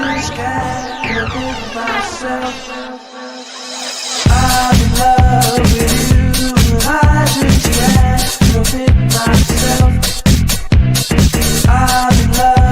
just can't live myself. I'm in love with you. I just can't live myself. I'm in love.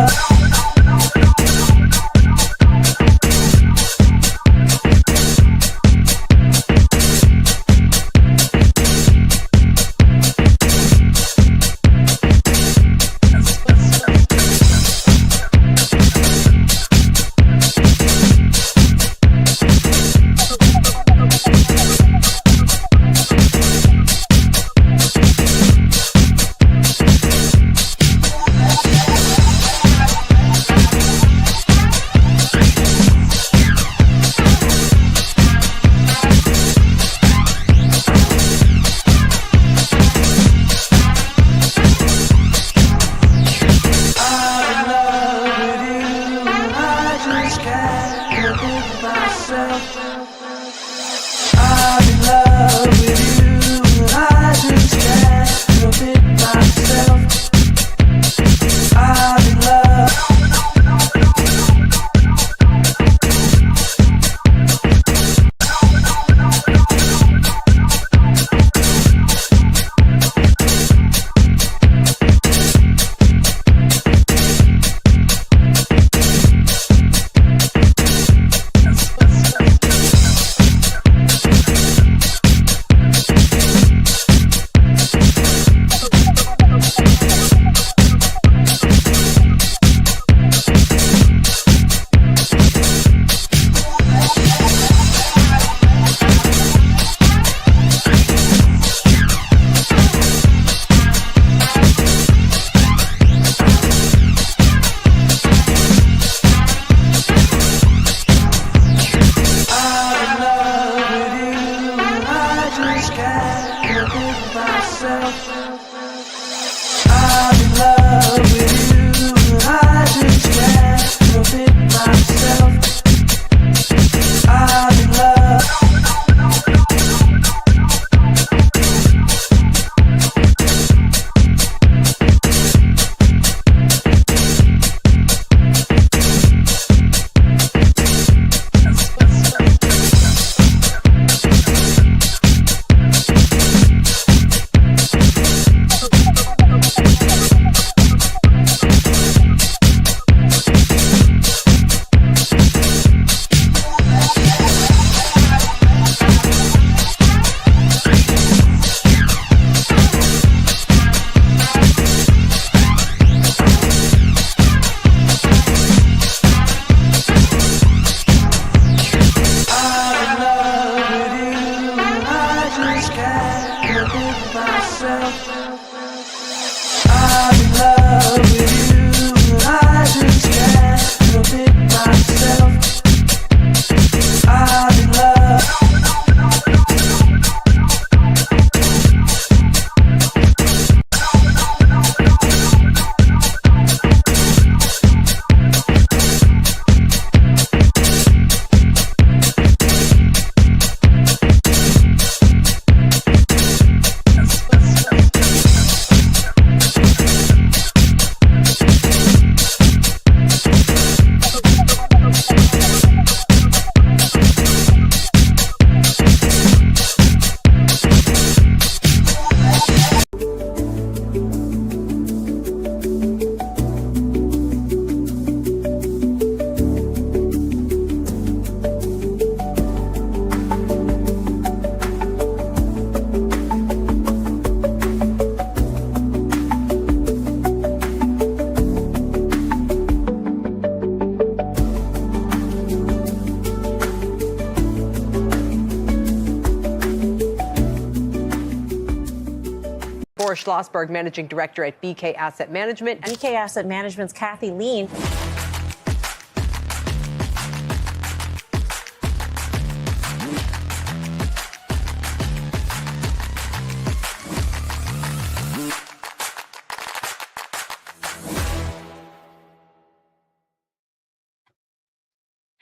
Schlossberg, Managing Director at BK Asset Management. BK Asset Management's Kathy Lean.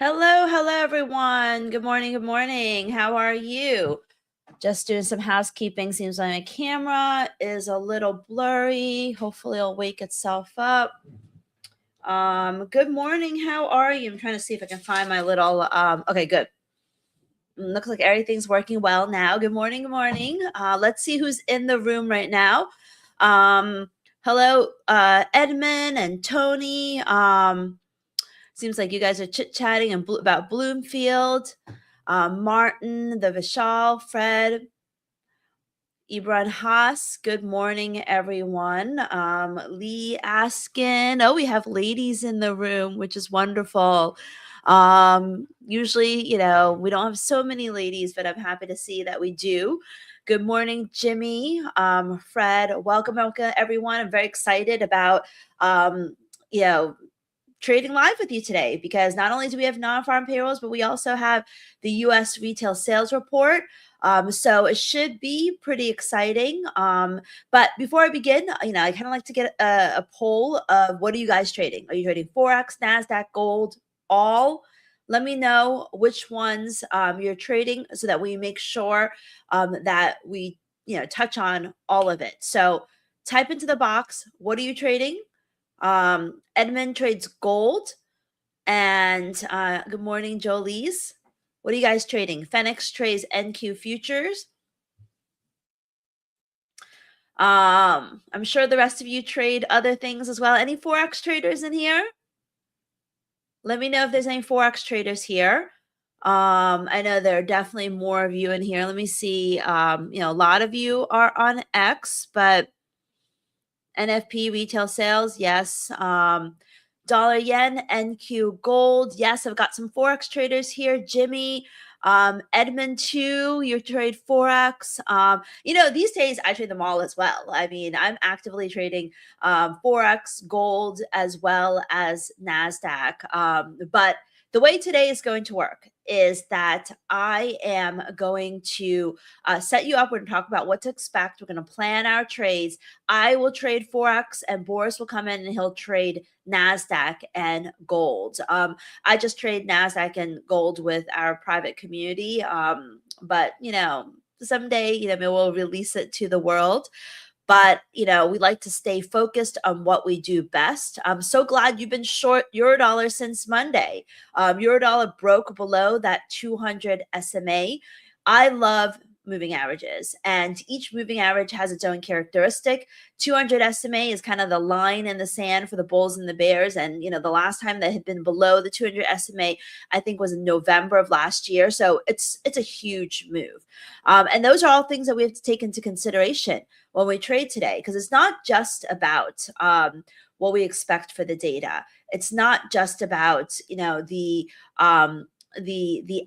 Hello, everyone. Good morning. How are you? Just doing some housekeeping. Seems like my camera is a little blurry. Hopefully it'll wake itself up. Good morning. How are you? I'm trying to see if I can find my little, okay, good. Looks like everything's working well now. Good morning. Good morning. Let's see who's in the room right now. Hello, Edmund and Tony. Seems like you guys are chit-chatting about Bloomfield. Martin, the Vishal, Fred, Ibran Haas, good morning, everyone. Lee Askin. Oh, we have ladies in the room, which is wonderful. Usually, we don't have so many ladies, but I'm happy to see that we do. Good morning, Jimmy, Fred. Welcome, everyone. I'm very excited about, trading live with you today because not only do we have non-farm payrolls, but we also have the U.S. retail sales report. So it should be pretty exciting. But before I begin, I kind of like to get a poll of what are you guys trading? Are you trading Forex, Nasdaq, gold, all? Let me know which ones you're trading so that we make sure that we touch on all of it. So type into the box, what are you trading? Edmund trades gold. And good morning, Jolie's. What are you guys trading? Phoenix trades NQ futures. I'm sure the rest of you trade other things as well. Any Forex traders in here? Let me know if there's any Forex traders here. I know there are definitely more of you in here. Let me see. A lot of you are on X, but NFP retail sales, yes. Dollar yen, NQ gold. Yes, I've got some Forex traders here. Jimmy, Edmund too, you trade Forex. These days I trade them all as well. I mean, I'm actively trading Forex, gold, as well as Nasdaq. But the way today is going to work is that I am going to set you up. We're going to talk about what to expect. We're going to plan our trades. I will trade Forex and Boris will come in and he'll trade Nasdaq and gold. I just trade Nasdaq and gold with our private community. But someday, maybe we'll release it to the world. But, we like to stay focused on what we do best. I'm so glad you've been short Eurodollar since Monday. Eurodollar broke below that 200 SMA. I love moving averages, and each moving average has its own characteristic. 200 SMA is kind of the line in the sand for the bulls and the bears. And, the last time that had been below the 200 SMA, I think was in November of last year. So it's a huge move. And those are all things that we have to take into consideration when we trade today, because it's not just about what we expect for the data. It's not just about the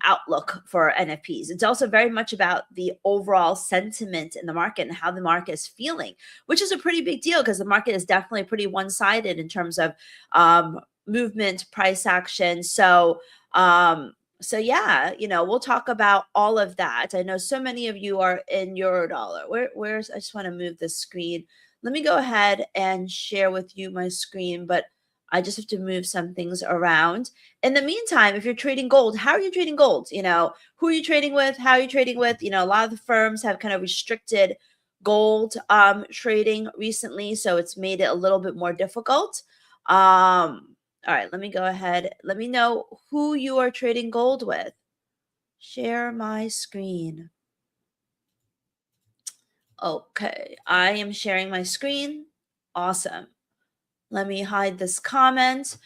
outlook for NFPs. It's also very much about the overall sentiment in the market and how the market is feeling, which is a pretty big deal because the market is definitely pretty one-sided in terms of movement, price action. So yeah, we'll talk about all of that. I know so many of you are in Eurodollar. Where's I just want to move the screen. Let me go ahead and share with you my screen, but I just have to move some things around. In the meantime, if you're trading gold, how are you trading gold? Who are you trading with? How are you trading with? A lot of the firms have kind of restricted gold trading recently, so it's made it a little bit more difficult. All right, let me go ahead. Let me know who you are trading gold with. Share my screen. Okay, I am sharing my screen. Awesome. Let me hide this comment.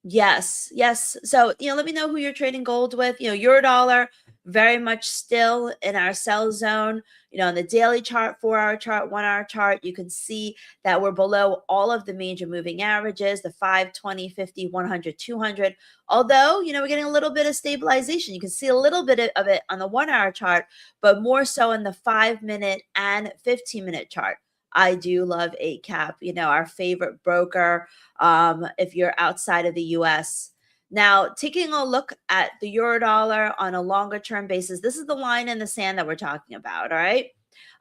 Yes. So, let me know who you're trading gold with. Eurodollar, very much still in our sell zone. On the daily chart, 4-hour chart, 1-hour chart, you can see that we're below all of the major moving averages, the 5, 20, 50, 100, 200. Although, we're getting a little bit of stabilization. You can see a little bit of it on the 1-hour chart, but more so in the 5-minute and 15-minute chart. I do love 8cap, our favorite broker if you're outside of the US. Now, taking a look at the Eurodollar on a longer term basis, this is the line in the sand that we're talking about, all right?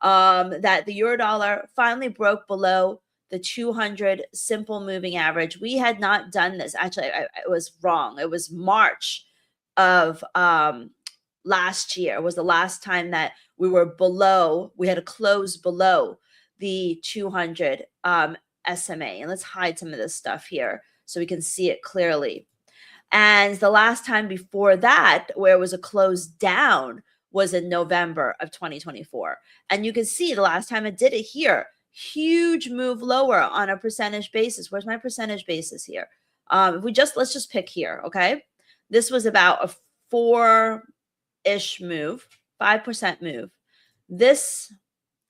That the Eurodollar finally broke below the 200 simple moving average. We had not done this. Actually, I was wrong. It was March of last year was the last time that we were below, we had to close below the 200 SMA. And let's hide some of this stuff here so we can see it clearly. And the last time before that, where it was a close down, was in November of 2024. And you can see the last time it did it here, huge move lower on a percentage basis. Where's my percentage basis here? Let's just pick here, okay? This was about a 4-ish move, 5% move. This,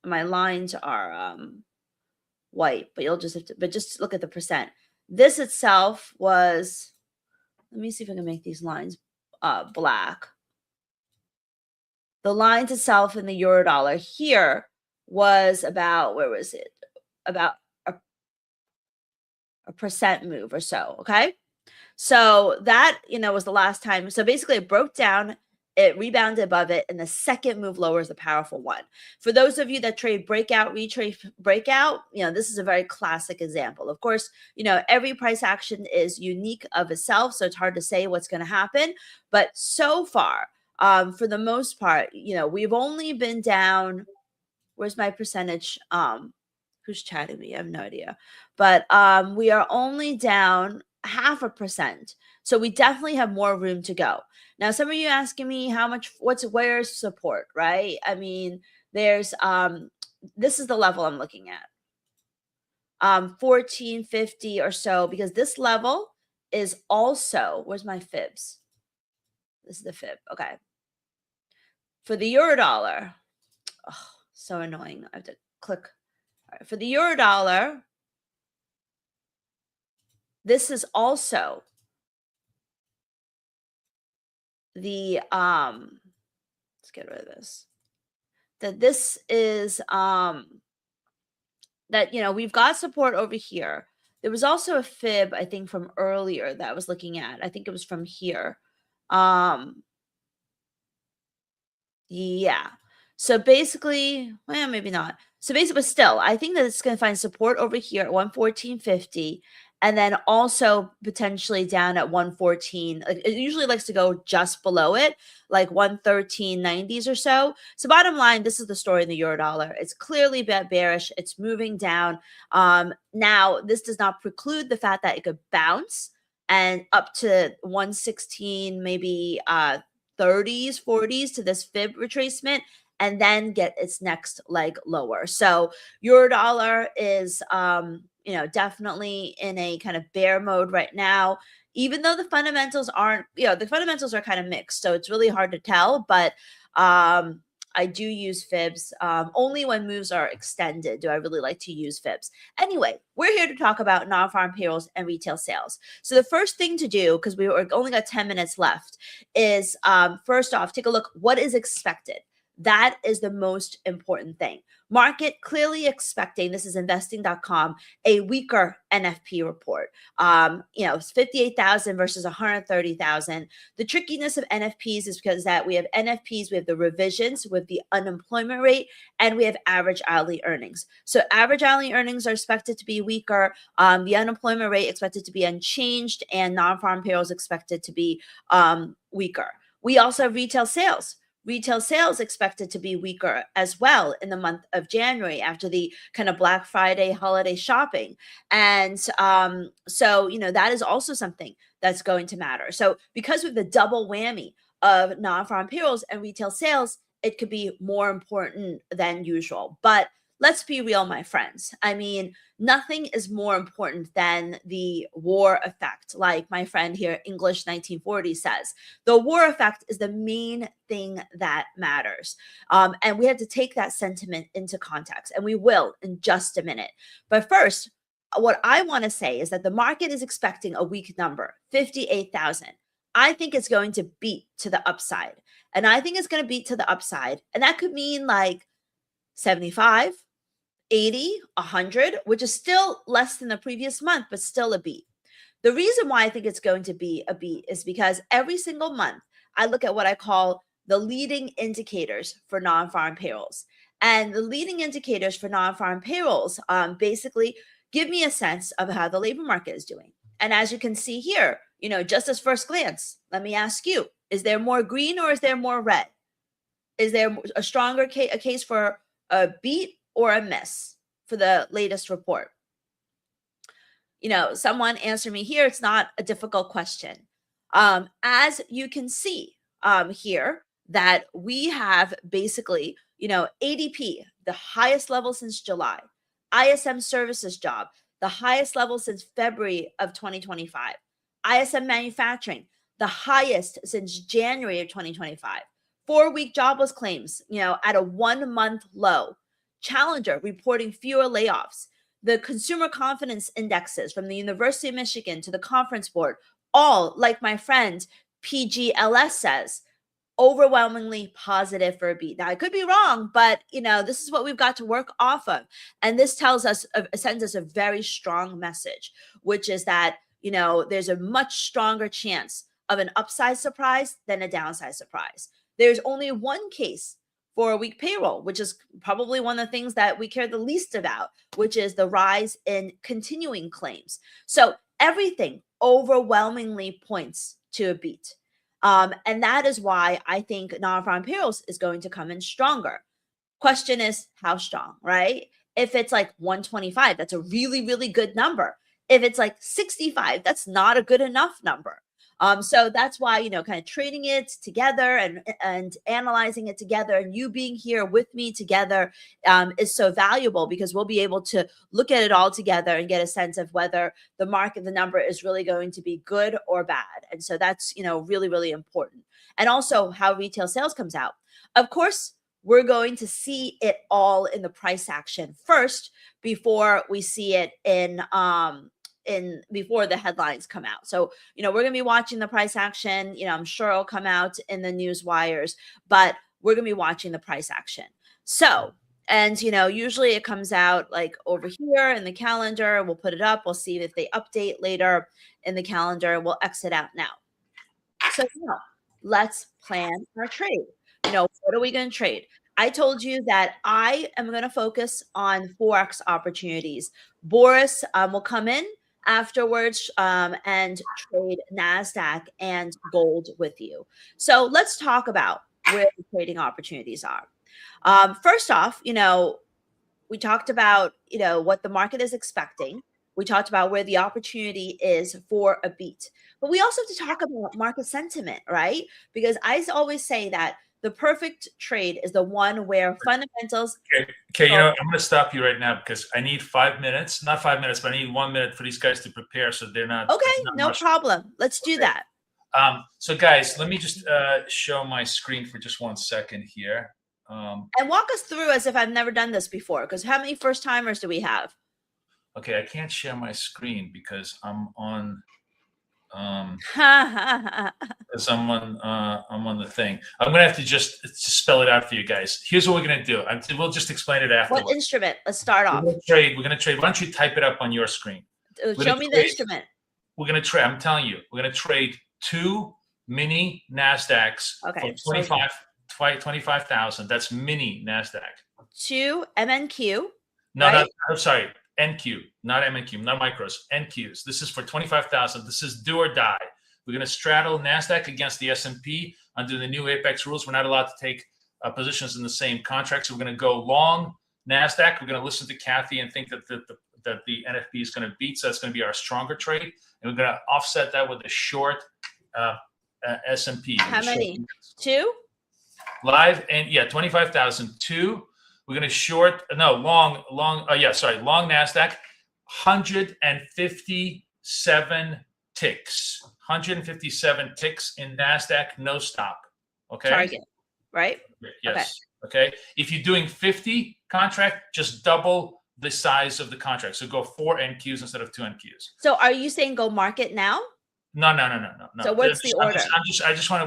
my lines are white, but you'll just have to, but just look at the percent. This itself was, let me see if I can make these lines black. The lines itself in the euro dollar here was about, where was it? About a percent move or so, okay? So that, was the last time. So basically it broke down, it rebounded above it, and the second move lower is the powerful one. For those of you that trade breakout, retrace breakout, this is a very classic example. Of course, every price action is unique of itself, so it's hard to say what's going to happen. But so far, for the most part, we've only been down. Where's my percentage? Who's chatting me? I have no idea. But we are only down 0.5%. So we definitely have more room to go. Now, some of you asking me where's support, right? I mean, there's this is the level I'm looking at. 1450 or so, because this level is also, where's my fibs? This is the fib. Okay. For the euro dollar, so annoying. I have to click. All right, for the euro dollar, this is also the let's get rid of this. That this is that we've got support over here. There was also a fib, I think, from earlier that I was looking at. I think it was from here. Yeah. So basically, well, maybe not. So basically, still, I think that it's going to find support over here at 114.50, and then also potentially down at 114. It usually likes to go just below it, like 113.90s or so. So bottom line, this is the story in the euro dollar. It's clearly bearish. It's moving down. Now, this does not preclude the fact that it could bounce and up to 116, maybe 30s, 40s to this fib retracement, and then get its next leg lower. So euro dollar is, definitely in a kind of bear mode right now, even though the fundamentals aren't, the fundamentals are kind of mixed. So it's really hard to tell, but I do use fibs. Only when moves are extended do I really like to use fibs. Anyway, we're here to talk about non-farm payrolls and retail sales. So the first thing to do, because we only got 10 minutes left, is first off, take a look what is expected. That is the most important thing. Market clearly expecting, this is investing.com, a weaker NFP report. It's 58,000 versus 130,000. The trickiness of NFPs is because that we have NFPs, we have the revisions with the unemployment rate, and we have average hourly earnings. So average hourly earnings are expected to be weaker. The unemployment rate expected to be unchanged, and non-farm payrolls expected to be weaker. We also have retail sales. Retail sales expected to be weaker as well in the month of January after the kind of Black Friday holiday shopping. And so, that is also something that's going to matter. So because of the double whammy of non-farm payrolls and retail sales, it could be more important than usual. But let's be real, my friends. I mean, nothing is more important than the war effect. Like my friend here, English 1940 says, the war effect is the main thing that matters. And we have to take that sentiment into context, and we will in just a minute. But first, what I want to say is that the market is expecting a weak number, 58,000. I think it's going to beat to the upside. And I think it's going to beat to the upside. And that could mean like 75, 80, 100, which is still less than the previous month, but still a beat. The reason why I think it's going to be a beat is because every single month I look at what I call the leading indicators for non-farm payrolls. And the leading indicators for non-farm payrolls basically give me a sense of how the labor market is doing. And as you can see here, just as first glance, let me ask you, is there more green or is there more red? Is there a stronger case for a beat or a miss for the latest report? someone answer me here. It's not a difficult question. As you can see here, that we have basically, ADP, the highest level since July, ISM services job, the highest level since February of 2025, ISM manufacturing, the highest since January of 2025, 4-week jobless claims, at a 1-month low, Challenger reporting fewer layoffs, the consumer confidence indexes from the University of Michigan to the Conference Board, all, like my friend PGLS says, overwhelmingly positive for a beat. Now, I could be wrong, but this is what we've got to work off of. And this tells us, sends us a very strong message, which is that, there's a much stronger chance of an upside surprise than a downside surprise. There's only one case for a weak payroll, which is probably one of the things that we care the least about, which is the rise in continuing claims. So everything overwhelmingly points to a beat. And that is why I think non-farm payrolls is going to come in stronger. Question is how strong, right? If it's like 125, that's a really, really good number. If it's like 65, that's not a good enough number. So that's why, kind of trading it together and analyzing it together, and you being here with me together is so valuable, because we'll be able to look at it all together and get a sense of whether the number is really going to be good or bad. And so that's, really, really important. And also how retail sales comes out. Of course, we're going to see it all in the price action first before we see it before the headlines come out. So, we're going to be watching the price action. I'm sure it'll come out in the news wires, but we're going to be watching the price action. So, and, usually it comes out like over here in the calendar. We'll put it up. We'll see if they update later in the calendar. We'll exit out now. So now let's plan our trade. What are we going to trade? I told you that I am going to focus on Forex opportunities. Boris will come in afterwards and trade Nasdaq and gold with you. So let's talk about where the trading opportunities are. First off, we talked about what the market is expecting. We talked about where the opportunity is for a beat, but we also have to talk about market sentiment, right? Because I always say that the perfect trade is the one where fundamentals. Okay, I'm going to stop you right now because I need 5 minutes, not 5 minutes, but I need 1 minute for these guys to prepare so they're not. Okay, no problem. Let's do that. So guys, let me just show my screen for just 1 second here. And walk us through as if I've never done this before, because how many first timers do we have? Okay, I can't share my screen because I'm on. Because I'm on the thing. I'm gonna have to just spell it out for you guys. Here's what we're gonna do. We'll just explain it afterwards. What instrument? Let's start off. We're gonna trade. Why don't you type it up on your screen? Show me the instrument. We're gonna trade. I'm telling you, we're gonna trade 2 mini Nasdaqs for 25,000. That's mini Nasdaq. 2 MNQ. No, right? no, I'm sorry. NQ, not MNQ, not micros, NQs. This is for 25,000. This is do or die. We're going to straddle Nasdaq against the S&P under the new Apex rules. We're not allowed to take positions in the same contract. So we're going to go long Nasdaq. We're going to listen to Kathy and think that the NFP is going to beat. So that's going to be our stronger trade. And we're going to offset that with a short S&P. How many? 2? Live and 25,000. 2. We're going to short, long Nasdaq, 157 ticks. 157 ticks in Nasdaq, no stop. Okay. Target, right? Yes. Okay. If you're doing 50 contract, just double the size of the contract. So go 4 NQs instead of 2 NQs. So are you saying go market now? No. So what's the order?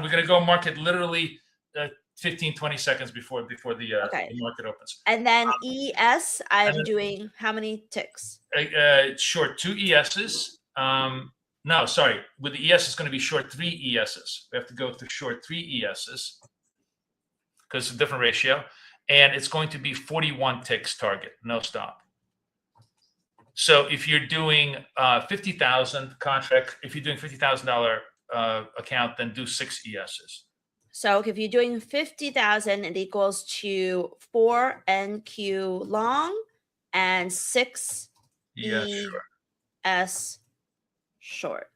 We're going to go market literally 15, 20 seconds before the market opens. And then ES, I'm doing how many ticks? Short 2 ESs. No, sorry. With the ES, it's going to be short 3 ESs. We have to go through short 3 ESs because it's a different ratio. And it's going to be 41 ticks target, no stop. So if you're doing 50,000 contract, if you're doing $50,000 account, then do 6 ESs. So if you're doing 50,000, it equals to 4 NQ long and 6 sure. S short.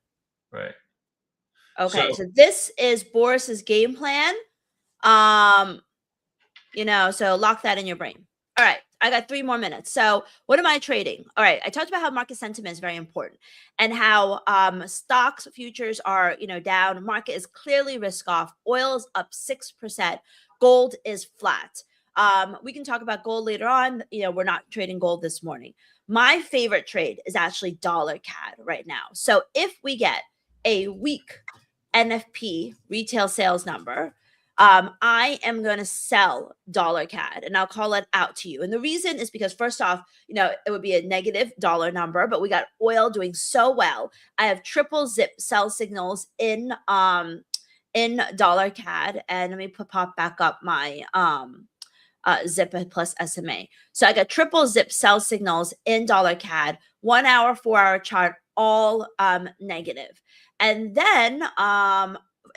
Right. Okay, So- so this is Boris's game plan. So lock that in your brain. All right, I got 3 more minutes. So what am I trading? All right, I talked about how market sentiment is very important and how stocks futures are, down. Market is clearly risk off. Oil is up 6%. Gold is flat. We can talk about gold later on. We're not trading gold this morning. My favorite trade is actually dollar CAD right now. So if we get a weak NFP retail sales number, I am going to sell dollar CAD and I'll call it out to you. And the reason is because first off, it would be a negative dollar number, but we got oil doing so well. I have triple zip sell signals in dollar CAD, and let me pop back up my zip plus SMA. So I got triple zip sell signals in dollar CAD, 1 hour, 4 hour chart, all negative. And then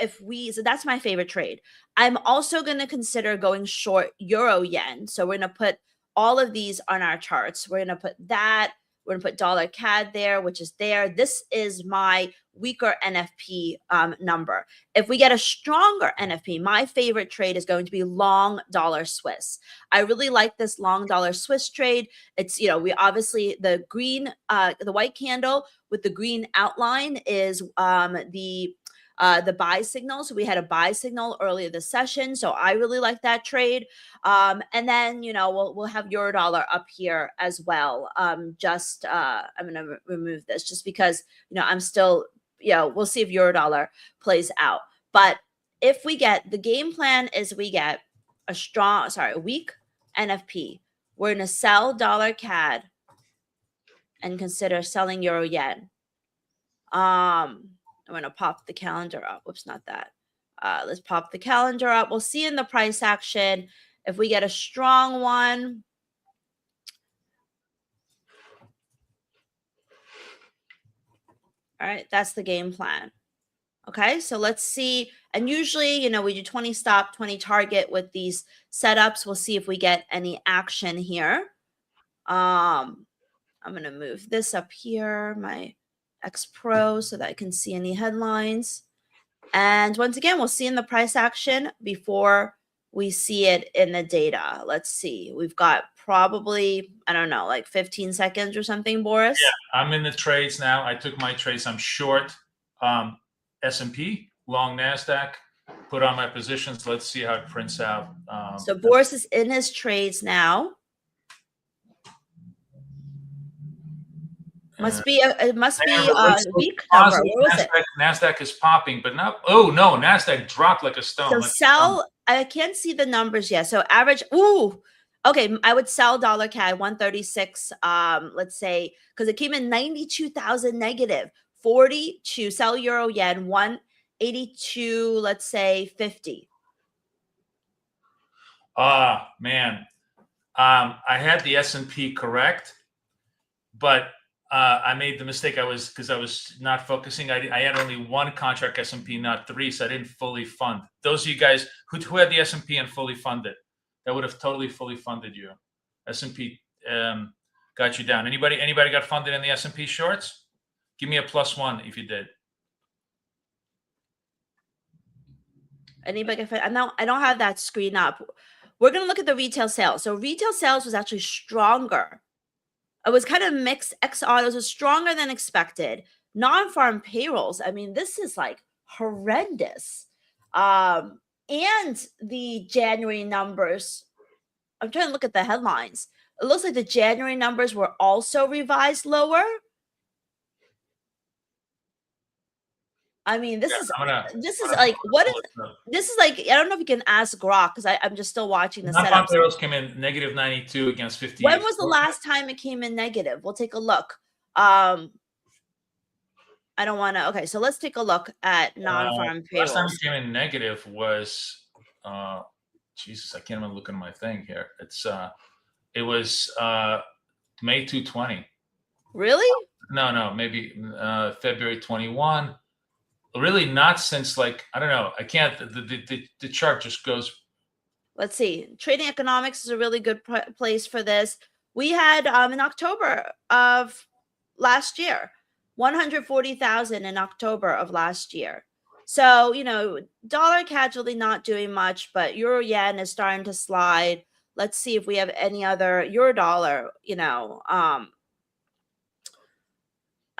so that's my favorite trade. I'm also going to consider going short euro yen. So we're going to put all of these on our charts. We're going to put that. We're going to put dollar CAD there, which is there. This is my weaker NFP number. If we get a stronger NFP, my favorite trade is going to be long dollar Swiss. I really like this long dollar Swiss trade. It's, we obviously, the green, the white candle with the green outline is the buy signal. So we had a buy signal earlier this session. So I really like that trade. And then, we'll have Eurodollar up here as well. I'm going to remove this just because, I'm still, we'll see if Eurodollar plays out. But if we get, the game plan is we get a weak NFP, we're going to sell dollar CAD and consider selling euro yen. I'm going to pop the calendar up. Whoops, not that. Let's pop the calendar up. We'll see in the price action if we get a strong one. All right, that's the game plan. Okay, so let's see. And usually, we do 20 stop, 20 target with these setups. We'll see if we get any action here. I'm going to move this up here, my X Pro, so that I can see any headlines. And once again, we'll see in the price action before we see it in the data. Let's see. We've got probably, I don't know, like 15 seconds or something, Boris. Yeah, I'm in the trades now. I took my trades. I'm short S&P, long Nasdaq, put on my positions. Let's see how it prints out. So Boris is in his trades now. Must be a weak number. What was it? Nasdaq is popping, but not. Oh no, Nasdaq dropped like a stone. So sell. I can't see the numbers yet. So average. Ooh. Okay, I would sell dollar CAD 136. Let's say because it came in 92,000 negative. 42. Sell euro yen 182. Let's say 50. Man, I had the S&P correct, but. I made the mistake. Because I was not focusing. I had only one contract S&P, not 3, so I didn't fully fund. Those of you guys who had the S&P and fully funded, that would have totally fully funded you. S&P got you down. Anybody got funded in the S&P shorts? Give me a +1 if you did. Anybody? I don't have that screen up. We're gonna look at the retail sales. So retail sales was actually stronger. It was kind of mixed. X autos was stronger than expected. Non-farm payrolls. I mean, this is like horrendous. And the January numbers. I'm trying to look at the headlines. It looks like the January numbers were also revised lower. I mean, this is like I don't know if you can ask Grok because I'm just still watching the setup. Payrolls came in -92 against 50. When was the last time it came in negative? We'll take a look. I don't want to. Okay, so let's take a look at non-farm payrolls. Last time it came in negative was Jesus. I can't even look at my thing here. It was May 220. Really? No, maybe February 21. Really not since I don't know. I can't. The chart just goes. Let's see. Trading Economics is a really good place for this. We had in October of last year, 140,000 in October of last year. So, dollar casually not doing much, but euro yen is starting to slide. Let's see if we have any other euro dollar, I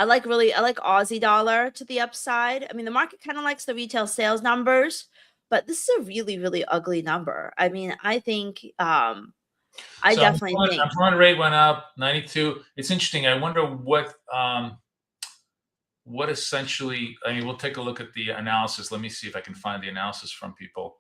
like Aussie dollar to the upside. I mean, the market kind of likes the retail sales numbers, but this is a really, really ugly number. I mean, I think definitely think unemployment rate went up 92. It's interesting. I wonder what essentially. I mean, we'll take a look at the analysis. Let me see if I can find the analysis from people.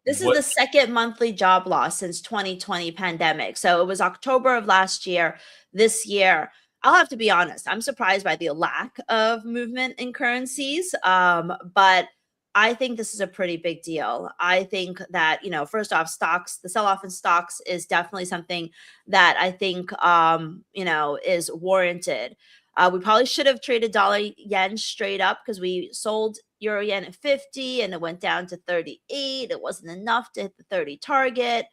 This is the second monthly job loss since 2020 pandemic. So it was October of last year. This year, I'll have to be honest, I'm surprised by the lack of movement in currencies. But I think this is a pretty big deal. I think that, first off, the sell-off in stocks is definitely something that I think, is warranted. We probably should have traded dollar yen straight up because we sold euro yen at 50 and it went down to 38. It wasn't enough to hit the 30 target.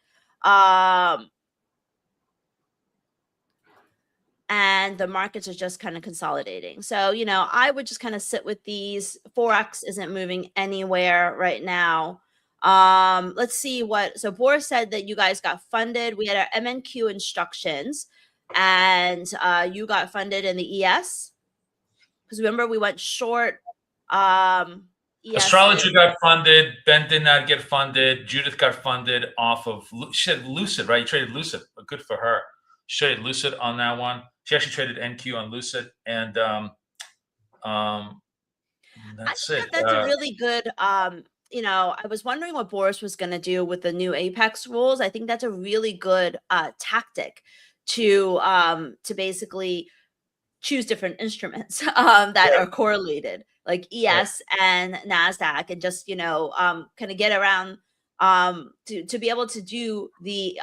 And the markets are just kind of consolidating. So, I would just kind of sit with these. Forex isn't moving anywhere right now. Let's see so Boris said that you guys got funded. We had our MNQ instructions and you got funded in the ES. Because remember, we went short. ES. Astrology got funded. Ben did not get funded. Judith got funded off of Lucid, right? You traded Lucid. Good for her. She traded Lucid on that one. She actually traded NQ on Lucid, and that's it. That's a really good. I was wondering what Boris was going to do with the new Apex rules. I think that's a really good tactic to basically choose different instruments that are correlated, like ES and Nasdaq, and just kind of get around to be able to do the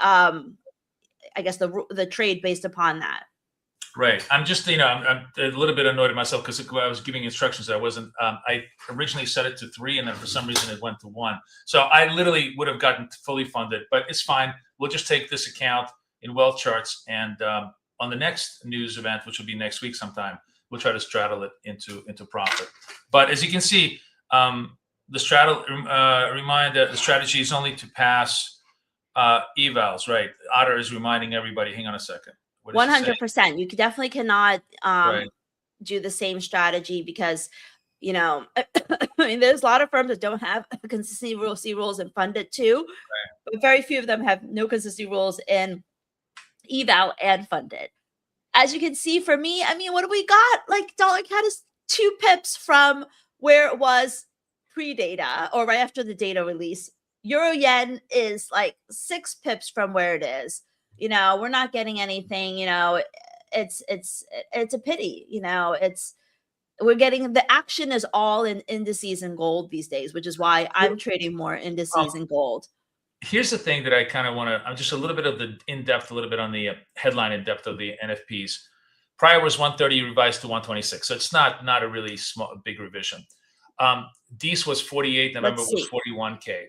I guess the trade based upon that. Right. I'm just, I'm a little bit annoyed at myself because I was giving instructions. I wasn't, I originally set it to 3 and then for some reason it went to 1. So I literally would have gotten fully funded, but it's fine. We'll just take this account in wealth charts and on the next news event, which will be next week sometime, we'll try to straddle it into profit. But as you can see, the straddle, remind that the strategy is only to pass evals, right? Otter is reminding everybody, hang on a second. 100%. You definitely cannot do the same strategy because, I mean, there's a lot of firms that don't have consistency rules and fund it too, but very few of them have no consistency rules in eval and fund it. As you can see, for me, I mean, what do we got? Like dollar CAD is 2 pips from where it was pre-data or right after the data release. Euro yen is like 6 pips from where it is. We're not getting anything, it's a pity, we're getting the action is all in indices and gold these days, which is why I'm trading more indices and gold. Here's the thing that I kind of want to, I'm just a little bit of the in-depth, a little bit on the headline in-depth of the NFPs. Prior was 130, revised to 126. So it's not a really big revision. DEES was 48, November was 41K.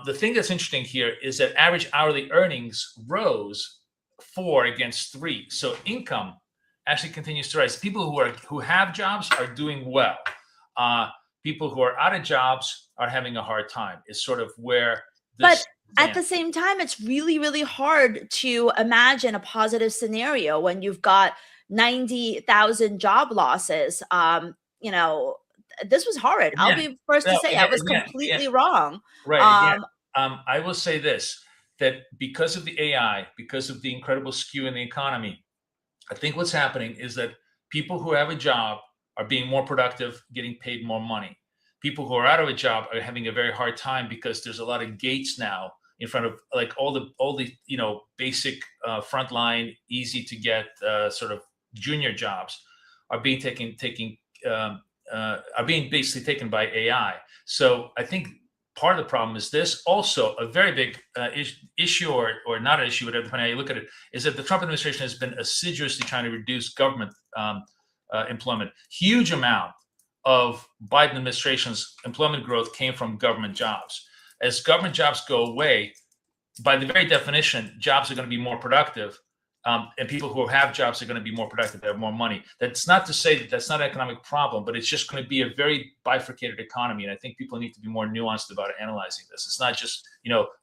The thing that's interesting here is that average hourly earnings rose 4 against 3. So income actually continues to rise. People who have jobs are doing well. People who are out of jobs are having a hard time. Is sort of where this. But at the same time, it's really, really hard to imagine a positive scenario when you've got 90,000 job losses. This was horrid. I'll be first to say I was completely wrong. Right. I will say this, that because of the AI, because of the incredible skew in the economy, I think what's happening is that people who have a job are being more productive, getting paid more money. People who are out of a job are having a very hard time because there's a lot of gates now in front of like all the basic frontline, easy to get sort of junior jobs are being basically taken by AI. So I think part of the problem is this. Also, a very big issue, or not an issue, whatever depending on how you look at it, is that the Trump administration has been assiduously trying to reduce government employment. Huge amount of Biden administration's employment growth came from government jobs. As government jobs go away, by the very definition, jobs are going to be more productive. and people who have jobs are going to be more productive. They have more money. That's not to say that that's not an economic problem, but it's just going to be a very bifurcated economy. And I think people need to be more nuanced about analyzing this. It's not just,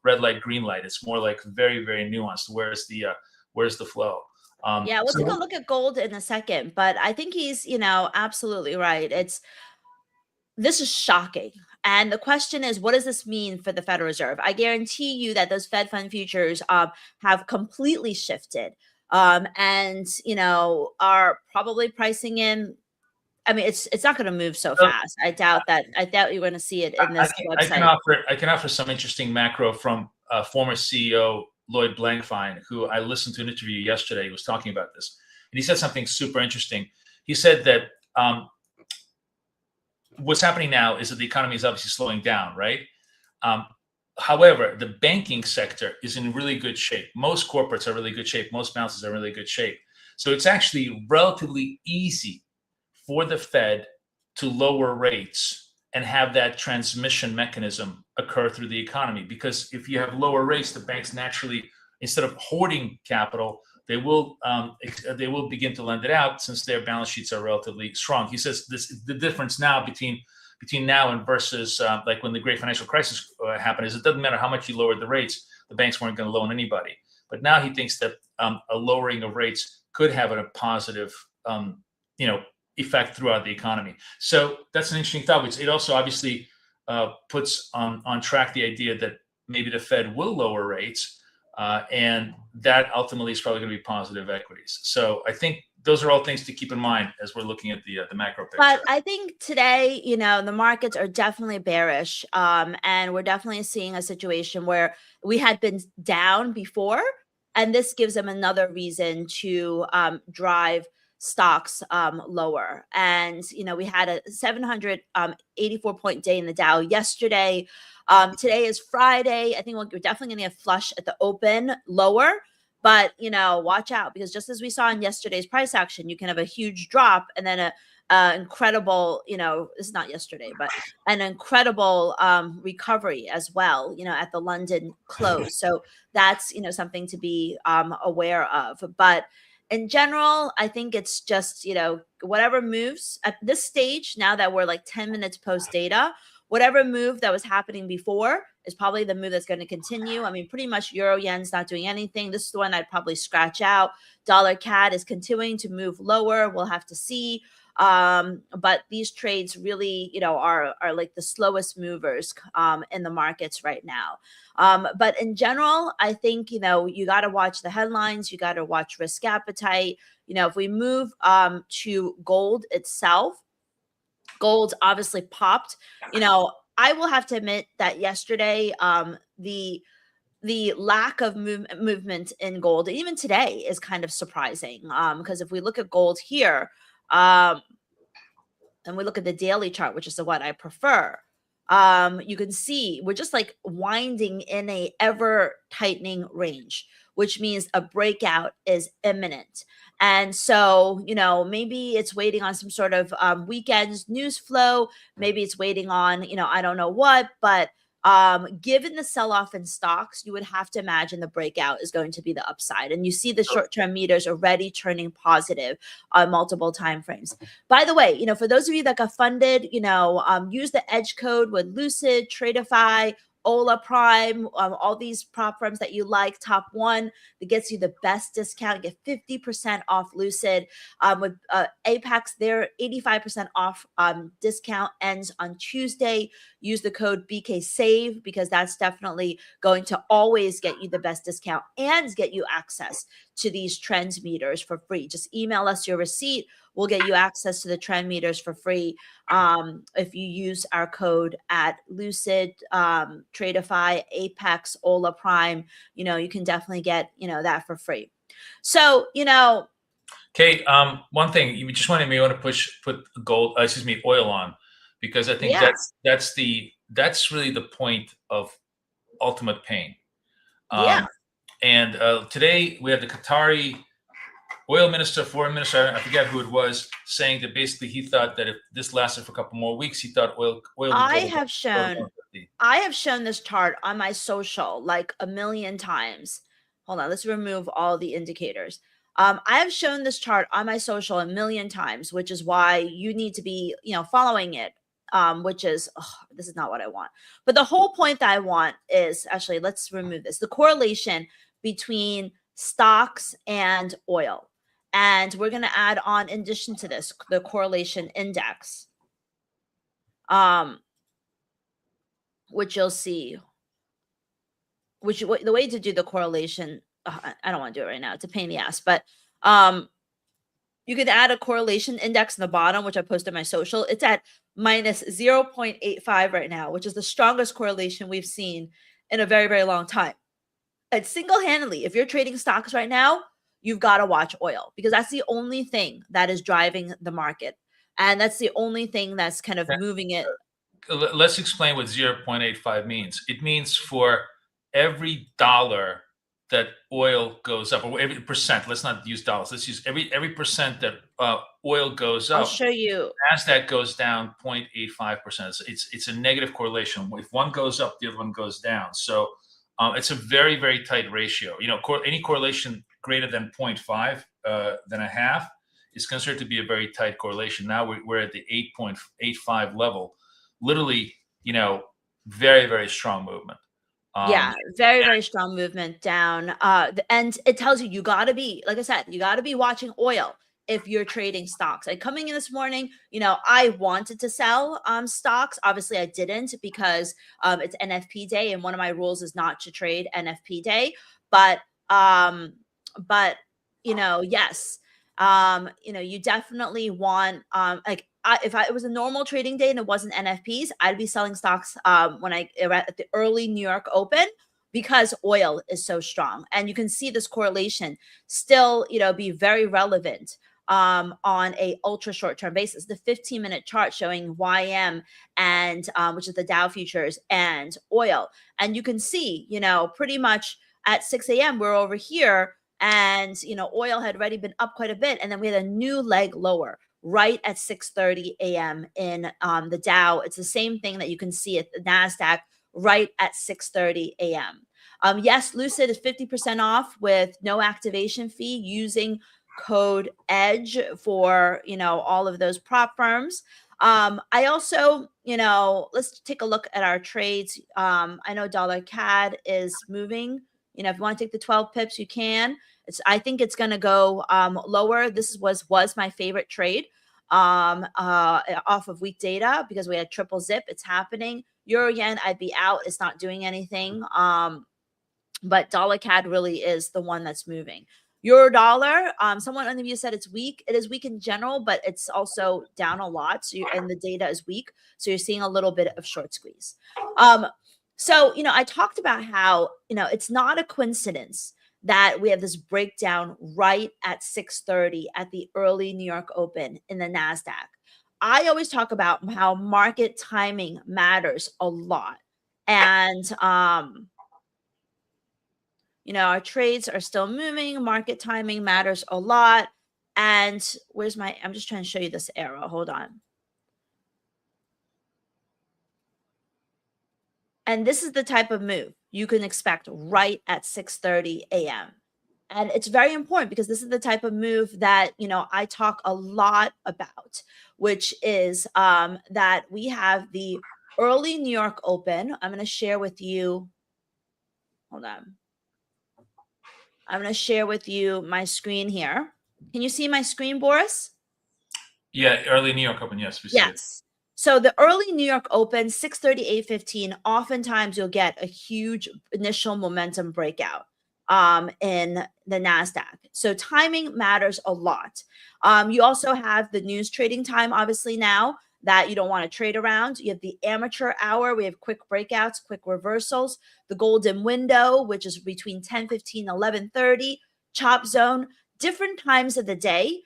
red light, green light. It's more like very, very nuanced. Where's the flow? Yeah, we'll take a look at gold in a second, but I think he's, absolutely right. This is shocking. And the question is, what does this mean for the Federal Reserve? I guarantee you that those Fed fund futures have completely shifted and, are probably pricing in. I mean, it's not going to move so fast. I doubt you're going to see it in this website. I can offer some interesting macro from former CEO Lloyd Blankfein, who I listened to an interview yesterday. He was talking about this, and he said something super interesting. He said that what's happening now is that the economy is obviously slowing down, right? However, the banking sector is in really good shape. Most corporates are in really good shape. Most balances are in really good shape. So it's actually relatively easy for the Fed to lower rates and have that transmission mechanism occur through the economy. Because if you have lower rates, the banks naturally, instead of hoarding capital, they will begin to lend it out since their balance sheets are relatively strong. He says the difference now between now and versus like when the great financial crisis happened is it doesn't matter how much you lowered the rates, the banks weren't going to loan anybody. But now he thinks that a lowering of rates could have a positive effect throughout the economy. So that's an interesting thought. It also obviously puts on track the idea that maybe the Fed will lower rates. And that ultimately is probably going to be positive equities. So I think those are all things to keep in mind as we're looking at the macro picture. But I think today, the markets are definitely bearish, and we're definitely seeing a situation where we had been down before, and this gives them another reason to drive stocks lower. And we had a 784 point day in the Dow yesterday. Today is Friday. I think we're definitely going to get flush at the open lower, but watch out, because just as we saw in yesterday's price action, you can have a huge drop and then a incredible, it's not yesterday, but an incredible recovery as well, at the London close. So that's, something to be aware of. But in general, I think it's just, whatever moves at this stage, now that we're like 10 minutes post data, whatever move that was happening before is probably the move that's going to continue. I mean, pretty much euro yen's not doing anything. This is the one I'd probably scratch out. Dollar CAD is continuing to move lower. We'll have to see. But these trades really, are like the slowest movers in the markets right now. But in general, I think, you got to watch the headlines. You got to watch risk appetite. If we move to gold itself, gold obviously popped. I will have to admit that yesterday, the lack of movement in gold, even today, is kind of surprising. Because if we look at gold here, and we look at the daily chart, which is the one I prefer, you can see we're just like winding in a ever tightening range, which means a breakout is imminent. And so, maybe it's waiting on some sort of weekend news flow. Maybe it's waiting on, I don't know what, but given the sell-off in stocks, you would have to imagine the breakout is going to be the upside. And you see the short-term meters already turning positive on multiple time frames. By the way, for those of you that got funded, use the edge code with Lucid, Tradeify, Ola Prime, all these prop firms that you like. Top one that gets you the best discount. Get 50% off Lucid. With Apex, their 85% off discount ends on Tuesday. Use the code BKSAVE, because that's definitely going to always get you the best discount and get you access to these trend meters for free. Just email us your receipt. We'll get you access to the trend meters for free if you use our code at Lucid, Tradeify, Apex, Ola Prime. You can definitely get that for free. So Kate, one thing you just want to put oil on, because I think that's really the point of ultimate pain. And today we had the Qatari oil minister, foreign minister, I forget who it was, saying that basically he thought that if this lasted for a couple more weeks, he thought oil. I have shown this chart on my social like a million times. Hold on, let's remove all the indicators. I have shown this chart on my social a million times, which is why you need to be, following it. Which is, this is not what I want. But the whole point that I want is, actually, let's remove this, the correlation between stocks and oil. And we're going to add on, in addition to this, the correlation index, which you'll see, the way to do the correlation, I don't want to do it right now. It's a pain in the ass, but you could add a correlation index in the bottom, which I posted on my social. It's at minus 0.85 right now, which is the strongest correlation we've seen in a very, very long time. And single-handedly, if you're trading stocks right now, you've got to watch oil, because that's the only thing that is driving the market. And that's the only thing that's kind of moving it. Let's explain what 0.85 means. It means for every dollar that oil goes up, or every percent, let's not use dollars, let's use every percent that oil goes up, I'll show you. Nasdaq goes down 0.85%. It's a negative correlation. If one goes up, the other one goes down. So it's a very, very tight ratio. Any correlation greater than 0.5, than a half, is considered to be a very tight correlation. Now we're at the 8.85 level. Literally, very, very strong movement. Yeah, very, very strong movement down. And it tells you got to be, like I said, you got to be watching oil if you're trading stocks. Like coming in this morning, I wanted to sell stocks. Obviously, I didn't, because it's NFP day, and one of my rules is not to trade NFP day. But yes, you definitely want if it was a normal trading day and it wasn't NFPs, I'd be selling stocks when at the early New York open, because oil is so strong. And you can see this correlation still, be very relevant on a ultra short-term basis. The 15-minute chart showing YM and which is the Dow futures and oil. And you can see, pretty much at 6 a.m. we're over here, and oil had already been up quite a bit, and then we had a new leg lower right at 6:30 a.m. in the Dow. It's the same thing that you can see at the Nasdaq right at 6:30 a.m. Yes, Lucid is 50% off with no activation fee using code EDGE for all of those prop firms. I also, let's take a look at our trades. I know dollar CAD is moving. If you want to take the 12 pips, you can. I think it's going to go lower. This was my favorite trade off of weak data, because we had triple zip. It's happening. Euro yen, I'd be out. It's not doing anything. But dollar CAD really is the one that's moving. Euro dollar, someone on the view said it's weak. It is weak in general, but it's also down a lot. And the data is weak. So you're seeing a little bit of short squeeze. So, I talked about how, it's not a coincidence that we have this breakdown right at 6:30 at the early New York open in the Nasdaq. I always talk about how market timing matters a lot. And, our trades are still moving. Market timing matters a lot. And I'm just trying to show you this arrow. Hold on. And this is the type of move you can expect right at 6:30 a.m. And it's very important, because this is the type of move that, I talk a lot about, which is that we have the early New York open. I'm going to share with you. Hold on. I'm going to share with you my screen here. Can you see my screen, Boris? Yeah, early New York open. Yes, we see it. So the early New York open, 6:30, 8:15, oftentimes you'll get a huge initial momentum breakout in the Nasdaq. So timing matters a lot. You also have the news trading time, obviously, now that you don't want to trade around. You have the amateur hour. We have quick breakouts, quick reversals. The golden window, which is between 10:15 and 11:30. Chop zone. Different times of the day,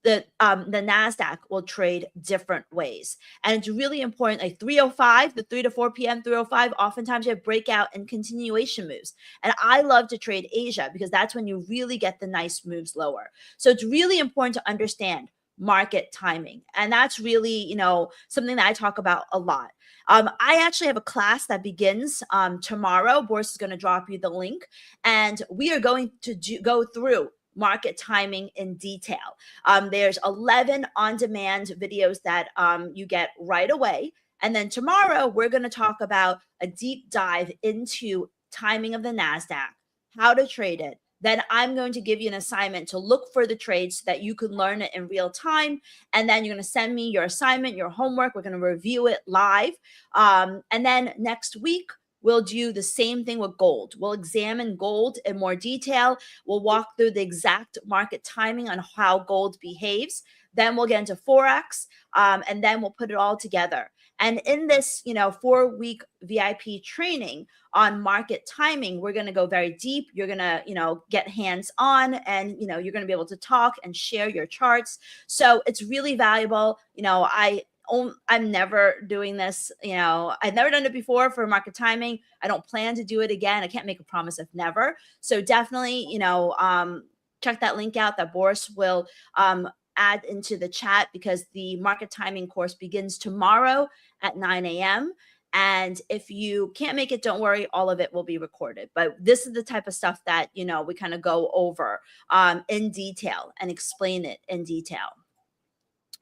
the Nasdaq will trade different ways. And it's really important, like 3:05, the 3 to 4 p.m. 3:05, oftentimes you have breakout and continuation moves. And I love to trade Asia, because that's when you really get the nice moves lower. So it's really important to understand market timing. And that's really, something that I talk about a lot. I actually have a class that begins tomorrow. Boris is going to drop you the link. And we are going to go through market timing in detail. There's 11 on-demand videos that you get right away. And then tomorrow, we're going to talk about a deep dive into timing of the Nasdaq, how to trade it. Then I'm going to give you an assignment to look for the trades so that you can learn it in real time. And then you're going to send me your assignment, your homework. We're going to review it live. And then next week, we'll do the same thing with gold. We'll examine gold in more detail. We'll walk through the exact market timing on how gold behaves. Then we'll get into Forex, and then we'll put it all together. And in this, 4-week VIP training on market timing, we're going to go very deep. You're going to, get hands-on, and, you're going to be able to talk and share your charts. So it's really valuable. I'm never doing this. I've never done it before for market timing. I don't plan to do it again. I can't make a promise of never. So definitely, check that link out that Boris will add into the chat, because the market timing course begins tomorrow at 9 a.m. And if you can't make it, don't worry, all of it will be recorded. But this is the type of stuff that, we kind of go over in detail and explain it in detail.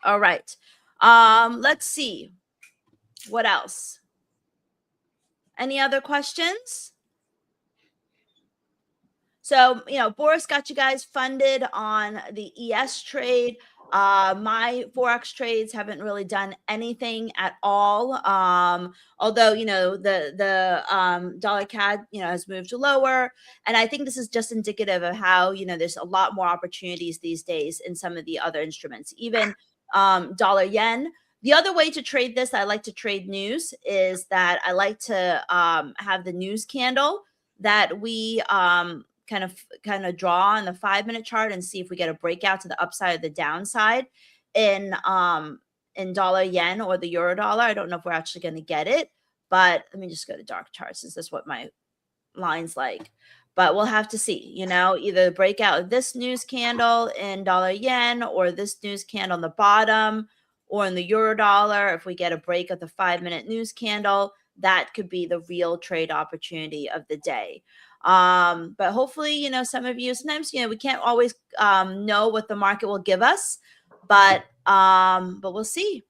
All right. Let's see. What else? Any other questions? So, Boris got you guys funded on the ES trade. My Forex trades haven't really done anything at all. Although, the dollar CAD, has moved lower. And I think this is just indicative of how, there's a lot more opportunities these days in some of the other instruments, even dollar yen. The other way to trade this, I like to trade news, is that I like to have the news candle that we kind of draw on the 5-minute chart and see if we get a breakout to the upside or the downside in dollar yen or the euro dollar. I don't know if we're actually going to get it, but let me just go to dark charts. This is what my line's like. But we'll have to see, either breakout of this news candle in dollar yen, or this news candle on the bottom, or in the euro dollar. If we get a break of the 5-minute news candle, that could be the real trade opportunity of the day. But hopefully, some of you, sometimes, we can't always know what the market will give us, but we'll see.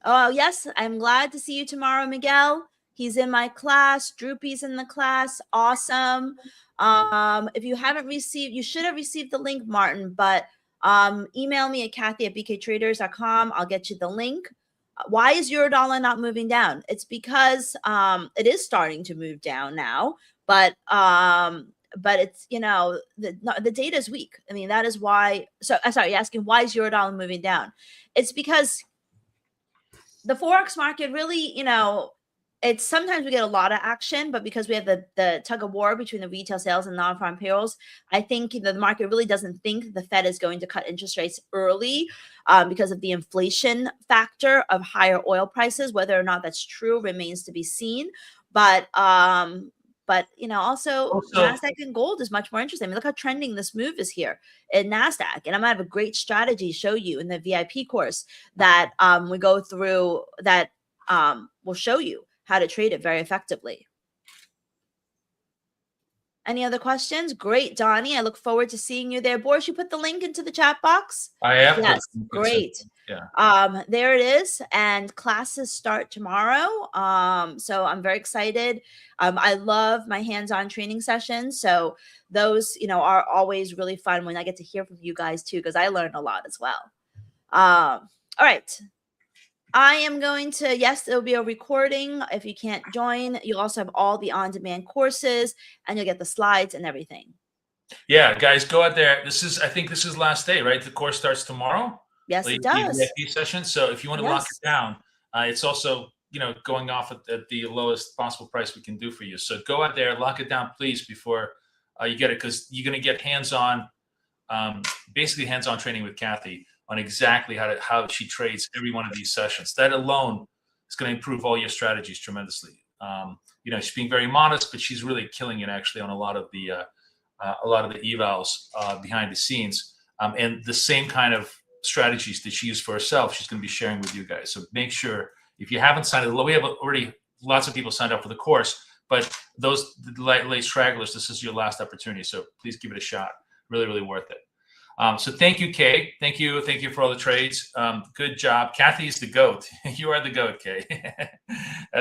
Oh, yes. I'm glad to see you tomorrow, Miguel. He's in my class. Droopy's in the class. Awesome. If you haven't received, you should have received the link, Martin, but email me at Kathy@bktraders.com. I'll get you the link. Why is Eurodollar not moving down? It's because it is starting to move down now, but it's, the data is weak. I mean, that is why. So sorry, you're asking why is Eurodollar moving down? It's because the Forex market really, it's sometimes we get a lot of action, but because we have the tug of war between the retail sales and non-farm payrolls, I think the market really doesn't think the Fed is going to cut interest rates early because of the inflation factor of higher oil prices. Whether or not that's true remains to be seen. But also Nasdaq and gold is much more interesting. I mean, look how trending this move is here in Nasdaq. And I'm gonna have a great strategy to show you in the VIP course that we go through that will show you how to trade it very effectively. Any other questions? Great, Donnie. I look forward to seeing you there. Boris, you put the link into the chat box? I have. Yes, great. Yeah. There it is. And classes start tomorrow. So I'm very excited. I love my hands-on training sessions. So those, are always really fun when I get to hear from you guys too, because I learn a lot as well. All right. I am going to, yes, it'll be a recording. If you can't join, you'll also have all the on-demand courses, and you'll get the slides and everything. Yeah, guys, go out there. I think this is last day, right? The course starts tomorrow. Yes, it does. VIP session. So if you want to lock it down, it's also, going off at the lowest possible price we can do for you. So go out there, lock it down, please, before you get it, because you're going to get hands-on, basically hands-on training with Kathy on exactly how she trades every one of these sessions. That alone is going to improve all your strategies tremendously. She's being very modest, but she's really killing it actually on a lot of the evals behind the scenes. And the same kind of strategies that she used for herself, she's going to be sharing with you guys. So make sure, if you haven't signed up, we have already lots of people signed up for the course, but those late stragglers, this is your last opportunity. So please give it a shot. Really, really worth it. So thank you, Kay. Thank you for all the trades. Good job. Kathy's the GOAT. You are the GOAT, Kay.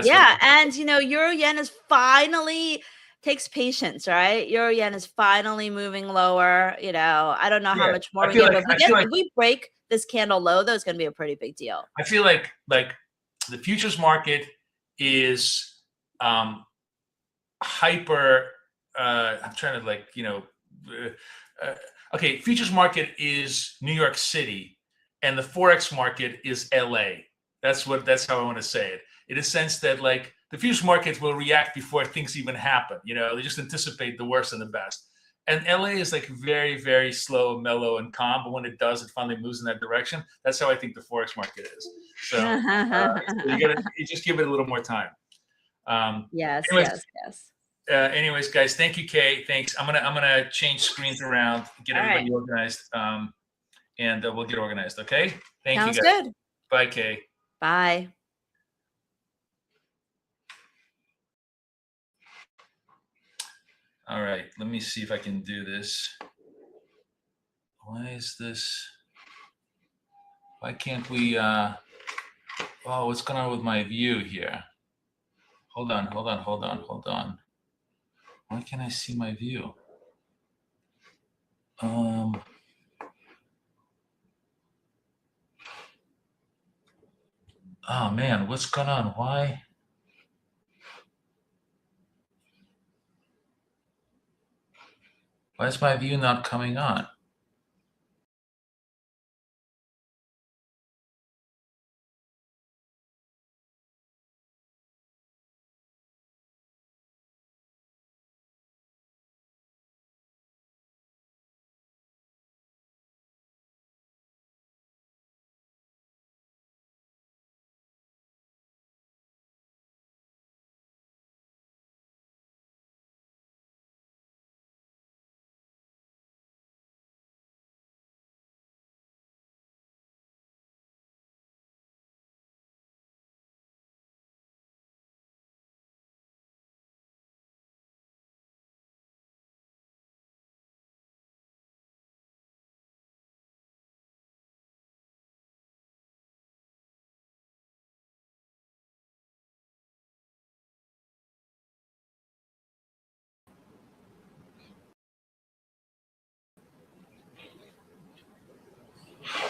Yeah, and Euro Yen is finally takes patience, right? Euro Yen is finally moving lower. I don't know how much more we get, but if we break this candle low, though, it's going to be a pretty big deal. I feel like the futures market is hyper. I'm trying to okay, futures market is New York City, and the Forex market is LA. That's how I want to say it. In a sense that the futures markets will react before things even happen. They just anticipate the worst and the best. And LA is very, very slow, mellow, and calm. But when it does, it finally moves in that direction. That's how I think the Forex market is. So you just give it a little more time. Yes. Anyways, guys, thank you, Kay. Thanks. I'm gonna change screens around, get everybody organized, and we'll get organized. Okay. Thank you, guys. Sounds good. Bye, Kay. Bye. All right. Let me see if I can do this. Why is this? Why can't we? Oh, what's going on with my view here? Hold on. Why can't I see my view? Oh man, what's going on? Why is my view not coming on?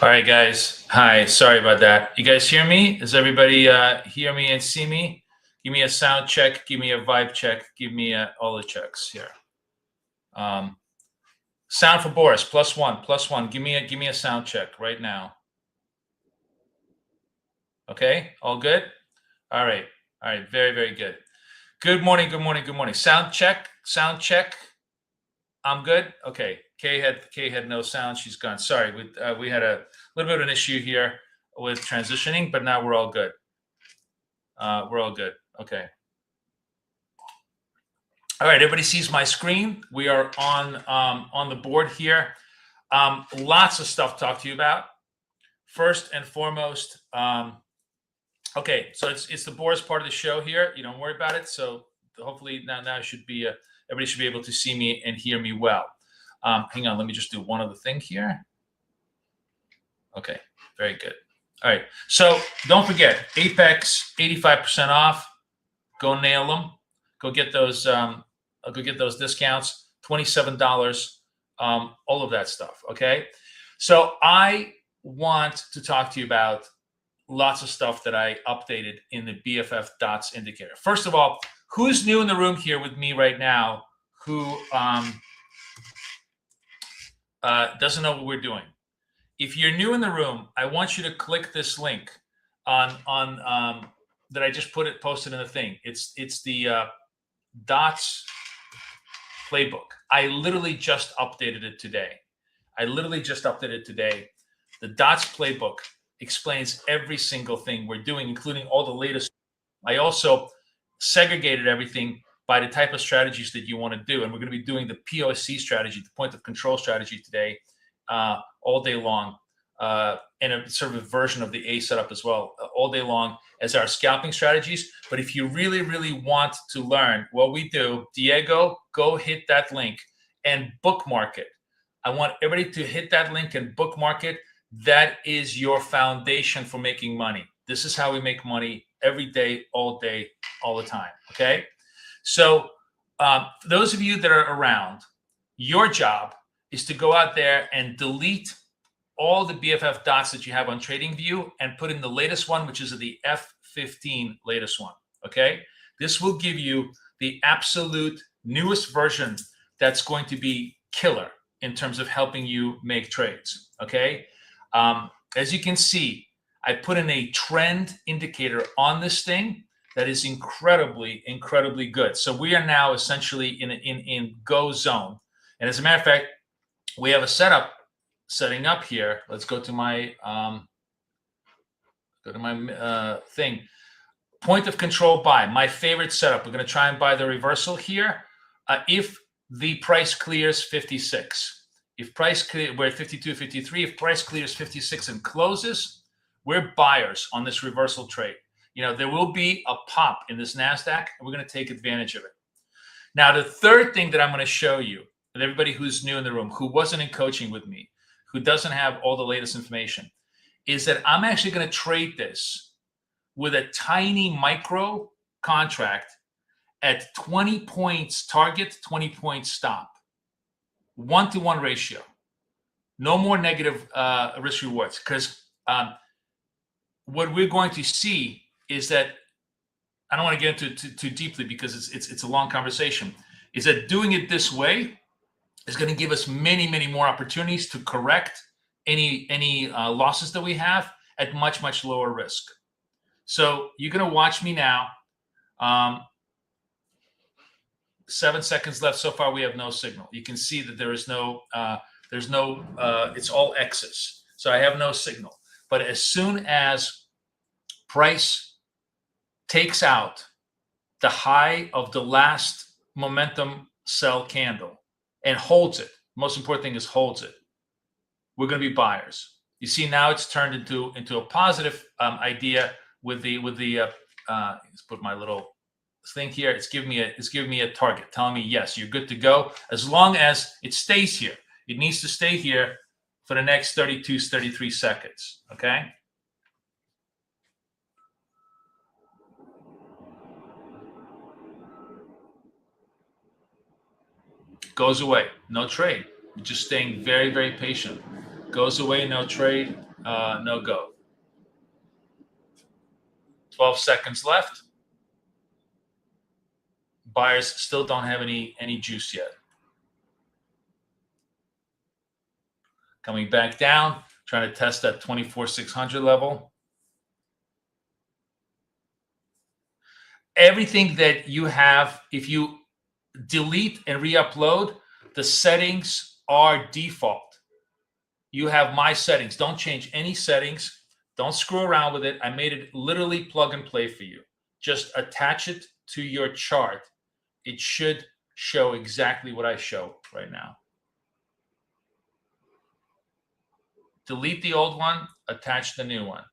All right, guys. Hi. Sorry about that. You guys hear me? Does everybody hear me and see me? Give me a sound check. Give me a vibe check. Give me all the checks here. Sound for Boris, +1. Give me a sound check right now. Okay, all good? All right. Very, very good. Good morning. Sound check. I'm good. Okay. Kay had no sound. She's gone. Sorry. We had a little bit of an issue here with transitioning, but now we're all good. Okay. All right. Everybody sees my screen. We are on the board here. Lots of stuff to talk to you about. First and foremost, okay. So it's the Boris part of the show here. Don't worry about it. So hopefully now should be everybody should be able to see me and hear me well. Hang on, let me just do one other thing here. Okay, very good. All right, so don't forget, Apex 85% off. Go nail them. Go get those discounts. $27. All of that stuff. Okay, so I want to talk to you about lots of stuff that I updated in the BFF dots indicator. First of all, who's new in the room here with me right now? Who doesn't know what we're doing? If you're new in the room, I want you to click this link on that I just posted in the thing. It's the dots playbook. I literally just updated it today. The dots playbook explains every single thing we're doing, including all the latest. I also segregated everything by the type of strategies that you want to do. And we're going to be doing the POC strategy, the point of control strategy today, all day long, and a sort of a version of the A setup as well, all day long as our scalping strategies. But if you really, really want to learn what we do, Diego, go hit that link and bookmark it. I want everybody to hit that link and bookmark it. That is your foundation for making money. This is how we make money every day, all the time. Okay. So for those of you that are around, your job is to go out there and delete all the BFF dots that you have on TradingView and put in the latest one, which is the F15 latest one. Okay. This will give you the absolute newest version that's going to be killer in terms of helping you make trades. Okay. As you can see, I put in a trend indicator on this thing that is incredibly, incredibly good. So we are now essentially in go zone. And as a matter of fact, we have a setting up here. Let's go to my thing. Point of control buy, my favorite setup. We're going to try and buy the reversal here. If the price clears 56, we're at 52, 53. If price clears 56 and closes, we're buyers on this reversal trade. There will be a pop in this Nasdaq, and we're going to take advantage of it. Now, the third thing that I'm going to show you, and everybody who's new in the room, who wasn't in coaching with me, who doesn't have all the latest information, is that I'm actually going to trade this with a tiny micro contract at 20 points target, 20 points stop. 1-to-1 ratio. No more negative risk rewards, because what we're going to see is that, I don't want to get into it too deeply because it's a long conversation, is that doing it this way is going to give us many, many more opportunities to correct any losses that we have at much, much lower risk. So you're going to watch me now. 7 seconds left. So far, we have no signal. You can see that there is it's all X's. So I have no signal. But as soon as price takes out the high of the last momentum sell candle and holds it, most important thing is holds it, we're going to be buyers. You see, now it's turned into a positive idea with the let's put my little thing here. It's giving me a target, telling me, yes, you're good to go, as long as it stays here. It needs to stay here for the next 32, 33 seconds. Okay. Goes away, no trade. You're just staying very, very patient. Goes away, no trade, no go. 12 seconds left. Buyers still don't have any juice yet. Coming back down, trying to test that 24,600 level. Everything that you have, if you delete and re-upload, the settings are default. You have my settings. Don't change any settings. Don't screw around with it. I made it literally plug and play for you. Just attach it to your chart. It should show exactly what I show right now. Delete the old one, attach the new one.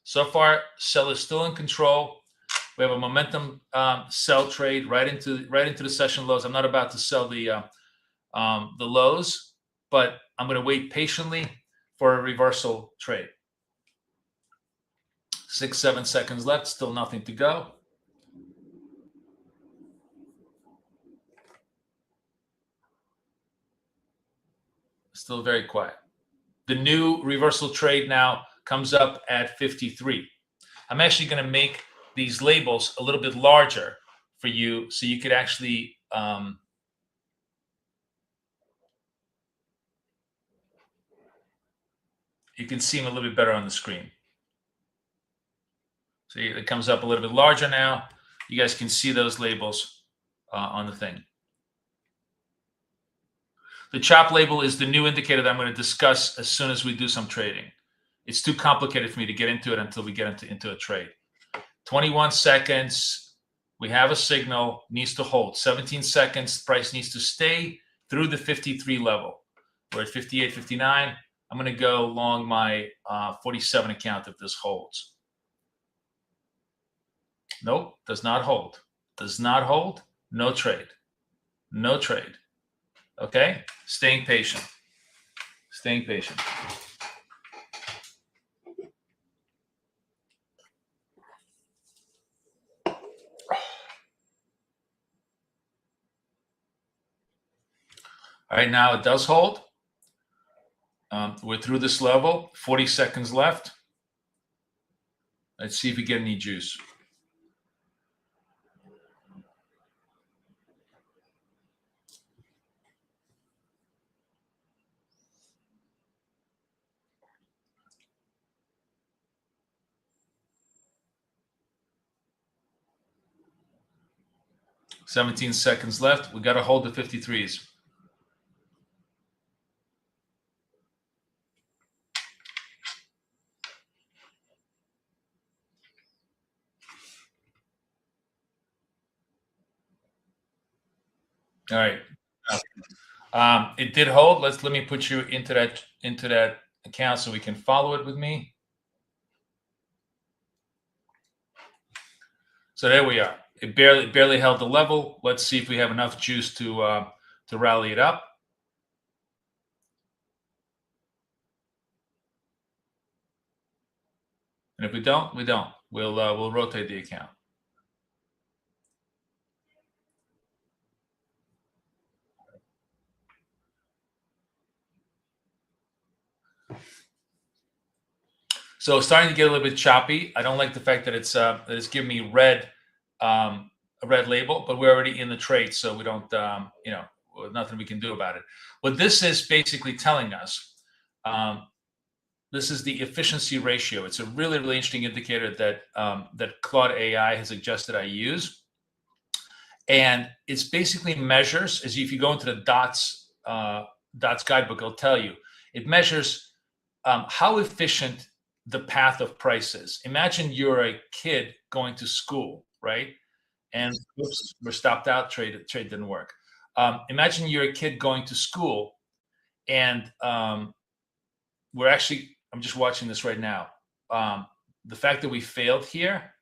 So far, sell is still in control. We have a momentum sell trade right into the session lows. I'm not about to sell the lows, but I'm going to wait patiently for a reversal trade. 6, 7 seconds left. Still nothing to go. Still very quiet. The new reversal trade now comes up at 53. I'm actually going to make these labels a little bit larger for you so you could actually you can see them a little bit better on the screen. See, it comes up a little bit larger now. You guys can see those labels on the thing. The chop label is the new indicator that I'm going to discuss as soon as we do some trading. It's too complicated for me to get into it until we get into a trade. 21 seconds. We have a signal, needs to hold. 17 seconds, price needs to stay through the 53 level. We're at 58, 59. I'm going to go long my 47 account if this holds. Nope, does not hold. does not hold, no trade. No trade. Okay? Staying patient. Staying patient. All right, now it does hold. We're through this level, 40 seconds left. Let's see if we get any juice. "17 seconds left. We got to hold the 53s. All right. It did hold. Let me put you into that account so we can follow it with me. So there we are. It barely held the level. Let's see if we have enough juice to rally it up. And if we don't, we don't. We'll rotate the account. So it's starting to get a little bit choppy. I don't like the fact that it's giving me a red label, but we're already in the trade, so we don't nothing we can do about it. What this is basically telling us, this is the efficiency ratio. It's a really, really interesting indicator that Claude AI has suggested I use. And it's basically measures, as if you go into the dots guidebook, it'll tell you. It measures how efficient the path of price is. Imagine you're a kid going to school, right? And oops, we're stopped out. Trade didn't work. Imagine you're a kid going to school, and I'm just watching this right now. The fact that we failed here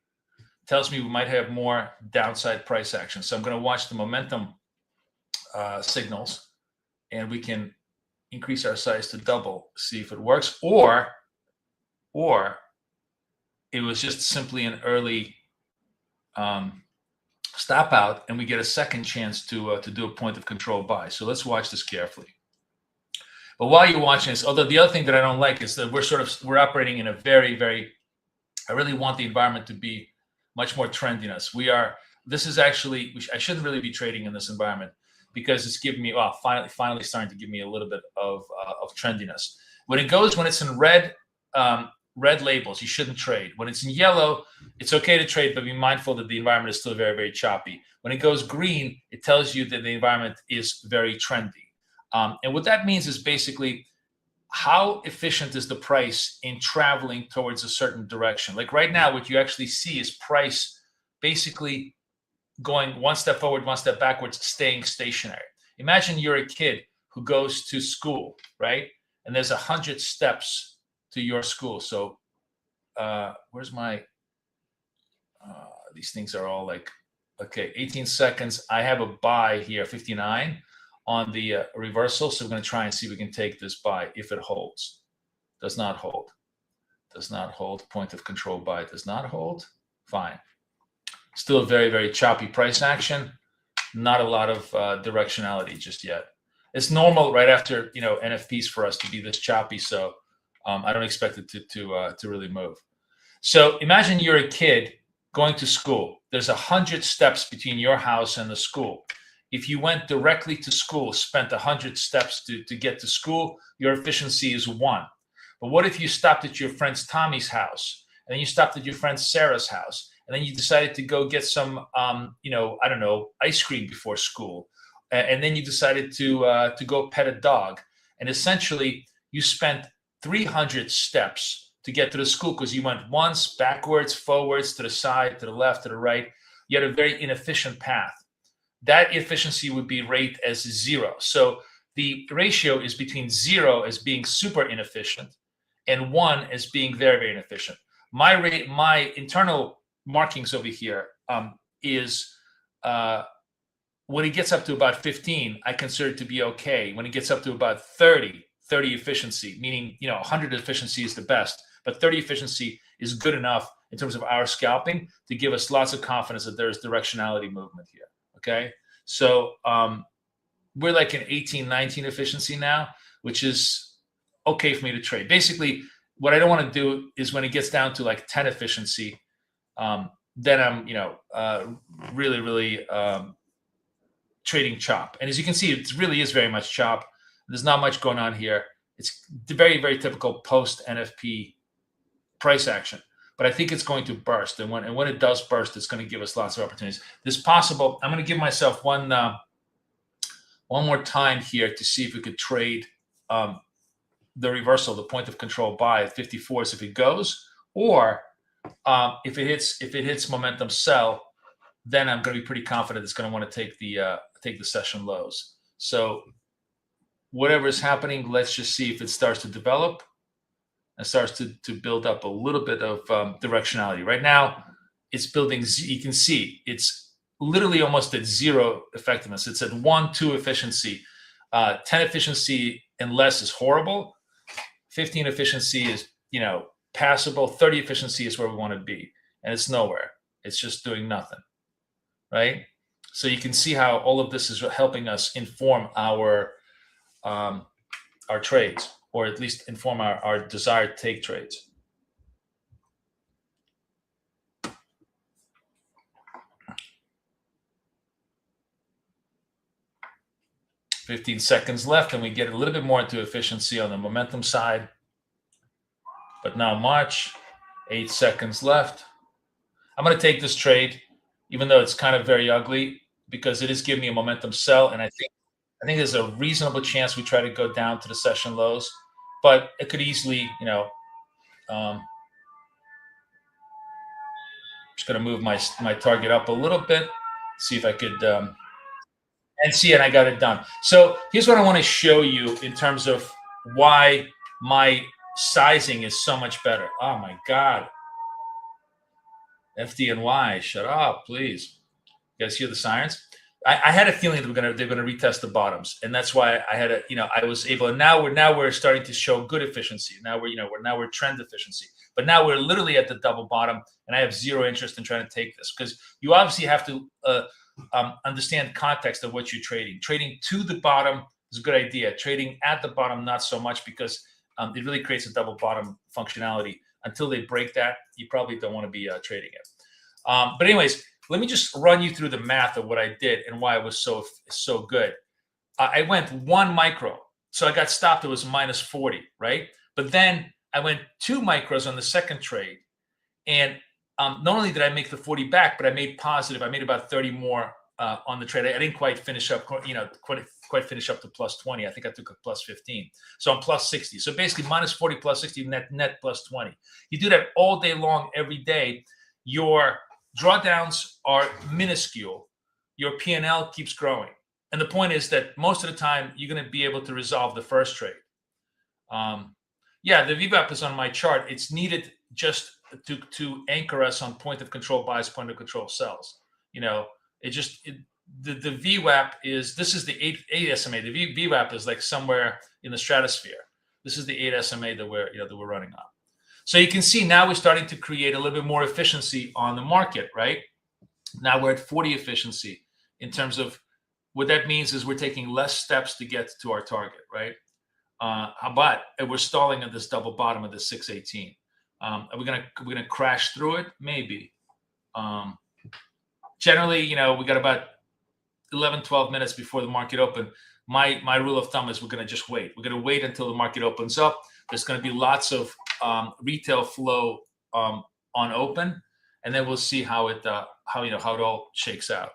tells me we might have more downside price action. So I'm going to watch the momentum signals, and we can increase our size to double, see if it works, or it was just simply an early stop out, and we get a second chance to do a point of control buy. So let's watch this carefully. But while you're watching this, although the other thing that I don't like is that we're operating in a very, very, I really want the environment to be much more trendiness. This is actually, I shouldn't really be trading in this environment because it's giving me, finally starting to give me a little bit of trendiness. When it's in red labels, you shouldn't trade. When it's in yellow, it's okay to trade, but be mindful that the environment is still very, very choppy. When it goes green, it tells you that the environment is very trendy. And what that means is basically how efficient is the price in traveling towards a certain direction. Like right now, what you actually see is price basically going one step forward, one step backwards, staying stationary. Imagine you're a kid who goes to school, right? And there's 100 steps to your school. So where's my, these things are all like, okay, 18 seconds. I have a buy here, 59 on the reversal. So we're going to try and see if we can take this buy if it holds. Does not hold. Does not hold. Point of control buy does not hold. Fine. Still a very, very choppy price action. Not a lot of directionality just yet. It's normal right after, NFPs for us to be this choppy. So I don't expect it to really move. So imagine you're a kid going to school. There's 100 steps between your house and the school. If you went directly to school, spent 100 steps to get to school, your efficiency is 1. But what if you stopped at your friend's Tommy's house, and then you stopped at your friend Sarah's house, and then you decided to go get some, ice cream before school, and then you decided to go pet a dog, and essentially you spent 300 steps to get to the school because you went once, backwards, forwards, to the side, to the left, to the right. You had a very inefficient path. That efficiency would be rated as 0. So the ratio is between 0 as being super inefficient and 1 as being very, very inefficient. My internal markings over here is when it gets up to about 15, I consider it to be okay. When it gets up to about 30 efficiency, meaning 100 efficiency is the best, but 30 efficiency is good enough in terms of our scalping to give us lots of confidence that there's directionality movement here. Okay, so we're like an 18, 19 efficiency now, which is okay for me to trade. Basically, what I don't want to do is when it gets down to like 10 efficiency, then I'm really trading chop. And as you can see, it really is very much chop. There's not much going on here. It's very, very typical post NFP price action, but I think it's going to burst. And when it does burst, it's going to give us lots of opportunities. This possible. I'm going to give myself one more time here to see if we could trade the reversal, the point of control buy at 54s if it goes, or if it hits momentum sell, then I'm going to be pretty confident it's going to want to take the session lows. So whatever is happening, let's just see if it starts to develop and starts to build up a little bit of directionality. Right now, it's building. You can see it's literally almost at zero effectiveness. It's at 1, 2 efficiency. 10 efficiency and less is horrible. 15 efficiency is passable. 30 efficiency is where we want to be, and it's nowhere. It's just doing nothing, right? So you can see how all of this is helping us inform our trades, or at least inform our desired take trades. $15 seconds left, and we get a little bit more into efficiency on the momentum side, but not much. 8 seconds left. I'm going to take this trade, even though it's kind of very ugly, because it is giving me a momentum sell, and I think there's a reasonable chance we try to go down to the session lows, but it could easily, just going to move my target up a little bit, see if I could, and I got it done. So here's what I want to show you in terms of why my sizing is so much better. Oh my God. FDNY, shut up, please. You guys hear the sirens? I had a feeling that they're gonna retest the bottoms, and that's why I had I was able. And now we're starting to show good efficiency. Now we're trend efficiency, but now we're literally at the double bottom, and I have zero interest in trying to take this, because you obviously have to understand context of what you're trading. Trading to the bottom is a good idea. Trading at the bottom, not so much, because it really creates a double bottom functionality. Until they break that, you probably don't want to be trading it. But anyways, let me just run you through the math of what I did and why it was so good. I went 1 micro, so I got stopped. It was minus 40, right? But then I went 2 micros on the second trade, and not only did I make the 40 back, but I made positive. I made about 30 more on the trade. I didn't quite finish up, quite finish up to plus 20. I think I took a plus 15. So I'm plus 60. So basically minus 40 plus 60, net plus 20. You do that all day long, every day. Your drawdowns are minuscule. Your P&L keeps growing. And the point is that most of the time, you're going to be able to resolve the first trade. The VWAP is on my chart. It's needed just to anchor us on point of control buys, point of control sells. The VWAP is, this is the 8 SMA. The VWAP is like somewhere in the stratosphere. This is the 8 SMA that we're running on. So you can see now we're starting to create a little bit more efficiency on the market, right? Now we're at 40 efficiency in terms of what that means is we're taking less steps to get to our target, right? But we're stalling at this double bottom of the 618. Are we gonna crash through it? Maybe. Generally, we got about 11, 12 minutes before the market open. My rule of thumb is we're going to just wait. We're going to wait until the market opens up. There's going to be lots of retail flow on open, and then we'll see how it all shakes out.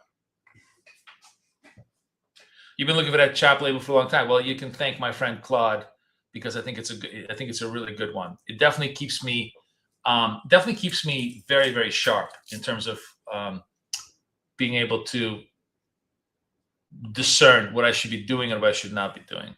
You've been looking for that chop label for a long time. Well, you can thank my friend Claude, because I think it's a really good one. It definitely keeps me very, very sharp in terms of being able to discern what I should be doing and what I should not be doing.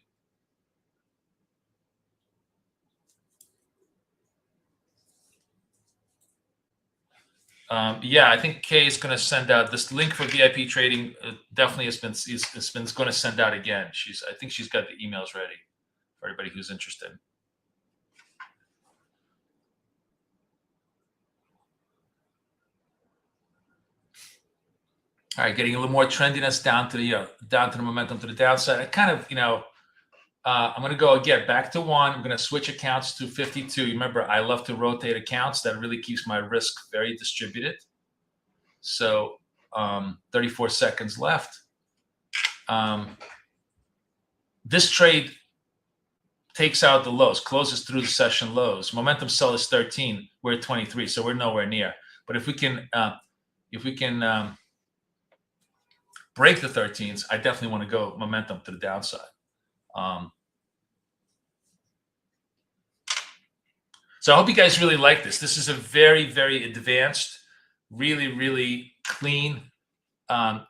Yeah, I think Kay is going to send out this link for VIP trading. Definitely has been going to send out again. I think she's got the emails ready for everybody who's interested. All right, getting a little more trendiness down to the momentum to the downside. I kind of, I'm going to go again back to 1. I'm going to switch accounts to 52. Remember, I love to rotate accounts. That really keeps my risk very distributed. So 34 seconds left. This trade takes out the lows, closes through the session lows. Momentum sell is 13. We're at 23, so we're nowhere near. But if we can break the 13s, I definitely want to go momentum to the downside. So I hope you guys really like this. This is a very, very advanced, really, really clean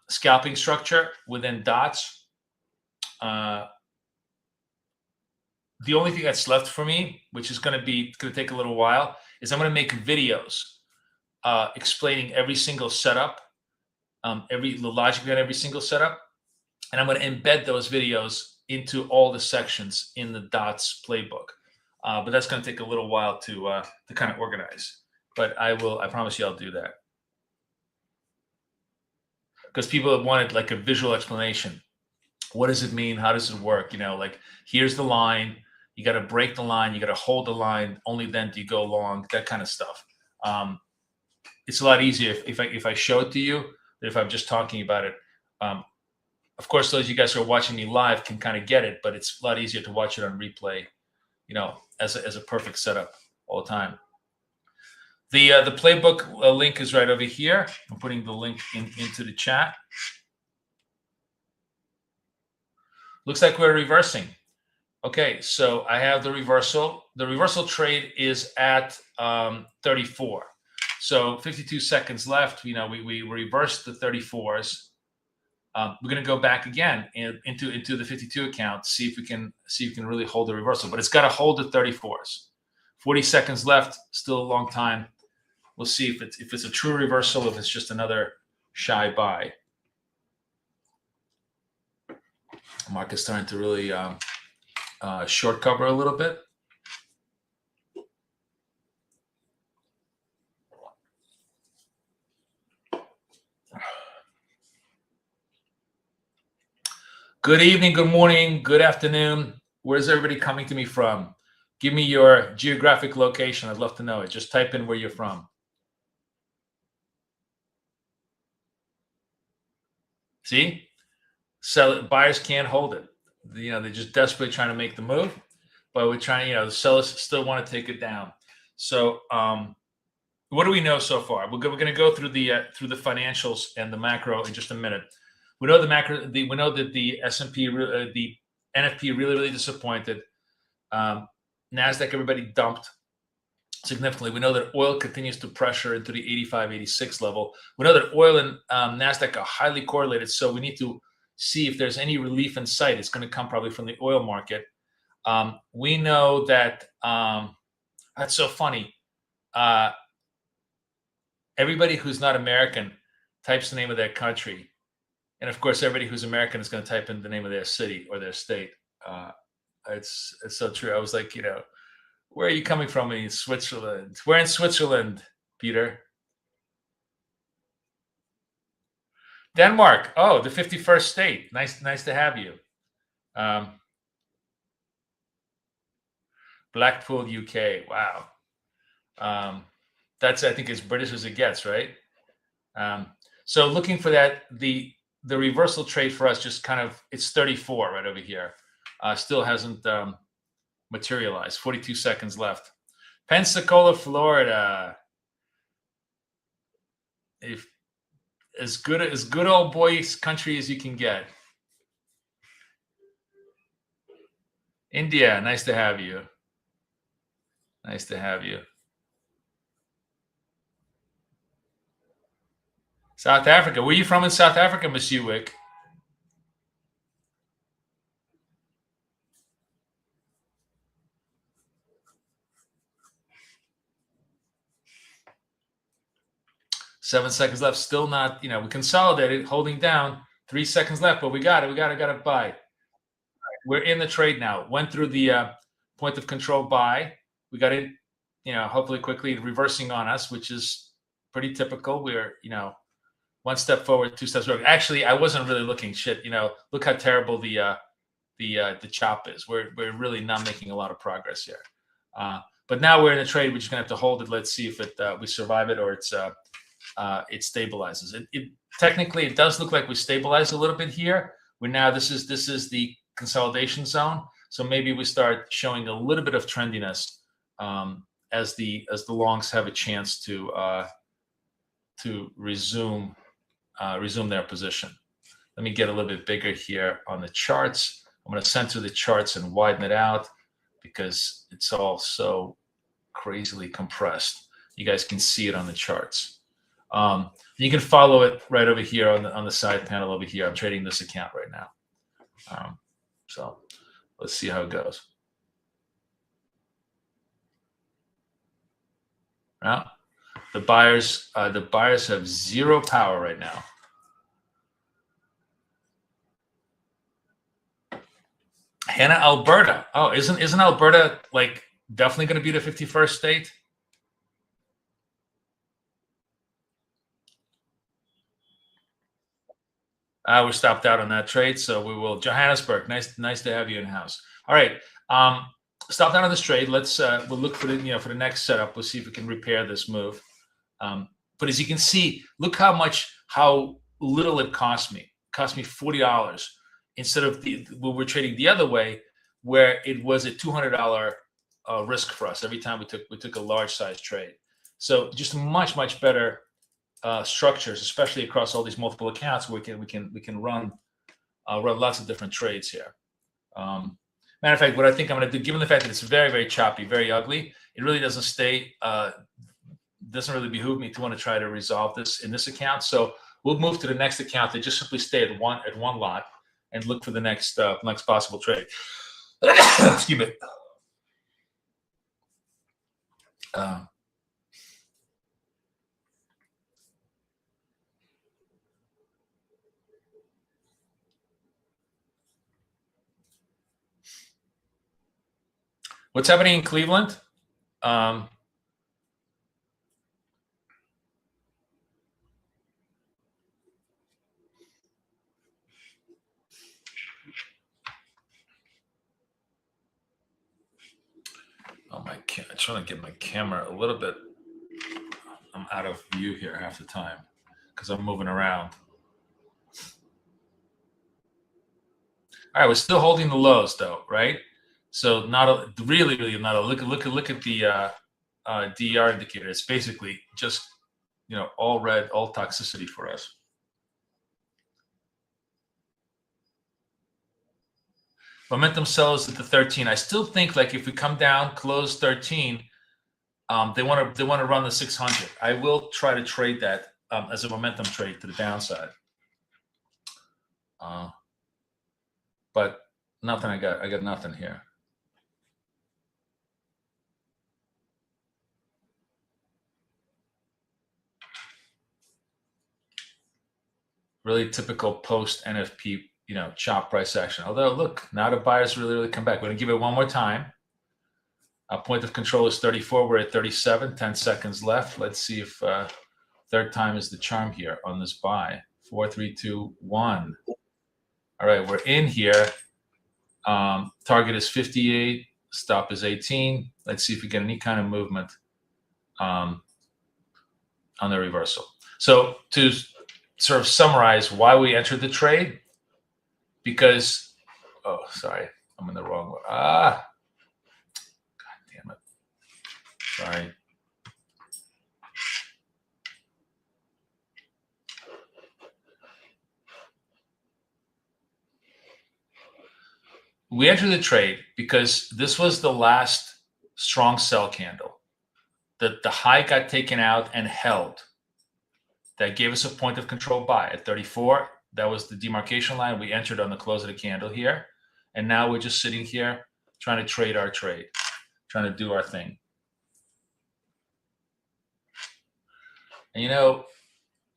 scalping structure within dots. The only thing that's left for me, which is going to take a little while, is I'm going to make videos explaining every single setup, the logic behind every single setup, and I'm going to embed those videos into all the sections in the dots playbook. But that's going to take a little while to kind of organize. But I promise you I'll do that. Because people have wanted like a visual explanation. What does it mean? How does it work? Like here's the line. You got to break the line. You got to hold the line. Only then do you go long. That kind of stuff. It's a lot easier if I show it to you than if I'm just talking about it. Of course, those of you guys who are watching me live can kind of get it, but it's a lot easier to watch it on replay, as a perfect setup all the time. The playbook link is right over here. I'm putting the link into the chat. Looks like we're reversing. Okay, so I have the reversal. The reversal trade is at 34. So 52 seconds left. We reversed the 34s. We're going to go back again into the 52 account, see if we can really hold the reversal. But it's got to hold the 34s. 40 seconds left. Still a long time. We'll see if it's a true reversal, if it's just another shy buy. Market's starting to really short cover a little bit. Good evening, good morning, good afternoon. Where's everybody coming to me from? Give me your geographic location. I'd love to know it. Just type in where you're from. See? Buyers can't hold it. They're just desperately trying to make the move, but we're trying, the sellers still want to take it down. So what do we know so far? We're going to go through the financials and the macro in just a minute. We know the macro. We know that the S&P, the NFP, really disappointed. Nasdaq, everybody dumped significantly. We know that oil continues to pressure into the 85, 86 level. We know that oil and Nasdaq are highly correlated. So we need to see if there's any relief in sight. It's going to come probably from the oil market. We know that that's so funny. Everybody who's not American types the name of their country. And of course, everybody who's American is going to type in the name of their city or their state. It's so true. I was like, where are you coming from in Switzerland? We're in Switzerland, Peter. Denmark. Oh, the 51st state. Nice to have you. Blackpool, UK. Wow. That's, I think, as British as it gets, right? So looking for that, the reversal trade for us just kind of, it's 34 right over here. Still hasn't materialized. 42 seconds left. Pensacola, Florida. If as good old boys country as you can get. India, nice to have you. Nice to have you. South Africa. Where are you from in South Africa, Monsieur Wick? 7 seconds left. Still not, we consolidated, holding down. 3 seconds left, but we got it. We got to buy. We're in the trade now. Went through the point of control buy. We got it, hopefully quickly reversing on us, which is pretty typical. We're, one step forward, 2 steps back. Actually, I wasn't really looking. Shit, look how terrible the chop is. We're really not making a lot of progress here. But now we're in a trade. We're just gonna have to hold it. Let's see if we survive it or it stabilizes. It technically it does look like we stabilized a little bit here. We're now this is the consolidation zone. So maybe we start showing a little bit of trendiness as the longs have a chance to resume their position. Let me get a little bit bigger here on the charts. I'm going to center the charts and widen it out because it's all so crazily compressed. You guys can see it on the charts. You can follow it right over here on the side panel over here. I'm trading this account right now. So let's see how it goes. Now, the buyers have zero power right now. Hannah, Alberta. Oh, isn't Alberta like definitely going to be the 51st state? We stopped out on that trade, so we will. Johannesburg, nice to have you in house. All right, stopped out on this trade. Let's we'll look for the next setup. We'll see if we can repair this move. But as you can see, look how little it cost me. It cost me $40 instead of when we're trading the other way, where it was a $200 risk for us every time we took a large size trade. So just much better structures, especially across all these multiple accounts, where we can run lots of different trades here. Matter of fact, what I think I'm going to do, given the fact that it's very choppy, very ugly, it really doesn't really behoove me to want to try to resolve this in this account. So we'll move to the next account and just simply stay at one lot and look for the next possible trade. Excuse me. What's happening in Cleveland? I'm trying to get my camera a little bit. I'm out of view here half the time because I'm moving around. All right, we're still holding the lows though, right? So really not a look at the DER indicator. It's basically just all red, all toxicity for us. Momentum sells at the 13. I still think like if we come down, close 13, they want to run the 600. I will try to trade that as a momentum trade to the downside. But nothing. I got nothing here. Really typical post NFP, chop price action. Although, look, now the buyers really come back. We're going to give it one more time. Our point of control is 34. We're at 37. 10 seconds left. Let's see if third time is the charm here on this buy. 4, 3, 2, 1. All right, we're in here. Target is 58. Stop is 18. Let's see if we get any kind of movement on the reversal. So to sort of summarize why we entered the trade, because, oh, sorry, I'm in the wrong one. God damn it. Sorry. We entered the trade because this was the last strong sell candle. The high got taken out and held. That gave us a point of control buy at 34. That was the demarcation line. We entered on the close of the candle here. And now we're just sitting here trying to trade our trade, trying to do our thing. And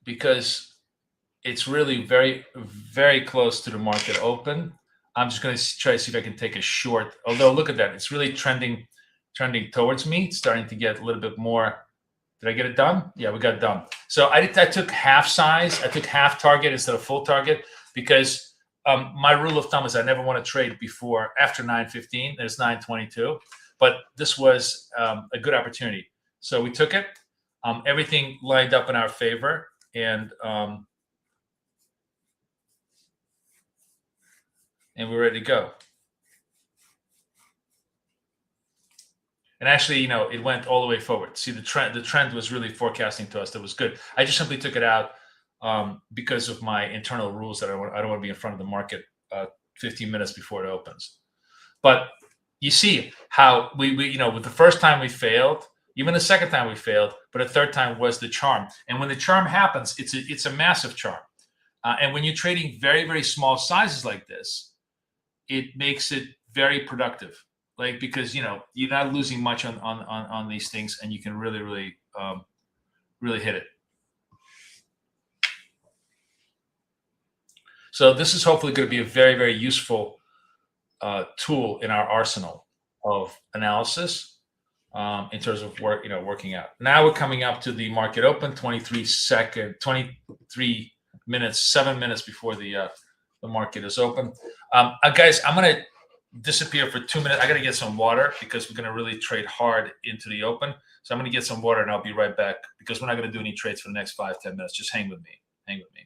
because it's really very, very close to the market open. I'm just going to try to see if I can take a short. Although, look at that. It's really trending towards me. It's starting to get a little bit more. Did I get it done? Yeah, we got it done. So I took half size. I took half target instead of full target because my rule of thumb is I never want to trade after 9:15. There's 9:22. But this was a good opportunity. So we took it. Everything lined up in our favor. And we're ready to go. And actually, it went all the way forward. See, the trend was really forecasting to us. That was good. I just simply took it out because of my internal rules that I don't want to be in front of the market 15 minutes before it opens. But you see how we with the first time we failed, even the second time we failed, but the third time was the charm. And when the charm happens, it's a massive charm. And when you're trading very, very small sizes like this, it makes it very productive, because you're not losing much on these things, and you can really, really, really hit it. So this is hopefully going to be a very, very useful tool in our arsenal of analysis in terms of working out. Now we're coming up to the market open, 23 minutes, 7 minutes before the market is open. Guys, I'm going to disappear for 2 minutes. I got to get some water because we're going to really trade hard into the open. So I'm going to get some water and I'll be right back because we're not going to do any trades for the next 5-10 minutes. Just hang with me. Hang with me.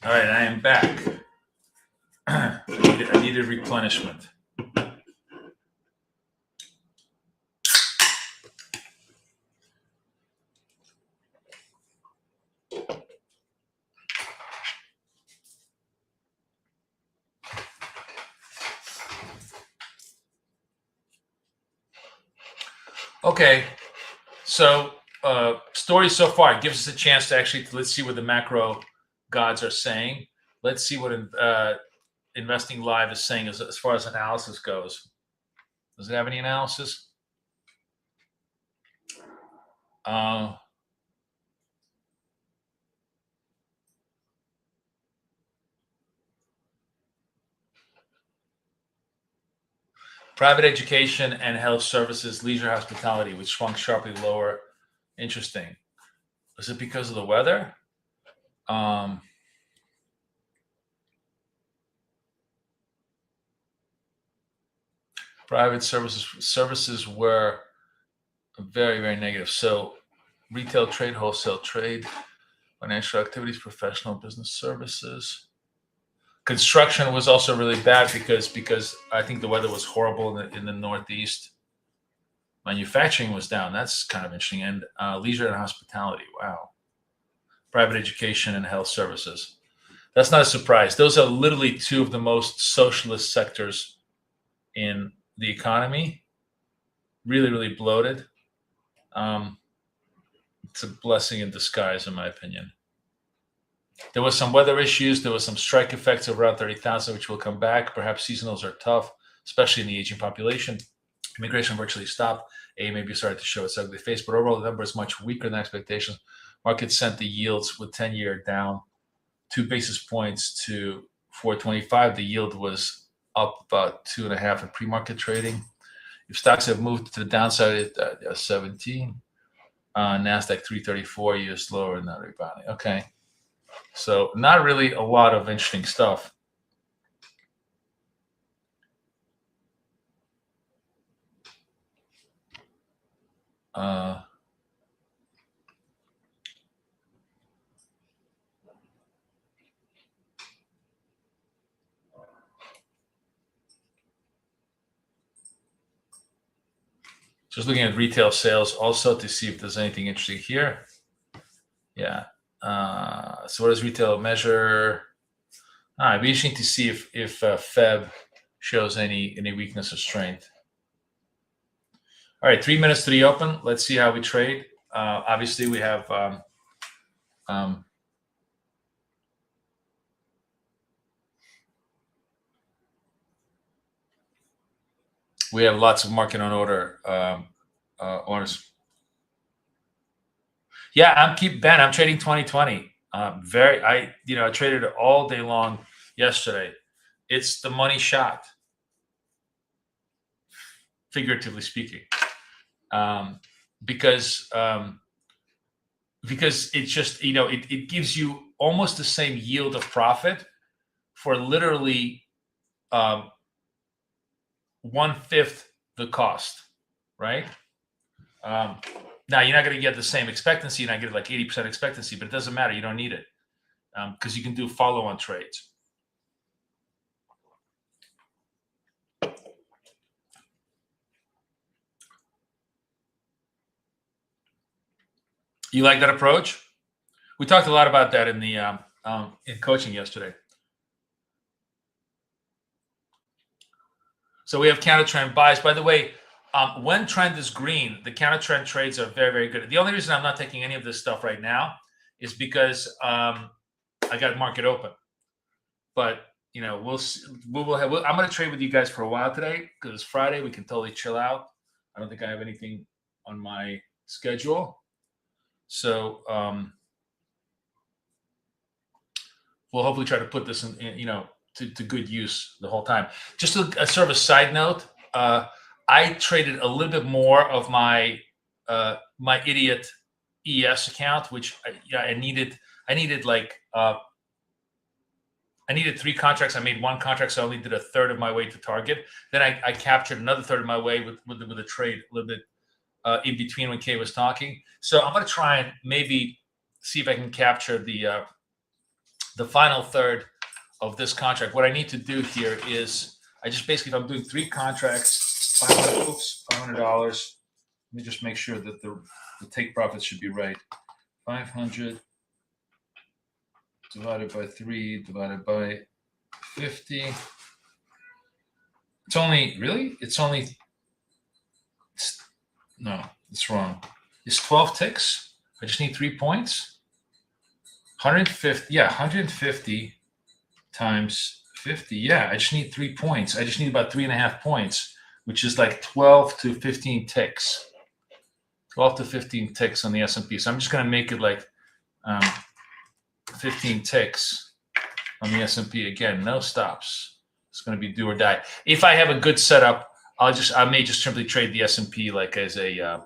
All right, I am back. I needed replenishment. Okay, so story so far. It gives us a chance to let's see what the macro gods are saying. Let's see what Investing Live is saying as far as analysis goes. Does it have any analysis? Private education and health services, leisure hospitality, which swung sharply lower. Interesting. Is it because of the weather? Private services were very, very negative. So retail trade, wholesale trade, financial activities, professional business services. Construction was also really bad because I think the weather was horrible in the Northeast. Manufacturing was down. That's kind of interesting. And leisure and hospitality. Wow. Private education and health services. That's not a surprise. Those are literally two of the most socialist sectors in the economy. Really, really bloated. It's a blessing in disguise, in my opinion. There was some weather issues. There was some strike effects of around 30,000, which will come back. Perhaps seasonals are tough, especially in the aging population. Immigration virtually stopped. Maybe started to show its ugly face, but overall the number is much weaker than expectations. Market sent the yields with 10-year down 2 basis points to 425. The yield was up about 2.5 in pre-market trading. If stocks have moved to the downside, 17. Nasdaq 334 years lower, not rebounding. Okay. So not really a lot of interesting stuff. Just looking at retail sales also to see if there's anything interesting here. Yeah. So what does retail measure? All right, we just need to see if Feb shows any weakness or strength. All right, 3 minutes to the open. Let's see how we trade. Obviously, we have lots of market on order orders. Yeah, I'm trading 2020. I traded it all day long yesterday. It's the money shot, figuratively speaking, because it's just it gives you almost the same yield of profit for literally 1/5 the cost, right? Now you're not going to get the same expectancy, and I get like 80% expectancy, but it doesn't matter. You don't need it because you can do follow-on trades. You like that approach? We talked a lot about that in the in coaching yesterday. So we have counter trend buys. By the way, when trend is green, the counter trend trades are very, very good. The only reason I'm not taking any of this stuff right now is because I got market open. But we'll see. I'm going to trade with you guys for a while today because it's Friday. We can totally chill out. I don't think I have anything on my schedule. So we'll hopefully try to put this in to good use the whole time. Just sort of a side note, I traded a little bit more of my my idiot ES account, which I needed. I needed 3 contracts. I made 1 contract, so I only did a third of my way to target. Then I captured another third of my way with a trade a little bit in between when Kay was talking. So I'm going to try and maybe see if I can capture the final third of this contract. What I need to do here is I just basically, if I'm doing 3 contracts, $500. Let me just make sure that the take profits should be right. 500 divided by 3 divided by 50. It's only, really? No, it's wrong. It's 12 ticks. I just need 3 points. 150, yeah, 150 times 50. Yeah, I just need 3 points. I just need about 3.5 points, which is like 12 to 15 ticks. 12 to 15 ticks on the S&P. So I'm just going to make it like 15 ticks on the S&P. Again, no stops. It's going to be do or die. If I have a good setup, I may just simply trade the S&P like as a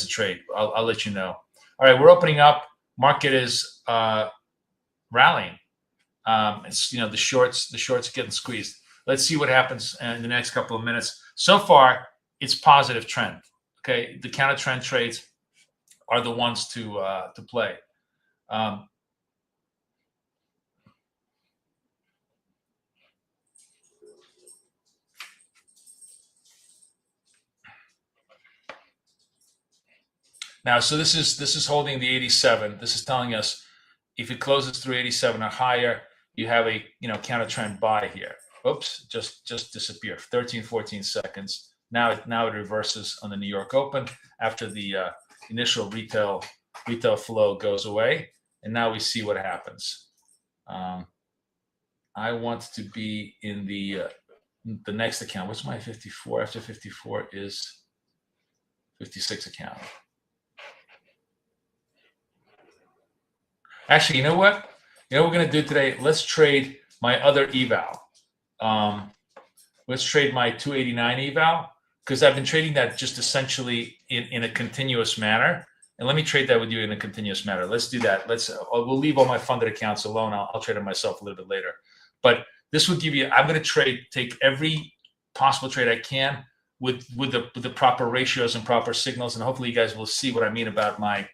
trade. I'll let you know. All right, we're opening up. Market is rallying. It's the shorts getting squeezed. Let's see what happens in the next couple of minutes. So far, it's positive trend. Okay, the counter trend trades are the ones to play. Now, so this is holding the 87. This is telling us if it closes through 87 or higher, you have a counter trend buy here. Oops, just disappeared. 13, 14 seconds. Now it reverses on the New York Open after the initial retail flow goes away, and now we see what happens. I want to be in the next account. What's my 54? After 54 is 56 account. Actually, you know what? What we're going to do today? Let's trade my other eval. Let's trade my 289 eval because I've been trading that just essentially in a continuous manner. And let me trade that with you in a continuous manner. Let's do that. We'll leave all my funded accounts alone. I'll trade it myself a little bit later. But this will give you. I'm going to take every possible trade I can with the proper ratios and proper signals, and hopefully you guys will see what I mean about my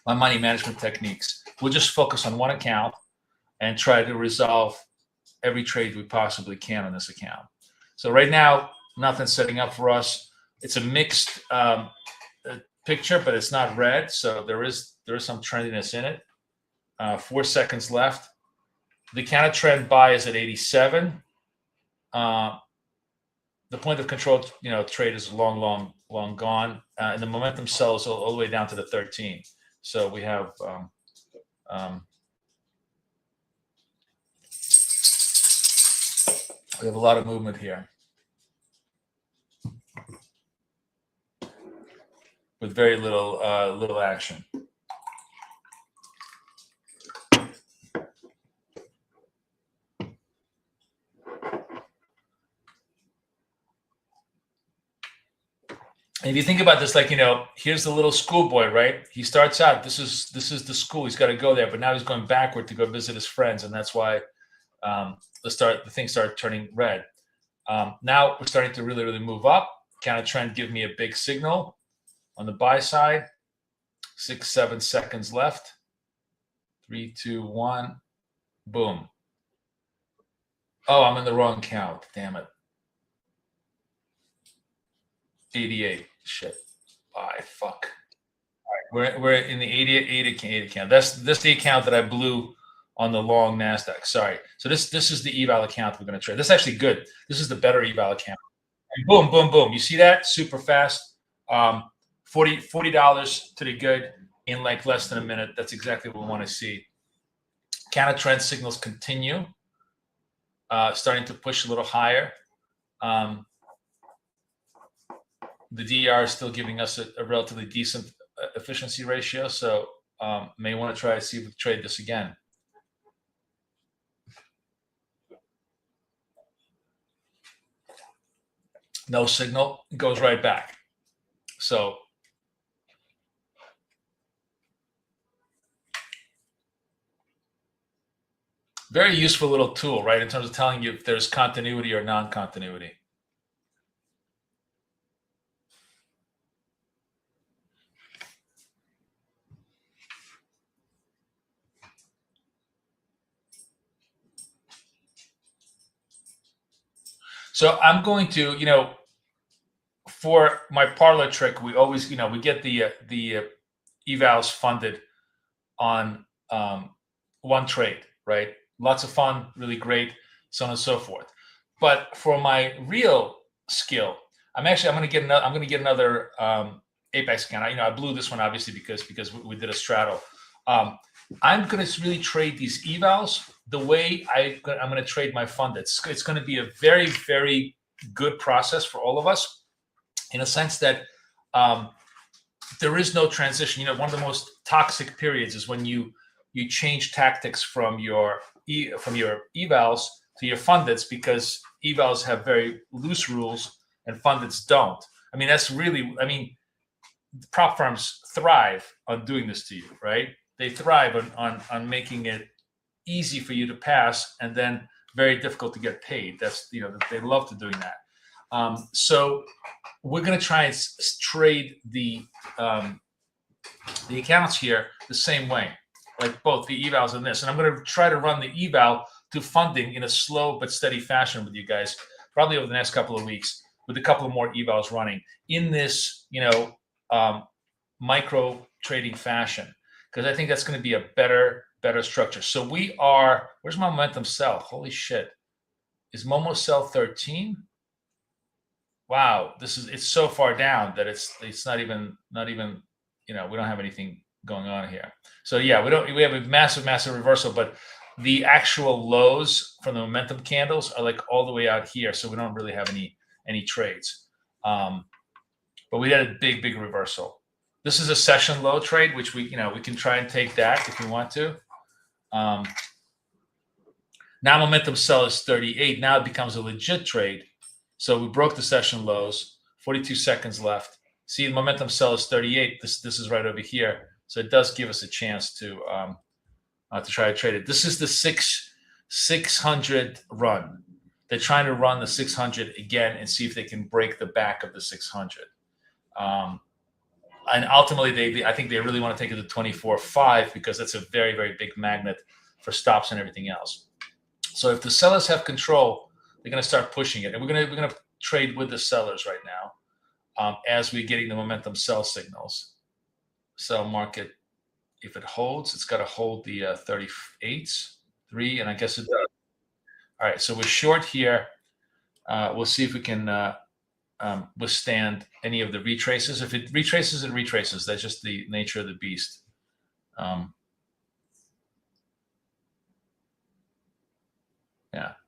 my money management techniques. We'll just focus on one account and try to resolve every trade we possibly can on this account. So right now, nothing's setting up for us. It's a mixed picture, but it's not red. So there is there is some trendiness in it. 4 seconds left. The counter trend buy is at 87. The point of control, trade is long gone, and the momentum sell is all the way down to the 13. So we have a lot of movement here with very little action. And if you think about this, here's the little schoolboy, right? He starts out, this is the school. He's got to go there, but now he's going backward to go visit his friends, and that's why the thing started turning red. Now we're starting to really move up. Counter trend give me a big signal on the buy side. 6-7 seconds left. 3, 2, 1, boom. Oh, I'm in the wrong count. Damn it. 88. Shit. Bye. Fuck. All right, we're in the 88 account. That's the account that I blew on the long Nasdaq. Sorry. So this is the eval account we're going to trade. This is actually good. This is the better eval account. And boom, boom, boom. You see that? Super fast. $40 to the good in less than a minute. That's exactly what we want to see. Counter trend signals continue. Starting to push a little higher. The DR is still giving us a relatively decent efficiency ratio, so may want to try to see if we can trade this again. No signal, goes right back. So very useful little tool, right, in terms of telling you if there's continuity or non-continuity. So I'm going to, for my parlor trick, we always, we get the evals funded on one trade, right? Lots of fun, really great, so on and so forth. But for my real skill, I'm going to get another Apex account. I blew this one obviously because we did a straddle. I'm going to really trade these evals the way I'm going to trade my funded. It's going to be a very, very good process for all of us, in a sense that there is no transition. One of the most toxic periods is when you change tactics from your evals to your fundeds, because evals have very loose rules and fundeds don't. That's really, prop firms thrive on doing this to you, right? They thrive on making it easy for you to pass and then very difficult to get paid. That's, they love to doing that. So we're going to try and trade the accounts here the same way, like both the evals and this. And I'm going to try to run the eval to funding in a slow but steady fashion with you guys, probably over the next couple of weeks, with a couple of more evals running in this, micro trading fashion, because I think that's going to be a better structure. So where's my momentum sell? Holy shit. Is Momo sell 13? Wow, it's so far down that it's not even, we don't have anything going on here. So yeah, we have a massive reversal, but the actual lows from the momentum candles are all the way out here. So we don't really have any trades. But we had a big reversal. This is a session low trade, which we can try and take that if we want to. Now momentum sell is 38. Now it becomes a legit trade. So we broke the session lows, 42 seconds left. See, the momentum sell is 38. This is right over here. So it does give us a chance to try to trade it. This is the 600 run. They're trying to run the 600 again and see if they can break the back of the 600. And ultimately, I think they really want to take it to 24.5 because that's a very, very big magnet for stops and everything else. So if the sellers have control, they're going to start pushing it, and we're going to trade with the sellers right now as we're getting the momentum sell signals. Sell market if it holds, it's got to hold the 38s, 3, and I guess it does. All right, so we're short here. We'll see if we can withstand any of the retraces. If it retraces, it retraces. That's just the nature of the beast. Yeah,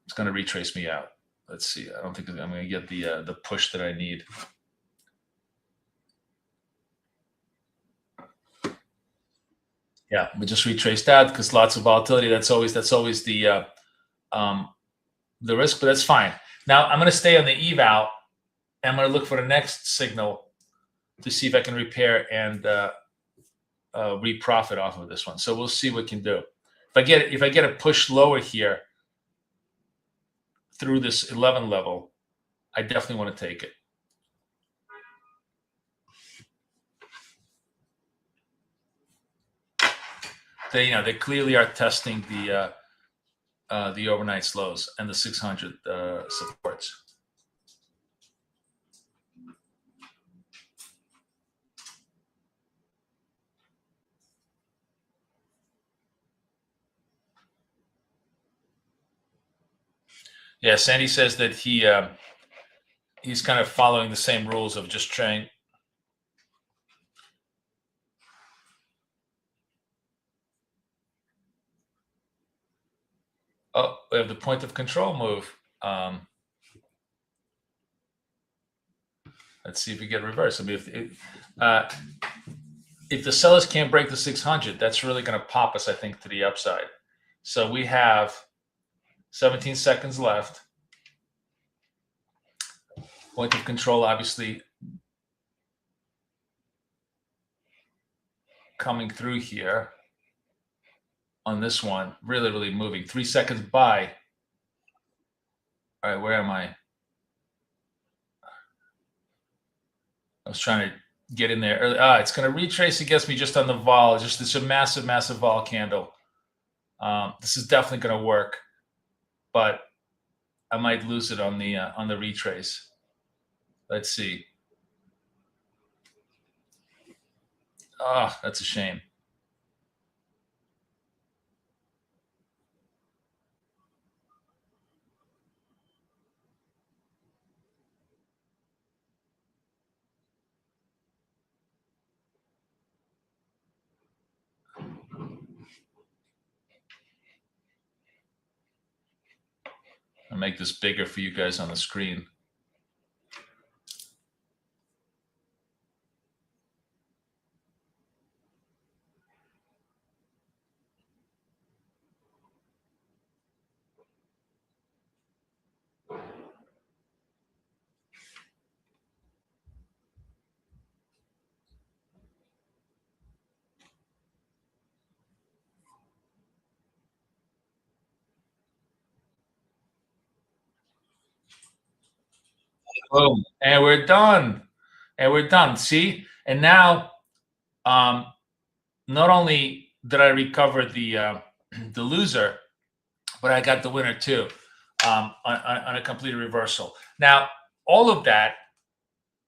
it's going to retrace me out. Let's see. I don't think I'm going to get the push that I need. Yeah, we just retraced that because lots of volatility. That's always the risk, but that's fine. Now I'm going to stay on the eval. And I'm going to look for the next signal to see if I can repair and reprofit off of this one. So we'll see what we can do. If I get a push lower here through this 11 level, I definitely want to take it. They clearly are testing the overnight lows and the 600 supports. Yeah, Sandy says that he's kind of following the same rules of just trying. Oh, we have the point of control move. Let's see if we get reversed. I mean, if the sellers can't break the 600, that's really going to pop us, I think, to the upside. So we have 17 seconds left. Point of control, obviously, coming through here on this one. Really, really moving. 3 seconds buy. All right, where am I? I was trying to get in there early. It's going to retrace against me just on the vol. It's a massive, massive vol candle. This is definitely going to work, but I might lose it on the retrace. Let's see. That's a shame. I'll make this bigger for you guys on the screen. Boom. And we're done. And we're done. See? And now, not only did I recover the loser, but I got the winner too, on a complete reversal. Now, all of that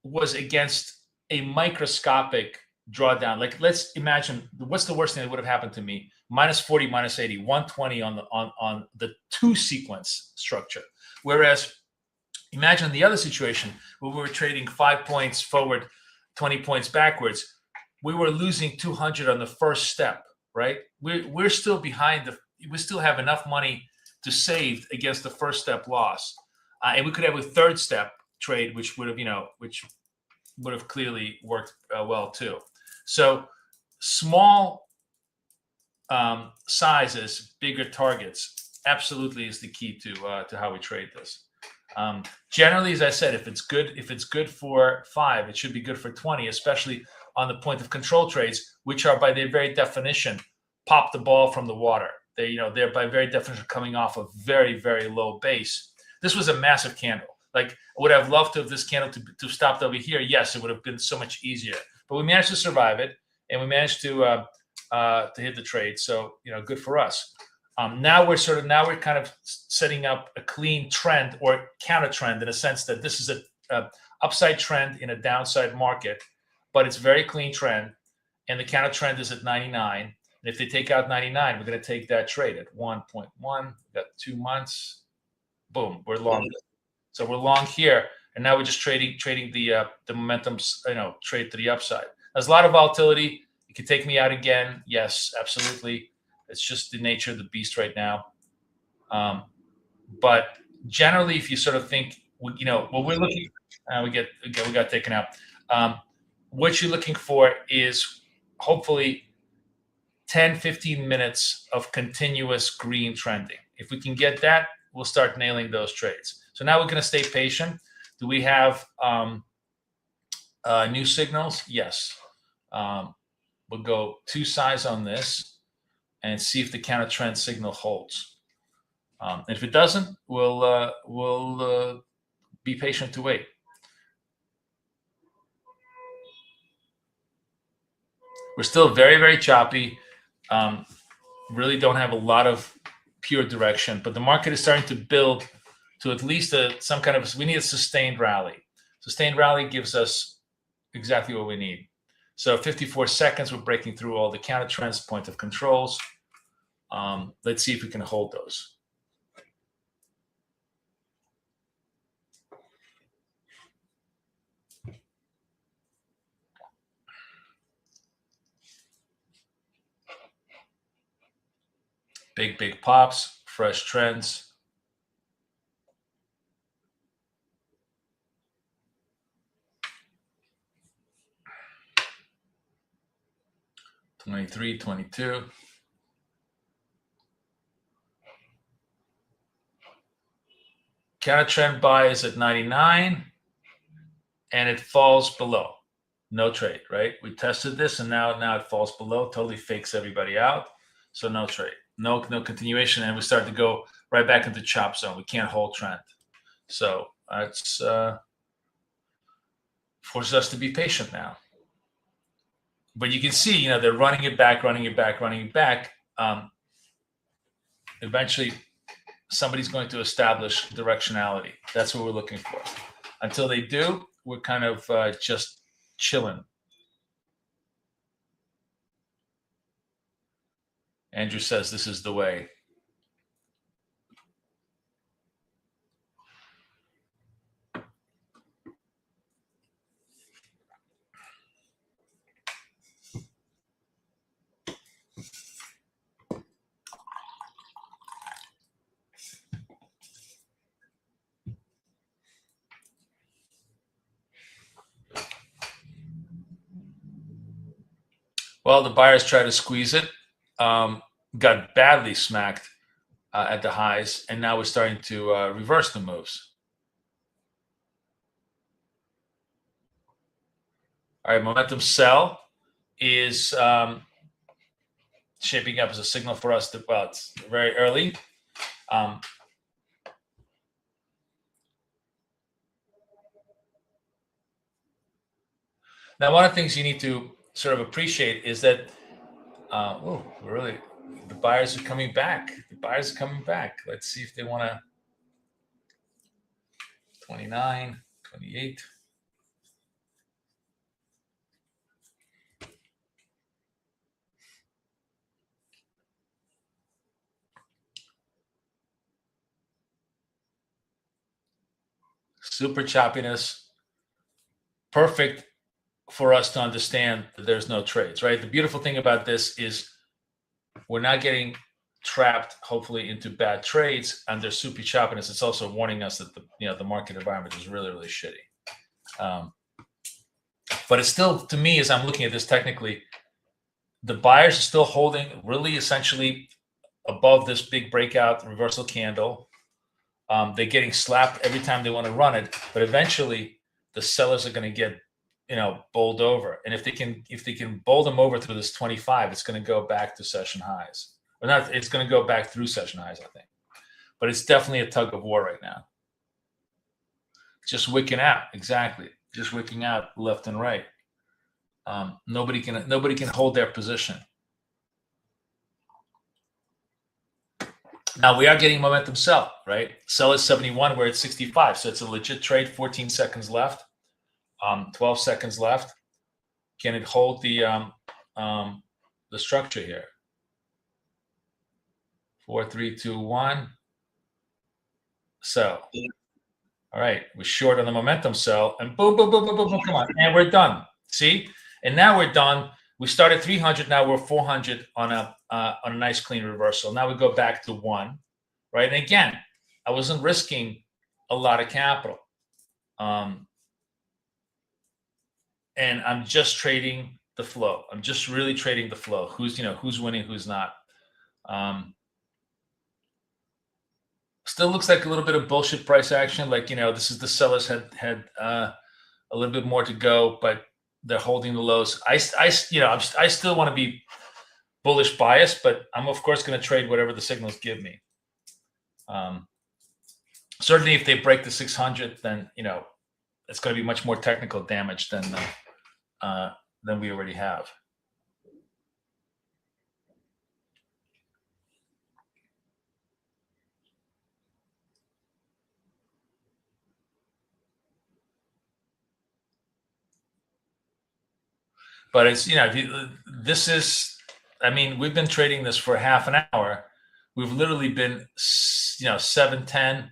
was against a microscopic drawdown. Like, let's imagine, what's the worst thing that would have happened to me? -40, -80, 120 on the 2 sequence structure. Whereas imagine the other situation where we were trading 5 points forward, 20 points backwards. We were losing 200 on the first step, right? We're still behind. We still have enough money to save against the first step loss, and we could have a third step trade, which would have clearly worked well too. So small sizes, bigger targets, absolutely is the key to how we trade this. Generally, as I said, if it's good for 5, it should be good for 20, especially on the point of control trades, which are by their very definition, pop the ball from the water. They're by very definition coming off a very, very low base. This was a massive candle. Like, would I have loved to have this candle to stopped over here? Yes, it would have been so much easier. But we managed to survive it, and we managed to hit the trade. So good for us. Now we're kind of setting up a clean trend or counter trend in a sense that this is a upside trend in a downside market, but it's a very clean trend. and the counter trend is at 99. And if they take out 99, we're going to take that trade at 1.1. We've got 2 months. Boom, we're long. So we're long here, and now we're just trading the momentum's trade to the upside. There's a lot of volatility. It could take me out again. Yes, absolutely. It's just the nature of the beast right now. But generally, if you sort of think, what we're looking, we got taken out. What you're looking for is hopefully 10, 15 minutes of continuous green trending. If we can get that, we'll start nailing those trades. So now we're going to stay patient. Do we have new signals? Yes. We'll go 2 sides on this and see if the counter trend signal holds. And if it doesn't, we'll be patient to wait. We're still very, very choppy. Really don't have a lot of pure direction, but the market is starting to build to at least some kind of, we need a sustained rally. Sustained rally gives us exactly what we need. So 54 seconds, we're breaking through all the counter trends, point of controls. Let's see if we can hold those. Big pops, fresh trends. $23, $22. Counter trend buy is at 99, and it falls below. No trade, right? We tested this, and now it falls below. Totally fakes everybody out. So no trade, no continuation, and we start to go right back into chop zone. We can't hold trend. So it's forces us to be patient now. But you can see, they're running it back. Eventually, somebody's going to establish directionality. That's what we're looking for. Until they do, we're kind of just chilling. Andrew says this is the way. Well, the buyers try to squeeze it, got badly smacked at the highs, and now we're starting to reverse the moves. All right, momentum sell is shaping up as a signal for us to, well, it's very early. Now, one of the things you need to sort of appreciate is that, really, the buyers are coming back. Let's see if they want to. 29, 28. Super choppiness. Perfect for us to understand that there's no trades, right? The beautiful thing about this is we're not getting trapped, hopefully, into bad trades, and there's super choppiness. It's also warning us that the market environment is really, really shitty. But it's still, to me, as I'm looking at this technically, the buyers are still holding really essentially above this big breakout reversal candle. They're getting slapped every time they want to run it, but eventually the sellers are going to get bowled over. And if they can bowl them over through this 25, it's going to go back to session highs. Or not, it's going to go back through session highs, I think. But it's definitely a tug of war right now. Just wicking out, exactly. Just wicking out left and right. Nobody can hold their position. Now we are getting momentum sell, right? Sell is 71, we're at 65. So it's a legit trade, 14 seconds left. 12 seconds left. Can it hold the the structure here. 4, 3, 2, 1. Sell. All right, we're short on the momentum sell, and boom, boom, boom, boom, boom, boom. Come on, and we're done. See, and now we're done. We started 300. Now we're 400 on a nice clean reversal. Now we go back to 1, right? And again, I wasn't risking a lot of capital, and I'm just trading the flow. I'm just really trading the flow. Who's winning, who's not. Still looks like a little bit of bullshit price action. Like, this is the sellers had a little bit more to go, but they're holding the lows. I still want to be bullish biased, but I'm of course going to trade whatever the signals give me. Certainly, if they break the 600, then it's going to be much more technical damage than we already have. But it's, we've been trading this for half an hour. We've literally been, 710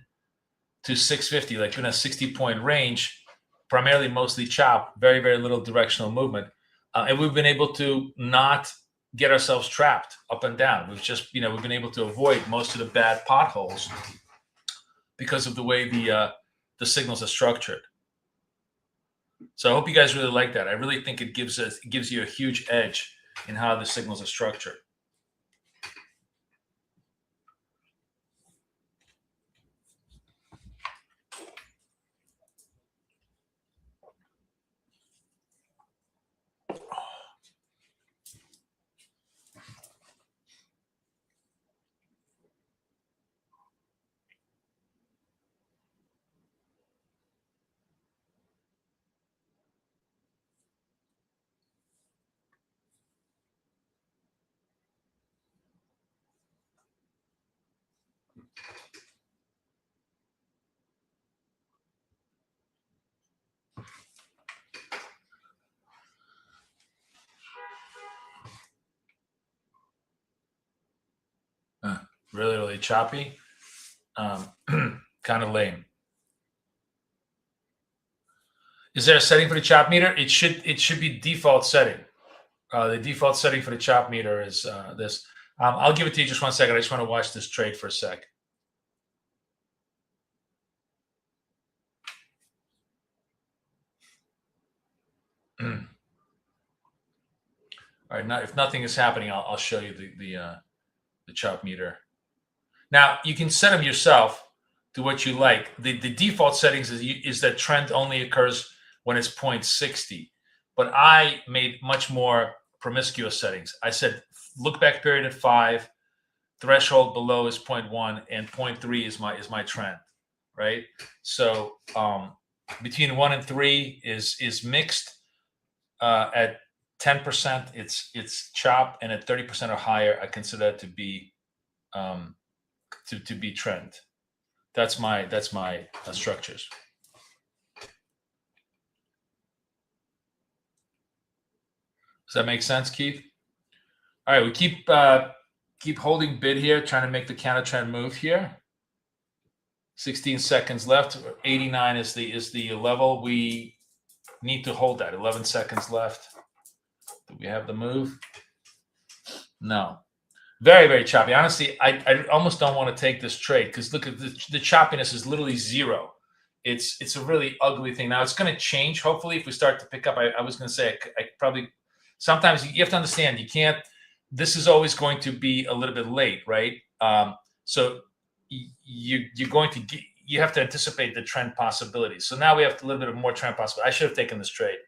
to 650, like in a 60-point range, primarily mostly chop, very, very little directional movement. And we've been able to not get ourselves trapped up and down. We've just, we've been able to avoid most of the bad potholes because of the way the signals are structured. So I hope you guys really like that. I really think it gives you a huge edge in how the signals are structured. Really, really choppy. Kind of lame. Is there a setting for the chop meter? It should be default setting. The default setting for the chop meter is this. I'll give it to you just 1 second. I just want to watch this trade for a sec. All right. Now, if nothing is happening, I'll show you the chop meter. Now you can set them yourself to what you like. The default settings is that trend only occurs when it's 0.60, but I made much more promiscuous settings. I said look back period at 5, threshold below is 0.1, and 0.3 is my trend, right? So between 1 and 3 is mixed. At 10%, it's chop, and at 30% or higher, I consider that to be to be trend. That's my structures. Does that make sense, Keith? All right, we keep holding bid here, trying to make the counter trend move here. 16 seconds left. 89 is the level. We need to hold that. 11 seconds left. Do we have the move? No. Very, very choppy. Honestly, I almost don't want to take this trade because look at the choppiness is literally zero. It's a really ugly thing. Now it's going to change. Hopefully, if we start to pick up, I was going to say I probably sometimes you have to understand you can't. This is always going to be a little bit late, right? So you're going to get. You have to anticipate the trend possibilities. So now we have a little bit of more trend possibility. I should have taken this trade,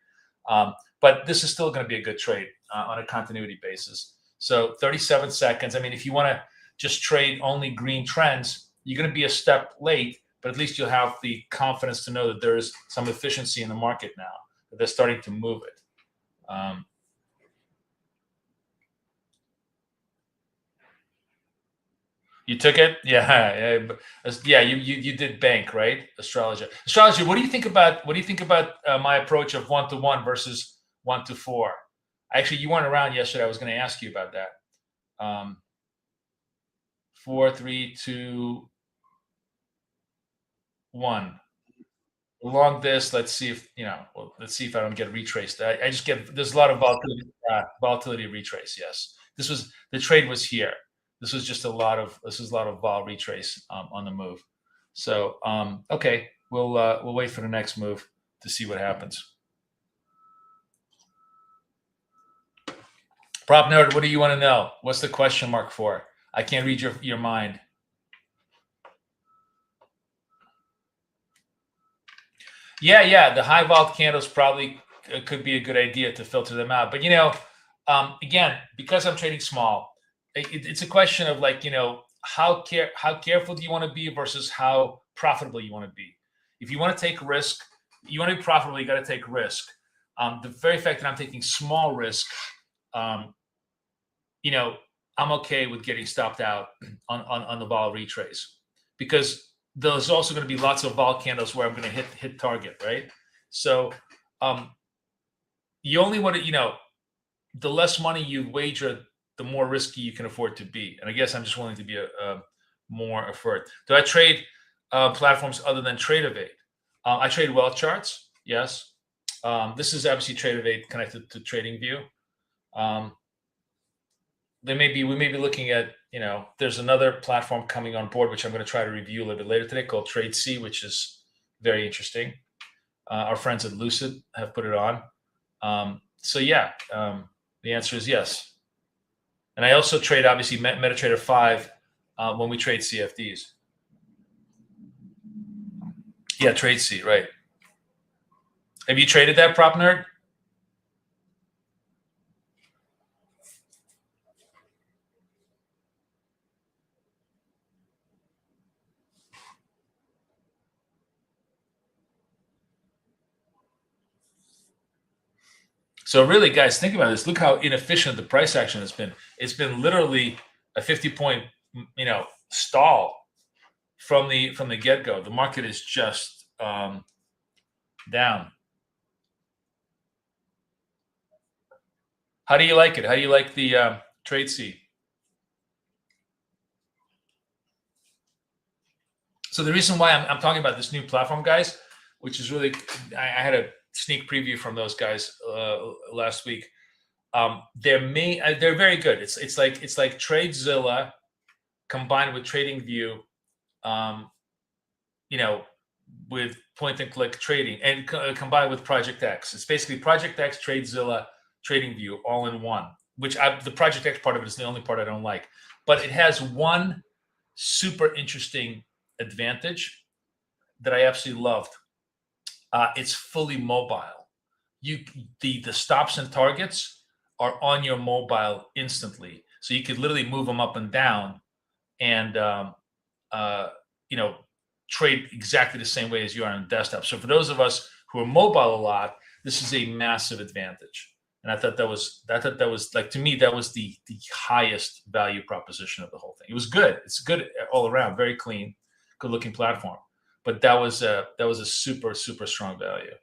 but this is still going to be a good trade on a continuity basis. So 37 seconds. I mean, if you want to just trade only green trends, you're going to be a step late, but at least you'll have the confidence to know that there is some efficiency in the market now, that they're starting to move it. You took it? Yeah. You did bank, right? Astrologer. What do you think about my approach of 1-to-1 versus 1-to-4? Actually, you weren't around yesterday. I was going to ask you about that. 4, 3, 2, 1. Along this, let's see if let's see if I don't get retraced. I just get there's a lot of volatility retrace. Yes, the trade was here. This was just a lot of vol retrace on the move. So okay, we'll wait for the next move to see what happens. Prop nerd, what do you want to know? What's the question mark for? I can't read your mind. Yeah. The high vol candles probably could be a good idea to filter them out. But again, because I'm trading small, it's a question of like how careful do you want to be versus how profitable you want to be. If you want to take risk, you want to be profitable. You got to take risk. The very fact that I'm taking small risk, I'm okay with getting stopped out on the vol retrace because there's also going to be lots of vol candles where I'm going to hit target, right? So you only want to, the less money you wager, the more risky you can afford to be. And I guess I'm just willing to be more afford. Do I trade platforms other than TradeEvade? I trade wealth charts. Yes. This is obviously TradeEvade connected to TradingView. We may be looking at, there's another platform coming on board, which I'm going to try to review a little bit later today called TradeC, which is very interesting. Our friends at Lucid have put it on. So yeah, the answer is yes. And I also trade, obviously, MetaTrader 5 when we trade CFDs. Yeah, TradeC, right. Have you traded that, Prop Nerd? So really, guys, think about this. Look how inefficient the price action has been. It's been literally a 50-point, stall from the get-go. The market is just down. How do you like it? How do you like the TradeC? So the reason why I'm talking about this new platform, guys, which is really, I had a sneak preview from those guys last week. They're very good. It's like TradeZilla combined with TradingView, with point and click trading, and combined with Project X. It's basically Project X, TradeZilla, TradingView all in one. Which the Project X part of it is the only part I don't like, but it has one super interesting advantage that I absolutely loved. It's fully mobile. The stops and targets are on your mobile instantly, so you could literally move them up and down, and trade exactly the same way as you are on desktop. So for those of us who are mobile a lot, this is a massive advantage. And I thought that was like, to me, that was the highest value proposition of the whole thing. It was good. It's good all around, very clean, good looking platform. But that was a super, super strong value.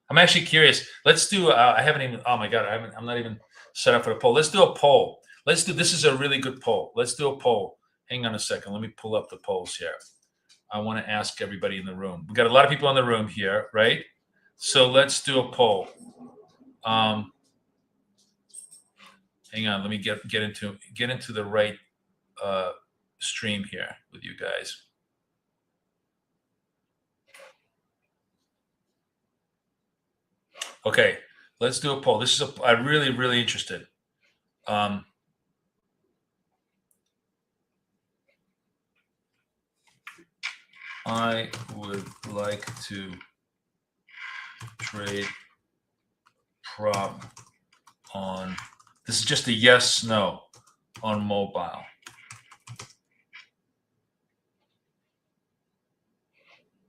I'm actually curious. Let's do. I haven't even. Oh my god! I'm not even set up for a poll. Let's do a poll. This is a really good poll. Let's do a poll. Hang on a second. Let me pull up the polls here. I want to ask everybody in the room. We got a lot of people in the room here, right? So let's do a poll. Hang on. Let me get into the right stream here with you guys. Okay, let's do a poll. This is I'm really, really interested. I would like to trade prop on, this is just a yes, no on mobile.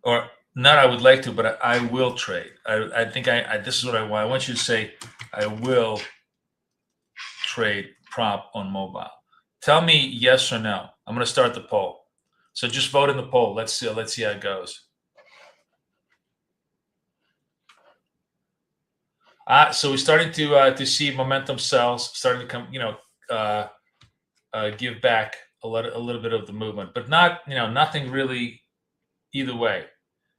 Or not I would like to, but I will trade. I think this is what I want. I want you to say, I will trade prop on mobile. Tell me yes or no. I'm going to start the poll. So just vote in the poll. Let's see how it goes. So we're starting to see momentum sells starting to come, give back a little bit of the movement, but not, nothing really either way.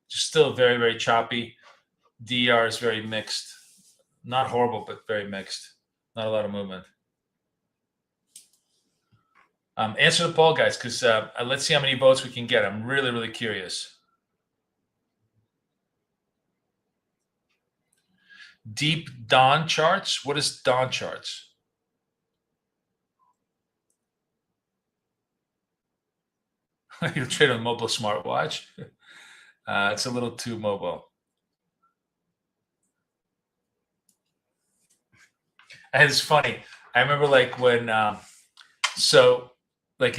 Just still very, very choppy. DR is very mixed. Not horrible, but very mixed. Not a lot of movement. Answer the poll, guys, because let's see how many votes we can get. I'm really, really curious. Deep dawn charts? What is dawn charts? You'll trade on mobile smartwatch. It's a little too mobile. And it's funny. I remember like when, like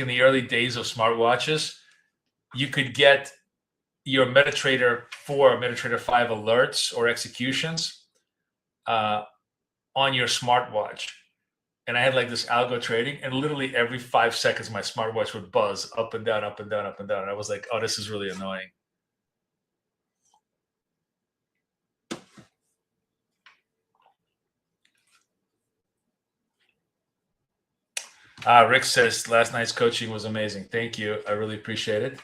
in the early days of smartwatches, you could get your MetaTrader 4 or MetaTrader 5 alerts or executions on your smartwatch. And I had like this algo trading, and literally every 5 seconds, my smartwatch would buzz up and down, up and down, up and down. And I was like, oh, this is really annoying. Rick says last night's coaching was amazing. Thank you. I really appreciate it.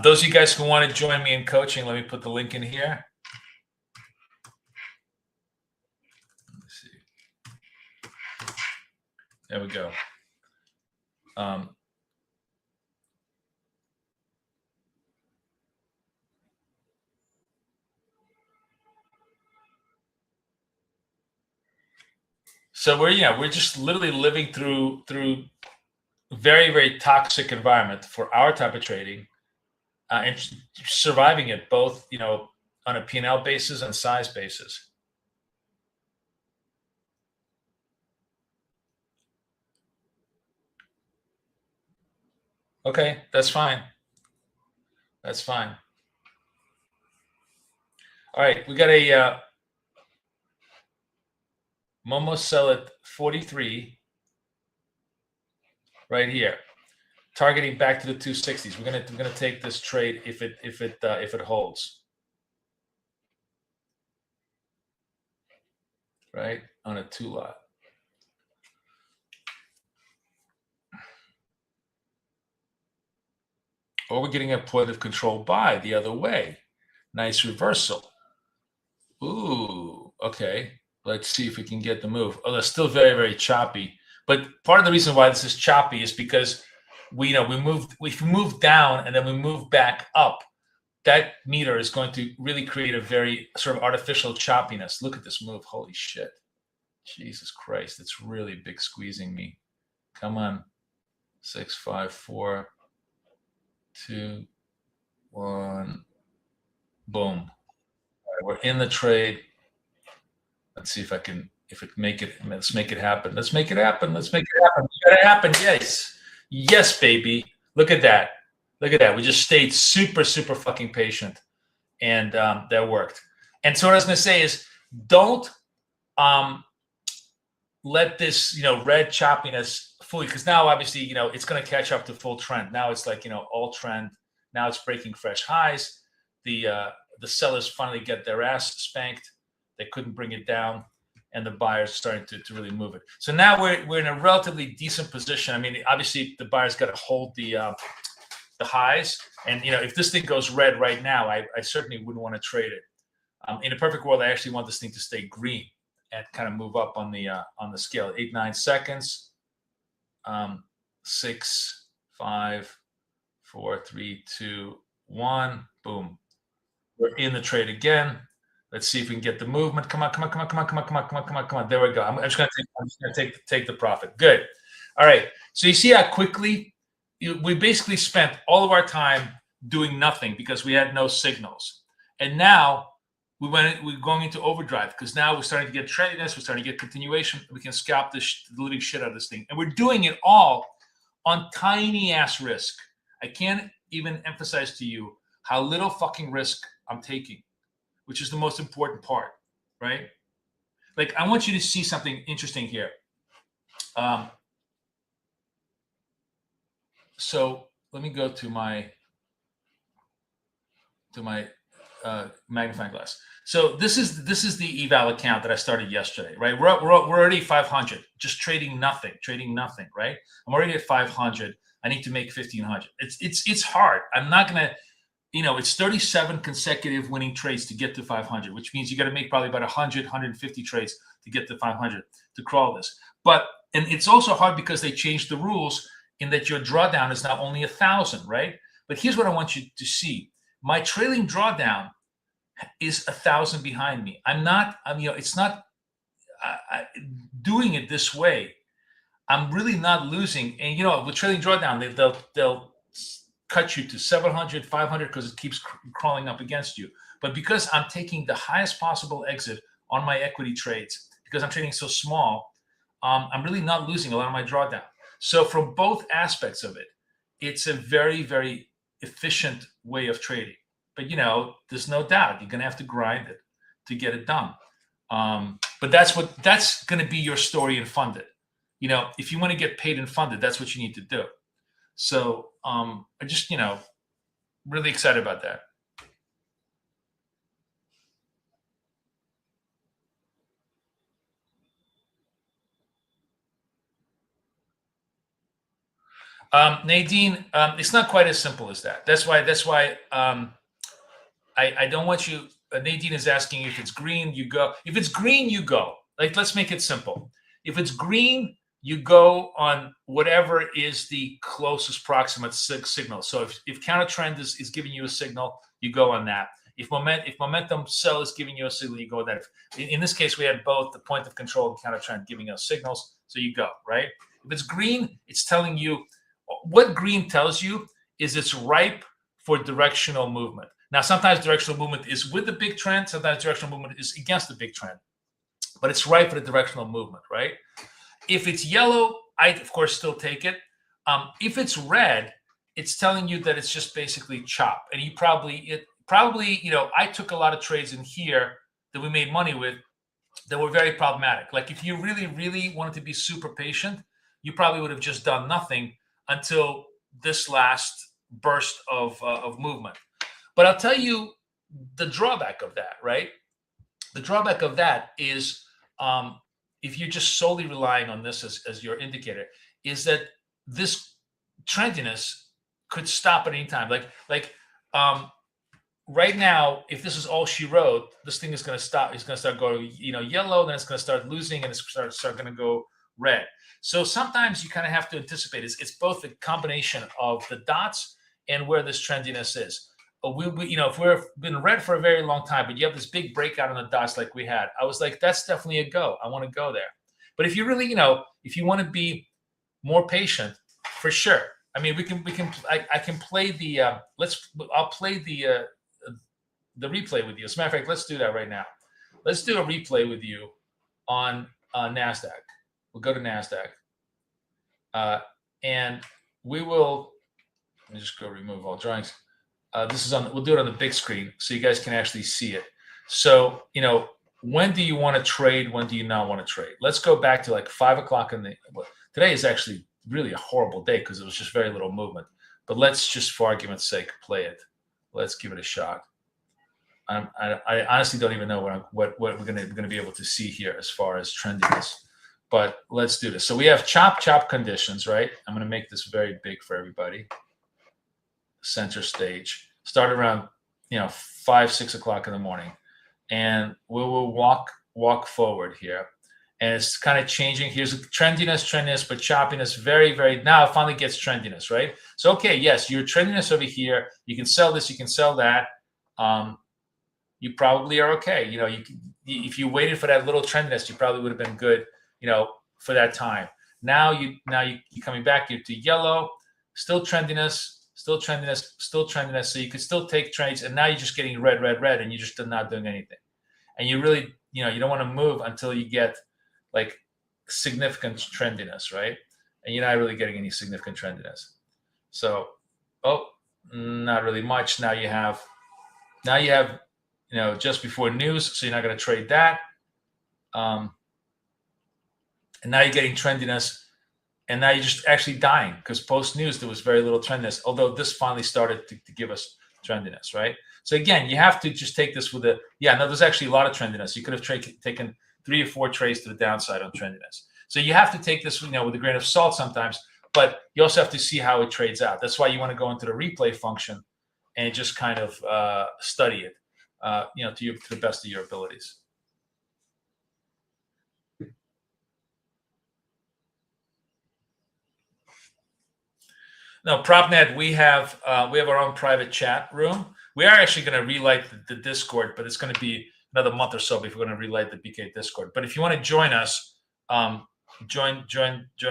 Those of you guys who want to join me in coaching, let me put the link in here. Let's see. There we go. So we're just literally living through very, very toxic environment for our type of trading, and surviving it both, on a P&L basis and size basis. Okay, that's fine. That's fine. All right, we got a Momo sell at 43 right here, targeting back to the 260s. We're gonna take this trade if it holds, right, on a 2-lot. Or we're getting a point of control buy the other way. Nice reversal. Ooh, okay. Let's see if we can get the move. Oh, that's still very, very choppy. But part of the reason why this is choppy is because we moved down and then we move back up. That meter is going to really create a very sort of artificial choppiness. Look at this move. Holy shit. Jesus Christ. It's really big squeezing me. Come on. 6, 5, 4, 2, 1. Boom. All right, we're in the trade. Let's see if let's make it happen. Let's make it happen. Let's make it happen. It's gotta happen. Yes. Yes, baby. Look at that. Look at that. We just stayed super, super fucking patient. And that worked. And so what I was gonna say is don't let this, red choppiness fool you, because now obviously, it's gonna catch up to full trend. Now it's like, all trend. Now it's breaking fresh highs. The sellers finally get their ass spanked. They couldn't bring it down, and the buyers starting to really move it. So now we're in a relatively decent position. I mean, obviously the buyers got to hold the highs, and if this thing goes red right now, I certainly wouldn't want to trade it. In a perfect world, I actually want this thing to stay green and kind of move up on the scale. 8-9 seconds. 6, 5, 4, 3, 2, 1. Boom. We're in the trade again. Let's see if we can get the movement. Come on, come on, come on, come on, come on, come on, come on, come on, come on. There we go. I'm just gonna take the profit. Good. All right. So you see how quickly we basically spent all of our time doing nothing because we had no signals, and now we're going into overdrive because now we're starting to get trendiness. We're starting to get continuation. We can scalp the living shit out of this thing, and we're doing it all on tiny ass risk. I can't even emphasize to you how little fucking risk I'm taking, which is the most important part, right? Like, I want you to see something interesting here. So let me go to my magnifying glass. So this is the eval account that I started yesterday, right? We're already 500, just trading nothing, right? I'm already at 500. I need to make 1,500. It's hard. I'm not gonna, it's 37 consecutive winning trades to get to 500, which means you got to make probably about 100, 150 trades to get to 500 to crawl this. And it's also hard because they changed the rules in that your drawdown is now only 1,000, right? But here's what I want you to see. My trailing drawdown is 1,000 behind me. It's not doing it this way. I'm really not losing. And with trailing drawdown, they'll cut you to 700, 500 because it keeps crawling up against you. But because I'm taking the highest possible exit on my equity trades, because I'm trading so small, I'm really not losing a lot of my drawdown. So from both aspects of it, it's a very, very efficient way of trading. But there's no doubt you're going to have to grind it to get it done. But that's going to be your story in funded. If you want to get paid in funded, that's what you need to do. So I just really excited about that. Nadine, it's not quite as simple as that. That's why I don't want you. Nadine is asking if it's green, you go. If it's green, you go. Like, let's make it simple. If it's green, you go on whatever is the closest proximate signal. So if counter trend is giving you a signal, you go on that. If momentum sell is giving you a signal, you go with that. In this case, we had both the point of control and counter trend giving us signals, so you go, right? If it's green, it's telling you, what green tells you is it's ripe for directional movement. Now, sometimes directional movement is with the big trend, sometimes directional movement is against the big trend, but it's ripe for the directional movement, right? If it's yellow, I of course still take it. If it's red, it's telling you that it's just basically chop, and you probably I took a lot of trades in here that we made money with that were very problematic. Like, if you really, really wanted to be super patient, you probably would have just done nothing until this last burst of movement. But I'll tell you the drawback of that, right? The drawback of that is if you're just solely relying on this as your indicator, is that this trendiness could stop at any time. Like right now, if this is all she wrote, this thing is going to stop. It's going to start going, yellow, then it's going to start losing, and it's start going to go red. So sometimes you kind of have to anticipate. It's both a combination of the dots and where this trendiness is. If we've been red for a very long time, but you have this big breakout on the dots like we had, I was like, that's definitely a go. I want to go there. But if you really, if you want to be more patient, for sure. I mean, I can play the I'll play the replay with you. As a matter of fact, let's do that right now. Let's do a replay with you on Nasdaq. We'll go to Nasdaq, and we will. Let me just go remove all drawings. This is on. We'll do it on the big screen so you guys can actually see it. So when do you want to trade? When do you not want to trade? Let's go back to like 5 o'clock in the. Today is actually really a horrible day because it was just very little movement. But let's just, for argument's sake, play it. Let's give it a shot. I honestly don't even know what we're gonna be able to see here as far as trendiness. But let's do this. So we have chop conditions, right? I'm going to make this very big for everybody. Center stage. Start around 5, 6 o'clock in the morning, and we will walk forward here. And it's kind of changing. Here's trendiness, but choppiness very, very, now it finally gets trendiness, right? So, okay, yes, your trendiness over here, you can sell this, you can sell that. You probably are okay. If you waited for that little trendiness, you probably would have been good, for that time. Now you're coming back to yellow, still trendiness. So you could still take trades, and now you're just getting red, and you're just not doing anything. And you really, you don't want to move until you get like significant trendiness, right? And you're not really getting any significant trendiness. So, not really much. Now you have, just before news, so you're not going to trade that. And now you're getting trendiness. And now you're just actually dying because post-news, there was very little trendiness, although this finally started to give us trendiness, right? So again, you have to just take this with there's actually a lot of trendiness. You could have taken 3 or 4 trades to the downside on trendiness. So you have to take this, with a grain of salt sometimes, but you also have to see how it trades out. That's why you want to go into the replay function and just kind of study it, to the best of your abilities. No, PropNet, we have our own private chat room. We are actually going to relight the Discord, but it's going to be another month or so before we're going to relight the BK Discord. But if you want to join us, join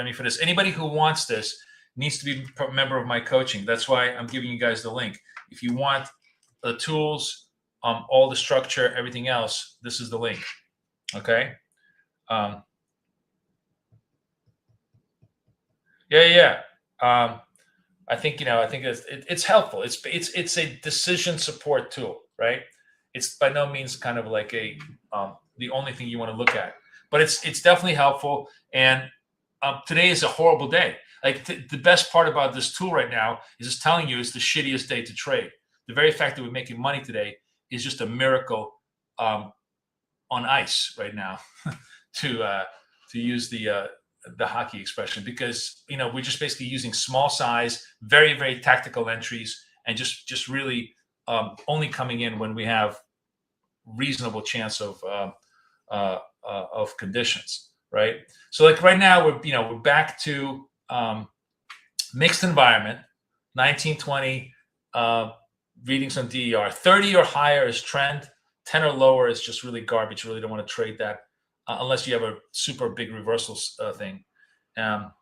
me for this. Anybody who wants this needs to be a member of my coaching. That's why I'm giving you guys the link. If you want the tools, all the structure, everything else, this is the link. Okay. I think it's helpful. It's a decision support tool, right? It's by no means kind of like the only thing you want to look at, but it's definitely helpful. And today is a horrible day. Like the best part about this tool right now is it's telling you it's the shittiest day to trade. The very fact that we're making money today is just a miracle on ice right now, to use the hockey expression, because we're just basically using small size, very, very tactical entries, and just really only coming in when we have reasonable chance of conditions, right? So like right now we're back to mixed environment, 1920 readings on DER, 30 or higher is trend, 10 or lower is just really garbage. You really don't want to trade that. Unless you have a super big reversal thing. Are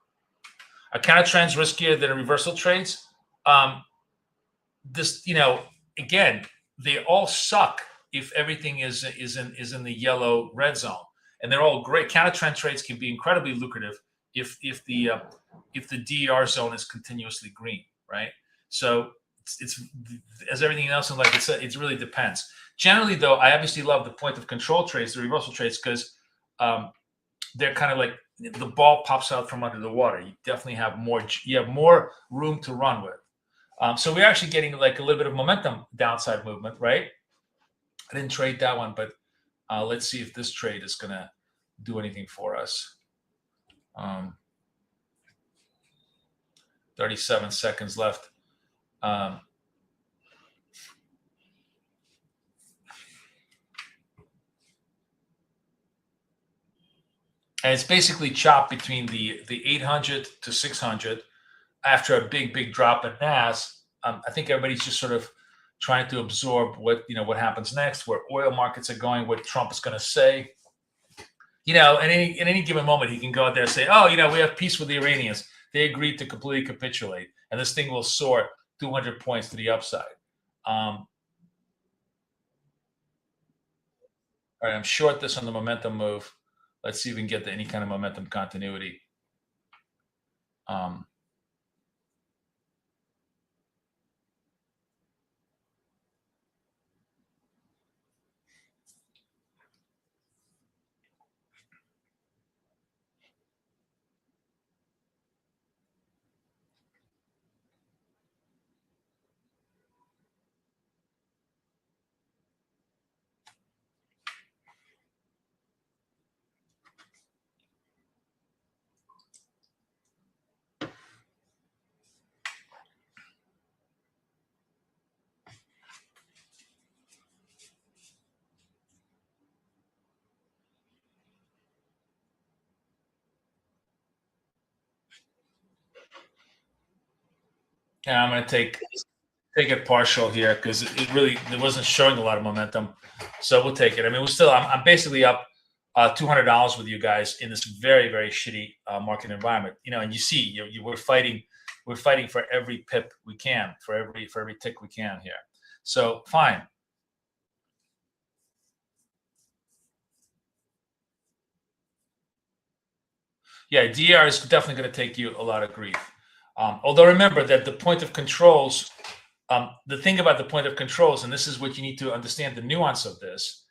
counter trends riskier than reversal trades? Again, they all suck if everything is in the yellow red zone, and they're all great. Counter trend trades can be incredibly lucrative if the DER zone is continuously green, right? So it's as everything else in life, it really depends. Generally, though, I obviously love the point of control trades, the reversal trades, because they're kind of like the ball pops out from under the water. You definitely have more room to run with. So we're actually getting like a little bit of momentum downside movement, right? I didn't trade that one, but let's see if this trade is going to do anything for us. 37 seconds left. And it's basically chopped between the 800 to 600 after a big drop in NAS. I think everybody's just sort of trying to absorb what happens next, where oil markets are going, what Trump is going to say. In any given moment, he can go out there and say, "Oh, we have peace with the Iranians. They agreed to completely capitulate, and this thing will soar 200 points to the upside." All right, I'm short this on the momentum move. Let's see if we can get to any kind of momentum continuity. Yeah, I'm going to take it partial here because it wasn't showing a lot of momentum. So we'll take it. I mean, I'm basically up $200 with you guys in this very, very shitty market environment. And you see, we're fighting for every pip we can, for every tick we can here. So fine. Yeah, DR is definitely going to take you a lot of grief. Although remember that the point of controls, the thing about the point of controls, and this is what you need to understand the nuance of this,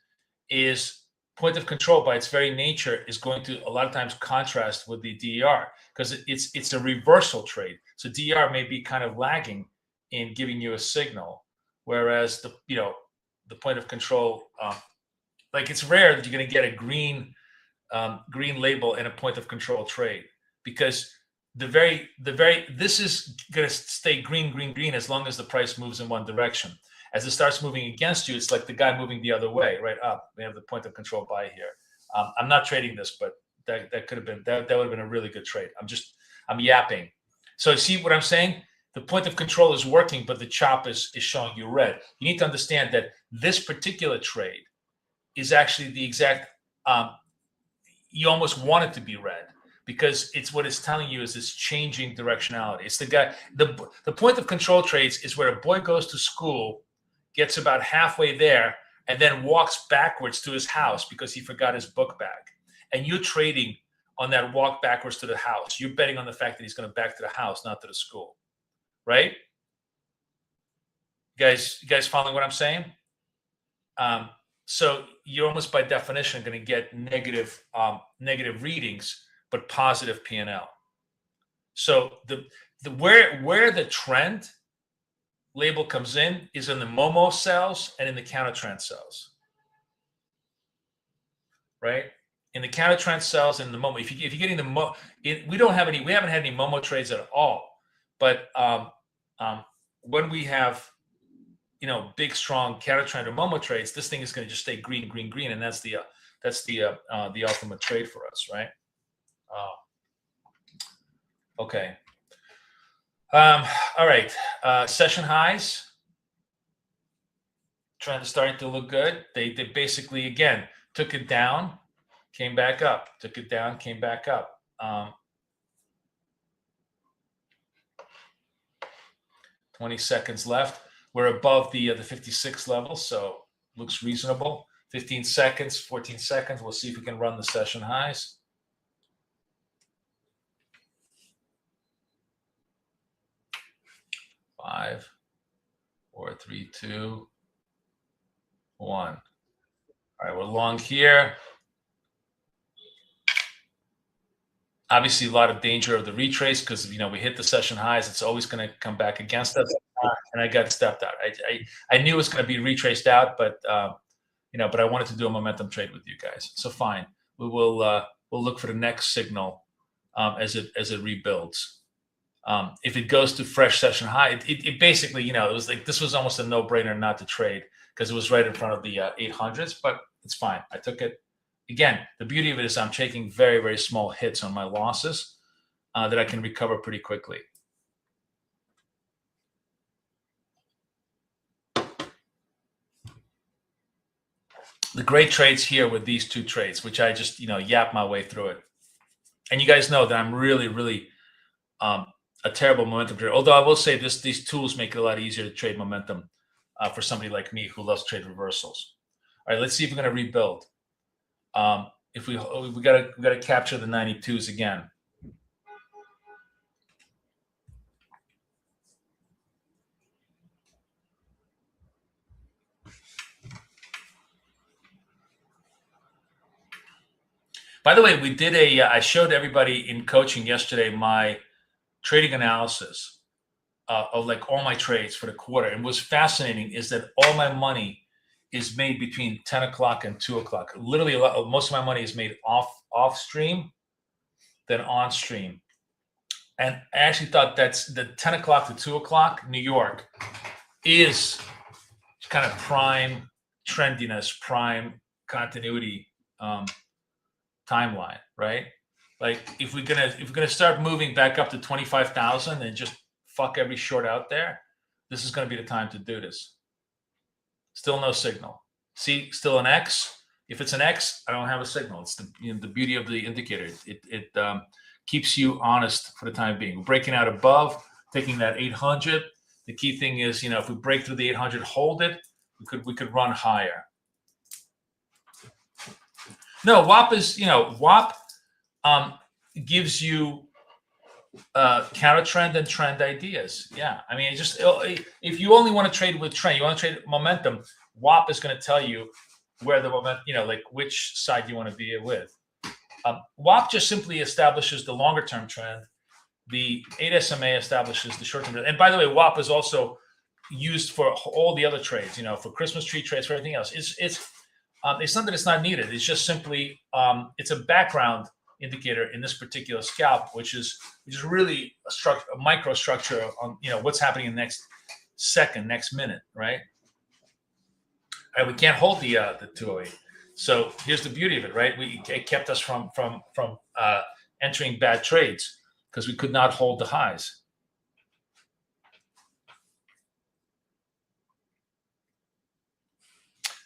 is point of control by its very nature is going to a lot of times contrast with the DER because it's a reversal trade. So DER may be kind of lagging in giving you a signal, whereas the point of control, like it's rare that you're going to get a green label in a point of control trade, because this is going to stay green as long as the price moves in one direction. As it starts moving against you, it's like the guy moving the other way, right up. We have the point of control buy here. I'm not trading this, but that could have been that would have been a really good trade. I'm yapping. So see what I'm saying? The point of control is working, but the chop is showing you red. You need to understand that this particular trade is actually the exact. You almost want it to be red, because it's what it's telling you is this changing directionality. It's the guy. The point of control trades is where a boy goes to school, gets about halfway there, and then walks backwards to his house because he forgot his book bag. And you're trading on that walk backwards to the house. You're betting on the fact that he's going back to the house, not to the school, right? You guys following what I'm saying? So you're almost by definition going to get negative readings, but positive P&L. So where the trend label comes in is in the Momo cells and in the counter trend cells, right? In the counter trend cells and the Momo. If you're getting we haven't had any Momo trades at all. But when we have big strong counter trend or Momo trades, this thing is going to just stay green, and that's the ultimate trade for us, right? Okay. All right. Session highs. Trend is starting to look good. They basically, again, took it down, came back up, took it down, came back up. 20 seconds left. We're above the 56 level, so looks reasonable. 15 seconds, 14 seconds. We'll see if we can run the session highs. Five, 4, 3, 2, 1. All right, we're long here. Obviously, a lot of danger of the retrace because we hit the session highs. It's always going to come back against us, and I got stepped out. I knew it was going to be retraced out, but but I wanted to do a momentum trade with you guys. So fine, we'll look for the next signal as it rebuilds. If it goes to fresh session high, it basically, it was like this was almost a no-brainer not to trade because it was right in front of the 800s, but it's fine. I took it. Again, the beauty of it is I'm taking very, very small hits on my losses that I can recover pretty quickly. The great trades here with these two trades, which I just, yap my way through it. And you guys know that I'm really, really a terrible momentum trader. Although I will say these tools make it a lot easier to trade momentum for somebody like me who loves trade reversals. All right, let's see if we're going to rebuild. If we gotta capture the 92s again. By the way, we did I showed everybody in coaching yesterday my trading analysis of like all my trades for the quarter. And what's fascinating is that all my money is made between 10 o'clock and 2 o'clock. Literally, most of my money is made off stream than on stream. And I actually thought that's the 10 o'clock to 2 o'clock, New York, is kind of prime trendiness, prime continuity timeline, right? Like if we're gonna start moving back up to 25,000 and just fuck every short out there, this is gonna be the time to do this. Still no signal. See, still an X. If it's an X, I don't have a signal. It's the beauty of the indicator. It keeps you honest for the time being. We're breaking out above, taking that 800. The key thing is, if we break through the 800, hold it. We could run higher. No, WAP is WAP gives you counter trend and trend ideas. Yeah, I mean, if you only want to trade with trend, you want to trade momentum. WAP is going to tell you where the momentum, like which side you want to be with. WAP just simply establishes the longer term trend. The 8 SMA establishes the short term trend. And by the way, WAP is also used for all the other trades, for Christmas tree trades, for everything else. It's not that it's not needed. It's just simply it's a background indicator in this particular scalp, which is really a microstructure on what's happening in the next second, next minute, right? All right, we can't hold the 208. So here's the beauty of it, right? It kept us from entering bad trades because we could not hold the highs.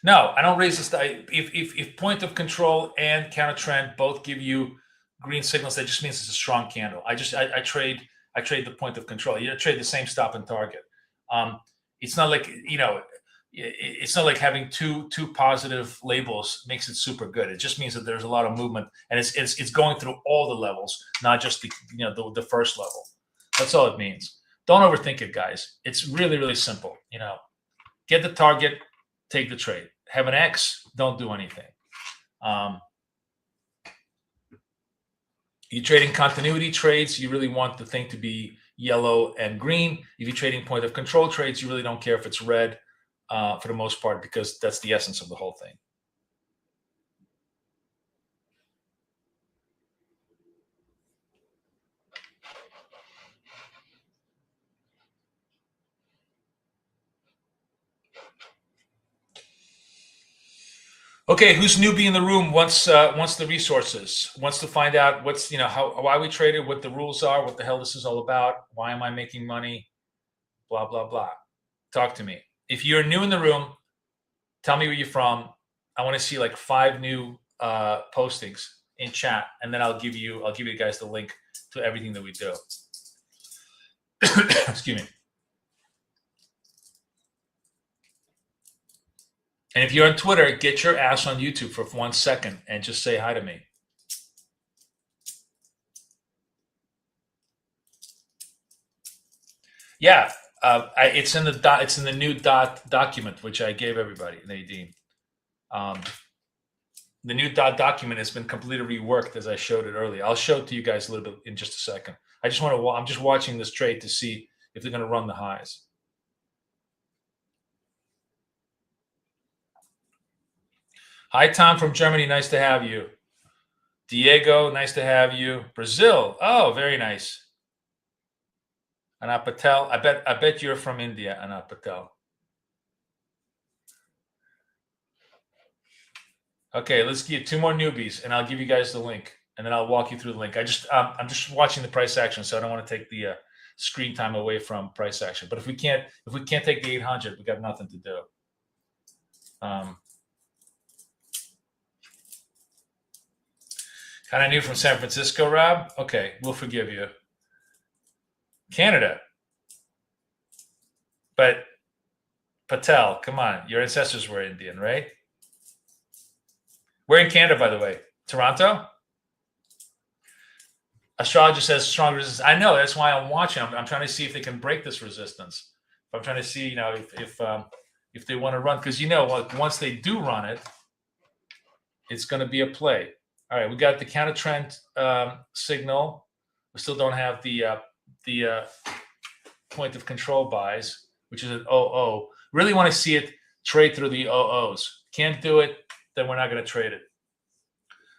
No, I don't raise this. If point of control and counter trend both give you green signals, that just means it's a strong candle. I trade the point of control. You trade the same stop and target. It's not like it's not like having two positive labels makes it super good. It just means that there's a lot of movement, and it's going through all the levels, not just the first level. That's all it means. Don't overthink it, guys. It's really, really simple. Get the target, take the trade. Have an X, don't do anything. You're trading continuity trades, you really want the thing to be yellow and green. If you're trading point of control trades, you really don't care if it's red for the most part, because that's the essence of the whole thing. Okay, who's newbie in the room wants the resources, wants to find out what's why we traded, what the rules are, what the hell this is all about, why am I making money, blah blah blah. Talk to me. If you're new in the room, tell me where you're from. I want to see like 5 new postings in chat, and then I'll give you guys the link to everything that we do. Excuse me. And if you're on Twitter, get your ass on YouTube for 1 second and just say hi to me. Yeah, it's in the new document which I gave everybody, Nadine. The new document has been completely reworked as I showed it earlier. I'll show it to you guys a little bit in just a second. I'm just watching this trade to see if they're going to run the highs. Hi, Tom from Germany. Nice to have you. Diego, nice to have you. Brazil. Oh, very nice. Anat Patel. I bet you're from India, Anat Patel. Okay, let's get 2 more newbies, and I'll give you guys the link, and then I'll walk you through the link. I'm just watching the price action, so I don't want to take the screen time away from price action. But if we can't take the 800, we got nothing to do. Kind of new from San Francisco, Rob? Okay, we'll forgive you. Canada. But Patel, come on. Your ancestors were Indian, right? We're in Canada, by the way. Toronto? Astrologer says strong resistance. I know. That's why I'm watching. I'm trying to see if they can break this resistance. I'm trying to see, if they want to run. Because, once they do run it, it's going to be a play. All right, we got the counter trend signal. We still don't have the point of control buys, which is an 00. Really want to see it trade through the 00s. Can't do it, then we're not going to trade it.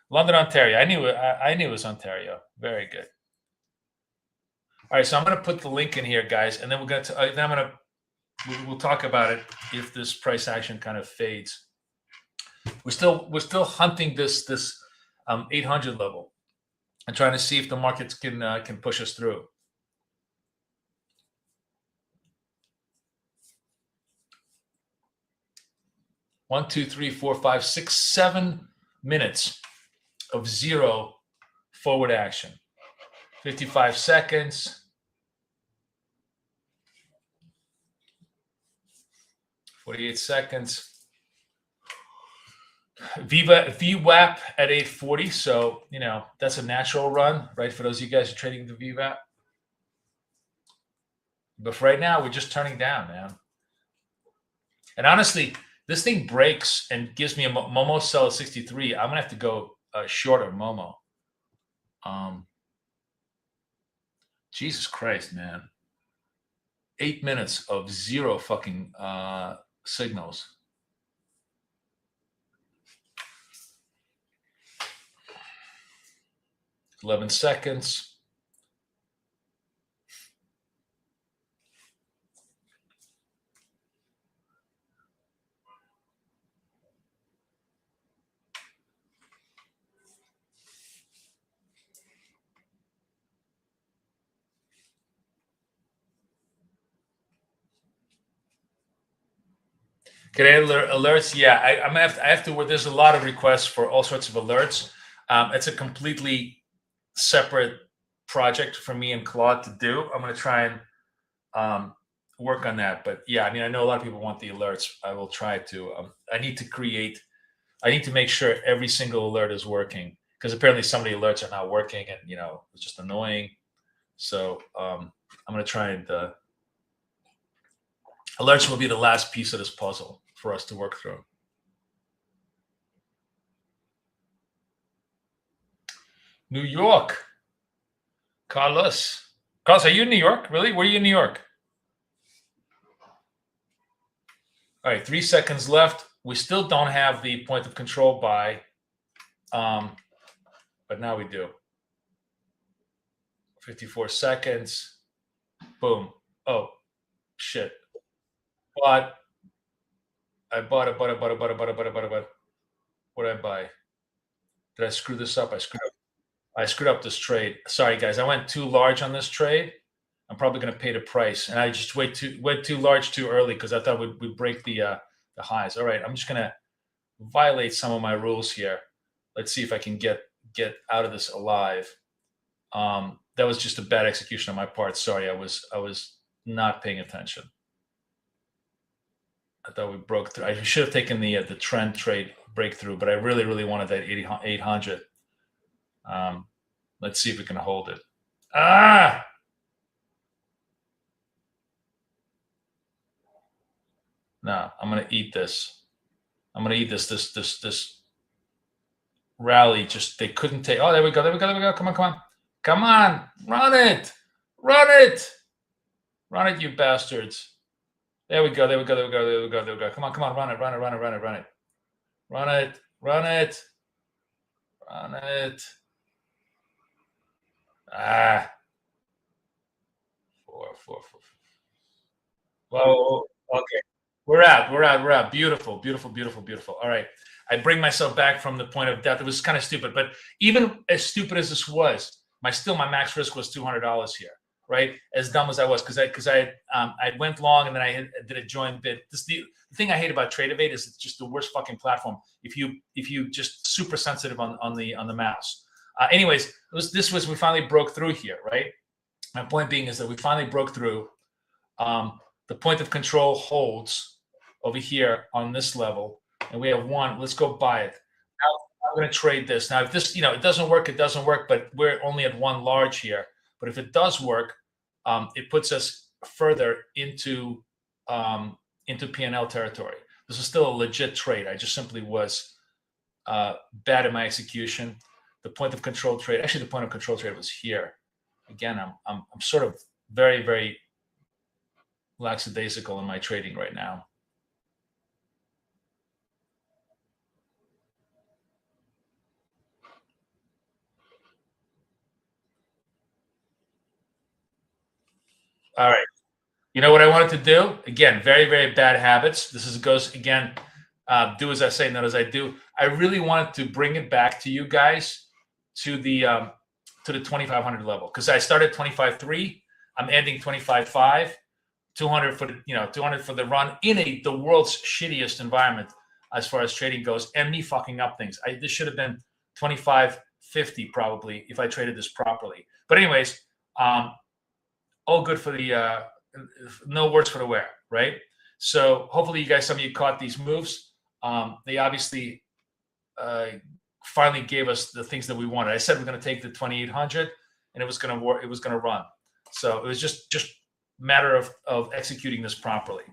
London, Ontario. I knew it was Ontario. Very good. All right, so I'm going to put the link in here, guys, and then we'll talk about it if this price action kind of fades. We're still hunting this 800 level and trying to see if the markets can push us through. One, 2, 3, 4, 5, 6, 7 minutes of zero forward action. 55 seconds. 48 seconds. VWAP at 840. So, that's a natural run, right? For those of you guys who are trading the VWAP. But for right now, we're just turning down, man. And honestly, this thing breaks and gives me a Momo sell at 63. I'm going to have to go shorter Momo. Jesus Christ, man. 8 minutes of zero fucking signals. $11 seconds. Can I alerts? Yeah, I'm gonna have to, I have to. There's a lot of requests for all sorts of alerts. It's a completely separate project for me and Claude to do. I'm gonna try and work on that. But yeah, I mean, I know a lot of people want the alerts. I will try to. I need to make sure every single alert is working, because apparently some of the alerts are not working, and it's just annoying. So I'm gonna try and alerts will be the last piece of this puzzle for us to work through. New York. Carlos, are you in New York? Really? Were you in New York? All right, 3 seconds left. We still don't have the point of control buy, but now we do. 54 seconds. Boom. Oh, shit. But I bought it. What did I buy? Did I screw this up? I screwed up this trade. Sorry, guys. I went too large on this trade. I'm probably going to pay the price, and I just went too large too early because I thought we'd break the highs. All right, I'm just going to violate some of my rules here. Let's see if I can get out of this alive. That was just a bad execution on my part. Sorry, I was not paying attention. I thought we broke through. I should have taken the trend trade breakthrough, but I really wanted that 800. Let's see if we can hold it. No, I'm gonna eat this. I'm gonna eat this rally. Just they couldn't take. Oh, there we go. Come on, run it, you bastards. There we go. Come on, run it. Four. Whoa, okay. We're out. Beautiful. All right. I bring myself back from the point of death. It was kind of stupid, but even as stupid as this was, my max risk was $200 here, right? As dumb as I was, because I went long and then I did a join bid. The thing I hate about Trade-Evade is it's just the worst fucking platform. If you just super sensitive on the mouse. Anyways, we finally broke through here, right? My point being is that we finally broke through. The point of control holds over here on this level, and we have one. Let's go buy it. Now I'm going to trade this. Now, if this, it doesn't work, but we're only at one large here. But if it does work, it puts us further into P&L territory. This is still a legit trade. I just simply was bad at my execution. The point of control trade, actually, the point of control trade was here. Again, I'm sort of very, very lackadaisical in my trading right now. All right. You know what I wanted to do? Again, very, very bad habits. Goes again, do as I say, not as I do. I really wanted to bring it back to you guys to the 2,500 level, because I started 25.3. I'm ending 25.5. 200 for the 200 for the run in the world's shittiest environment as far as trading goes, and me fucking up things. This should have been 25.50 probably if I traded this properly. But anyways, all good for the no worse for the wear, right? So hopefully you guys, some of you caught these moves. They obviously finally gave us the things that we wanted. I said we're going to take the 2,800, and it was going to work. It was going to run. So it was just matter of executing this properly.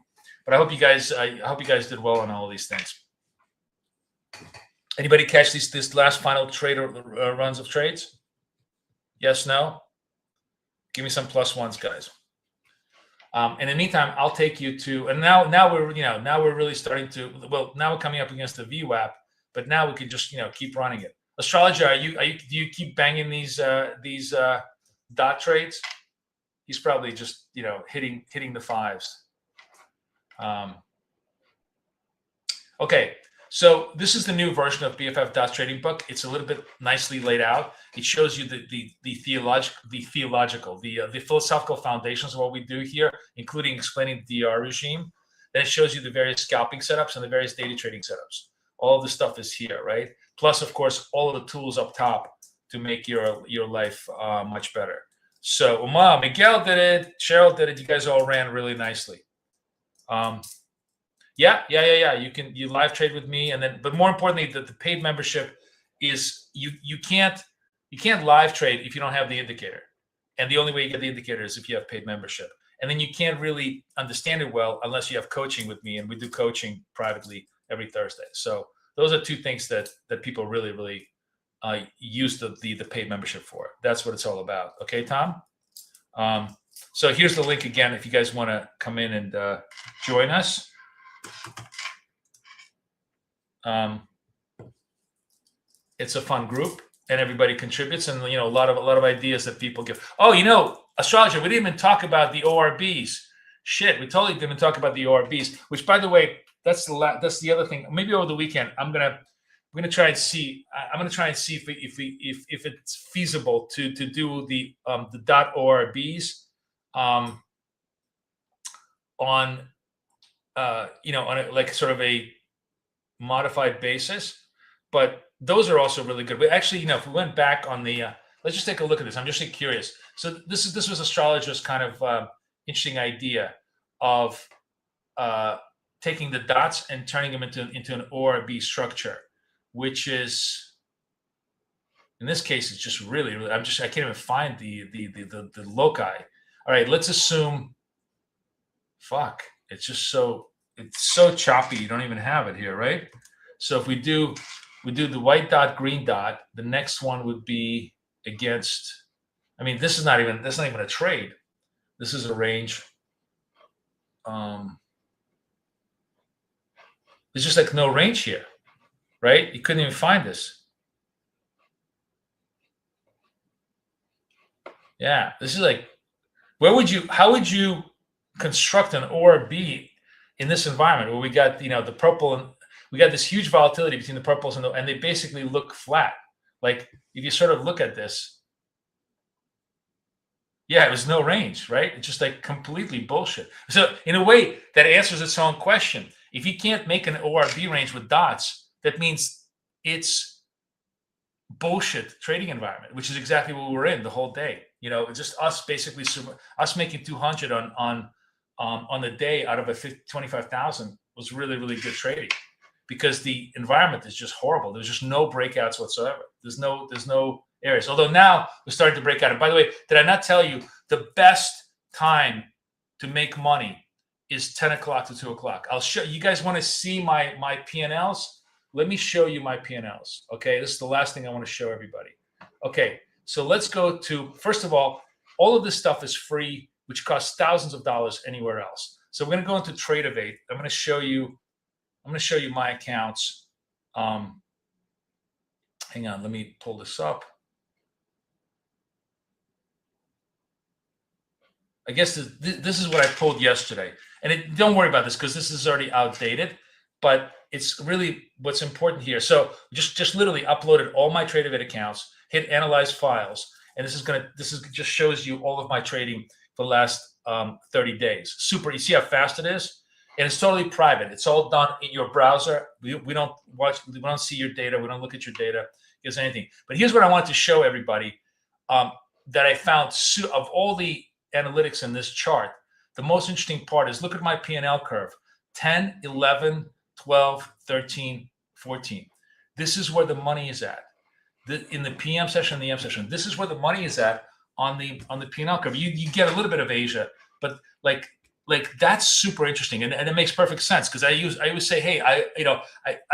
But I hope you guys did well on all of these things. Anybody catch this last final trade runs of trades? Yes, no? Give me some +1s, guys. In the meantime, I'll take you to, and now we're really starting to, well, now we're coming up against the VWAP, but now we can just, keep running it. Astrologer, do you keep banging these dot trades? He's probably just, hitting the fives. Okay. So this is the new version of BFF Dot's trading book. It's a little bit nicely laid out. It shows you the philosophical foundations of what we do here, including explaining the DR regime. Then it shows you the various scalping setups and the various data trading setups. All of the stuff is here, right? Plus, of course, all of the tools up top to make your life much better. So, Miguel did it, Cheryl did it. You guys all ran really nicely. Yeah. You live trade with me, and then, but more importantly, the paid membership is you can't live trade if you don't have the indicator, and the only way you get the indicator is if you have paid membership, and then you can't really understand it well unless you have coaching with me, and we do coaching privately every Thursday. So those are two things that people really use the paid membership for. That's what it's all about. Okay, Tom. So here's the link again if you guys want to come in and join us. It's a fun group, and everybody contributes, and a lot of ideas that people give. Oh, astrologer, we didn't even talk about the ORBs. Shit, we totally didn't talk about the ORBs. Which, by the way, that's the other thing. Maybe over the weekend, we're gonna try and see. I'm gonna try and see if it's feasible to do the dot ORBs on on a sort of a modified basis, but those are also really good. But actually, if we went back on the, let's just take a look at this. I'm just curious. So this was astrologer's kind of interesting idea of taking the dots and turning them into an ORB structure, which is, in this case, it's just really I can't even find the loci. All right, let's assume. Fuck. It's so choppy. You don't even have it here, right? So if we do the white dot, green dot, the next one would be against. I mean, that's not even a trade. This is a range. There's just like no range here, right? You couldn't even find this. Yeah, this is like, how would you construct an ORB in this environment where we got the purple, and we got this huge volatility between the purples and they basically look flat. Like if you sort of look at this, yeah, it was no range, right? It's just like completely bullshit. So in a way, that answers its own question. If you can't make an ORB range with dots, that means it's bullshit trading environment, which is exactly what we're in the whole day. It's just us basically making 200 on the day out of a 25,000 was really, really good trading, because the environment is just horrible. There's just no breakouts whatsoever. There's no areas. Although now we're starting to break out. And by the way, did I not tell you the best time to make money is 10 o'clock to 2 o'clock? I'll show you guys. Want to see my P&Ls? Let me show you my P&Ls. Okay, this is the last thing I want to show everybody. Okay, so let's go to, first of all of this stuff is free, which costs thousands of dollars anywhere else. So we're going to go into Tradeovate. I'm going to show you my accounts. Hang on, let me pull this up. I guess this is what I pulled yesterday. And don't worry about this because this is already outdated, but it's really what's important here. So just literally uploaded all my Tradeovate accounts, hit analyze files, and this just shows you all of my trading for the last 30 days. Super. You see how fast it is? And it's totally private. It's all done in your browser. We don't see your data. We don't look at your data. Here's anything. But here's what I want to show everybody that I found of all the analytics in this chart. The most interesting part is look at my P&L curve. 10, 11, 12, 13, 14. This is where the money is at. In the PM session and the M session. This is where the money is at on the P&L curve. You get a little bit of Asia, but like that's super interesting, and it makes perfect sense because I always say, hey, I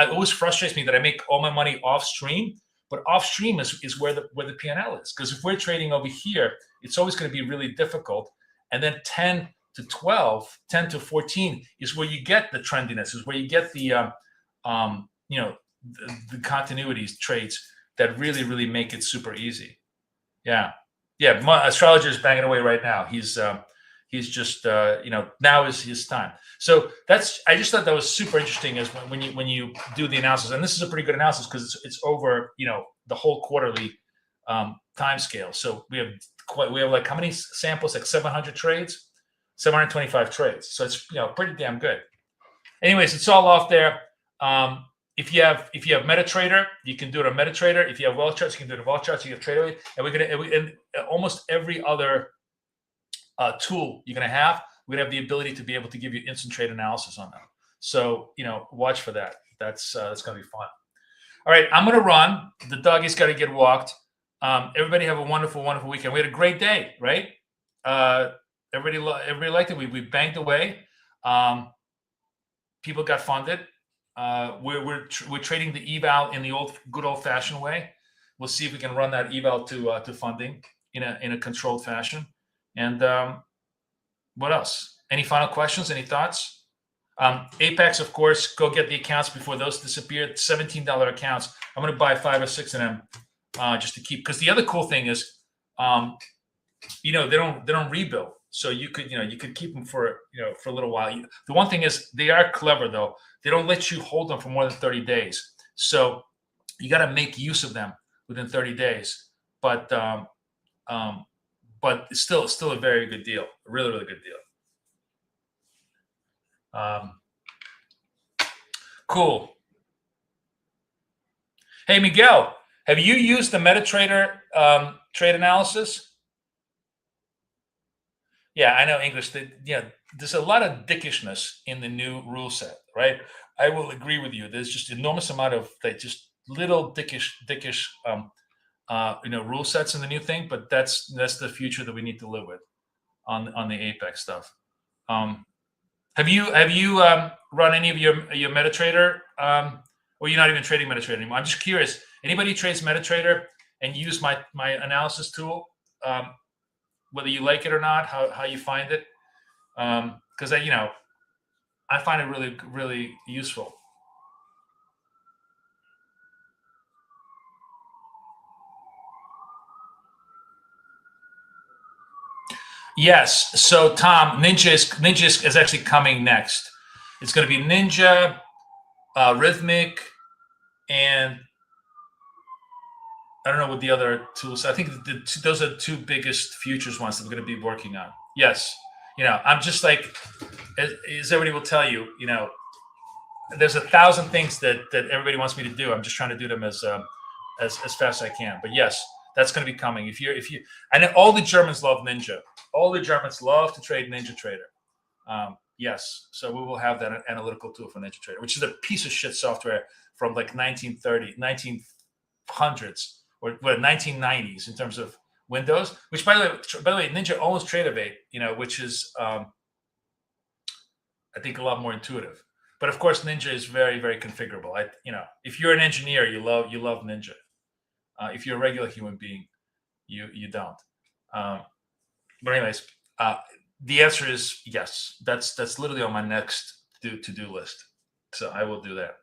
always frustrates me that I make all my money off stream, but off stream is where the P&L is, because if we're trading over here, it's always going to be really difficult. And then 10 to 12, 10 to 14 is where you get the trendiness, is where you get the the continuities trades that really, really make it super easy. Yeah. Astrologer is banging away right now. He's just now is his time. So I just thought that was super interesting as when you do the analysis, and this is a pretty good analysis because it's over the whole quarterly time scale. So we have like how many samples? Like 700 trades, 725 trades. So it's pretty damn good. Anyways, it's all off there. If you have MetaTrader, you can do it on MetaTrader. If you have Wealth Charts, you can do it on Wealth Charts. You have TradeAway, and almost every other tool you're gonna have, we're gonna have the ability to be able to give you instant trade analysis on them. So watch for that. That's gonna be fun. All right, I'm gonna run. The doggy's got to get walked. Everybody have a wonderful, wonderful weekend. We had a great day, right? Everybody liked it. We banged away. People got funded. We're trading the eval in the good old fashioned way. We'll see if we can run that eval to funding in a controlled fashion. And what else? Any final questions? Any thoughts? Apex, of course, go get the accounts before those disappear. $17 accounts. I'm going to buy 5 or 6 of them just to keep. Because the other cool thing is, they don't rebuild. So you could keep them for a little while. The one thing is they are clever though. They don't let you hold them for more than 30 days. So you got to make use of them within 30 days. But it's still a very good deal. A really, really good deal. Cool. Hey, Miguel, have you used the MetaTrader trade analysis? Yeah, I know English. There's a lot of dickishness in the new rule set, right? I will agree with you. There's just enormous amount of just little dickish rule sets in the new thing, but that's the future that we need to live with on the Apex stuff. Have you run any of your MetaTrader, or you're not even trading MetaTrader anymore? I'm just curious. Anybody who trades MetaTrader and use my analysis tool, whether you like it or not, how you find it, because I find it really, really useful. Yes. So Tom, Ninja is actually coming next. It's going to be Ninja, Rhythmic, and I don't know what the other tools. I think those are the 2 biggest futures ones that we're going to be working on. Yes. I'm just like, as everybody will tell you, there's 1,000 things that everybody wants me to do. I'm just trying to do them as fast as I can. But yes, that's going to be coming. If you, I know all the Germans love Ninja. All the Germans love to trade NinjaTrader. Yes. So we will have that analytical tool for NinjaTrader, which is a piece of shit software from like 1900s or 1990s in terms of Windows, which by the way, Ninja owns TradeAway, which is, I think a lot more intuitive, but of course Ninja is very, very configurable. If you're an engineer, you love Ninja. If you're a regular human being, you don't. But anyways, the answer is yes. That's literally on my next to-do list. So I will do that.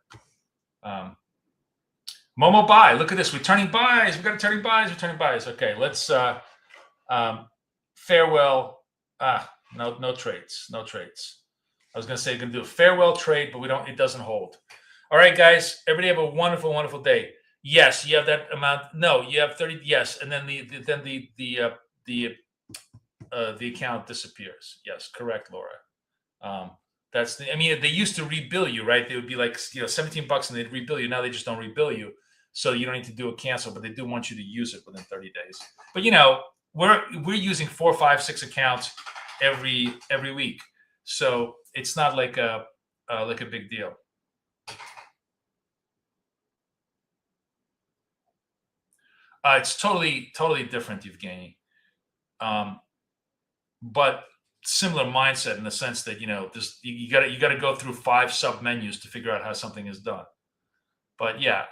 Momo buy. Look at this. Returning buys. We got returning buys. Okay, let's farewell. No trades. I was gonna say gonna do a farewell trade, but it doesn't hold. All right, guys. Everybody have a wonderful, wonderful day. Yes, you have that amount. No, you have 30. Yes, and then the account disappears. Yes, correct, Laura. They used to rebill you, right? They would be like, $17 and they'd rebill you. Now they just don't rebill you. So you don't need to do a cancel, but they do want you to use it within 30 days. But we're using 4, 5, 6 accounts every week. So it's not like a big deal. It's totally different, Evgeny. But similar mindset in the sense that you got to go through 5 sub menus to figure out how something is done. But yeah,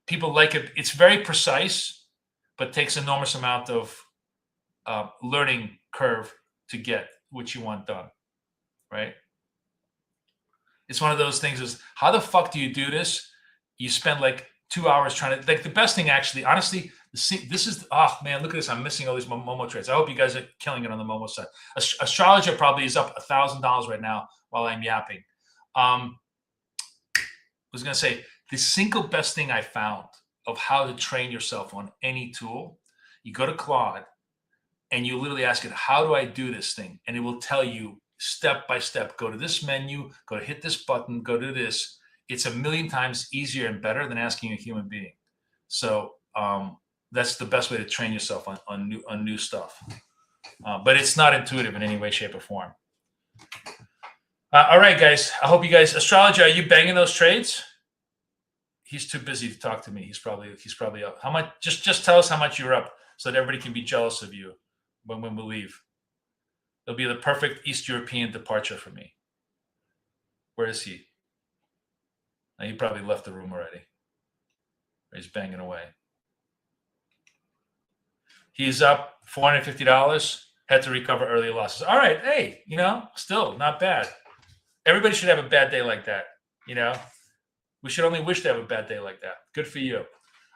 people like it. It's very precise, but takes enormous amount of learning curve to get what you want done, right? It's one of those things is, how the fuck do you do this? You spend like 2 hours trying to, like the best thing actually, honestly, this is, oh man, look at this. I'm missing all these Momo trades. I hope you guys are killing it on the Momo side. Astrologer probably is up $1,000 right now while I'm yapping. I was going to say, the single best thing I found of how to train yourself on any tool, you go to Claude and you literally ask it, how do I do this thing? And it will tell you step by step, go to this menu, go to hit this button, go to this. It's a million times easier and better than asking a human being. So that's the best way to train yourself on new stuff. But it's not intuitive in any way, shape, or form. All right, guys. I hope you guys, Astrologer, are you banging those trades? He's too busy to talk to me. He's probably up. How much? Just tell us how much you're up so that everybody can be jealous of you when we leave. It'll be the perfect East European departure for me. Where is he? He probably left the room already. He's banging away. He's up $450. Had to recover early losses. All right. Hey, still not bad. Everybody should have a bad day like that. We should only wish to have a bad day like that. Good for you.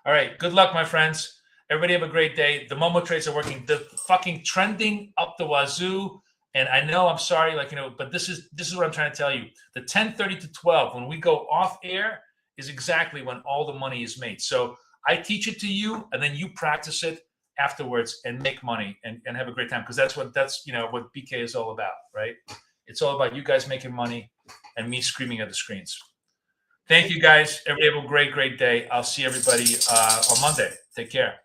All right. Good luck, my friends. Everybody have a great day. The Momo trades are working. The fucking trending up the wazoo. And I know, I'm sorry, but this is what I'm trying to tell you. The 10:30 to 12, when we go off air, is exactly when all the money is made. So I teach it to you, and then you practice it afterwards and make money and have a great time, because that's what BK is all about, right? It's all about you guys making money and me screaming at the screens. Thank you, guys. Everybody have a great day. I'll see everybody on Monday. Take care.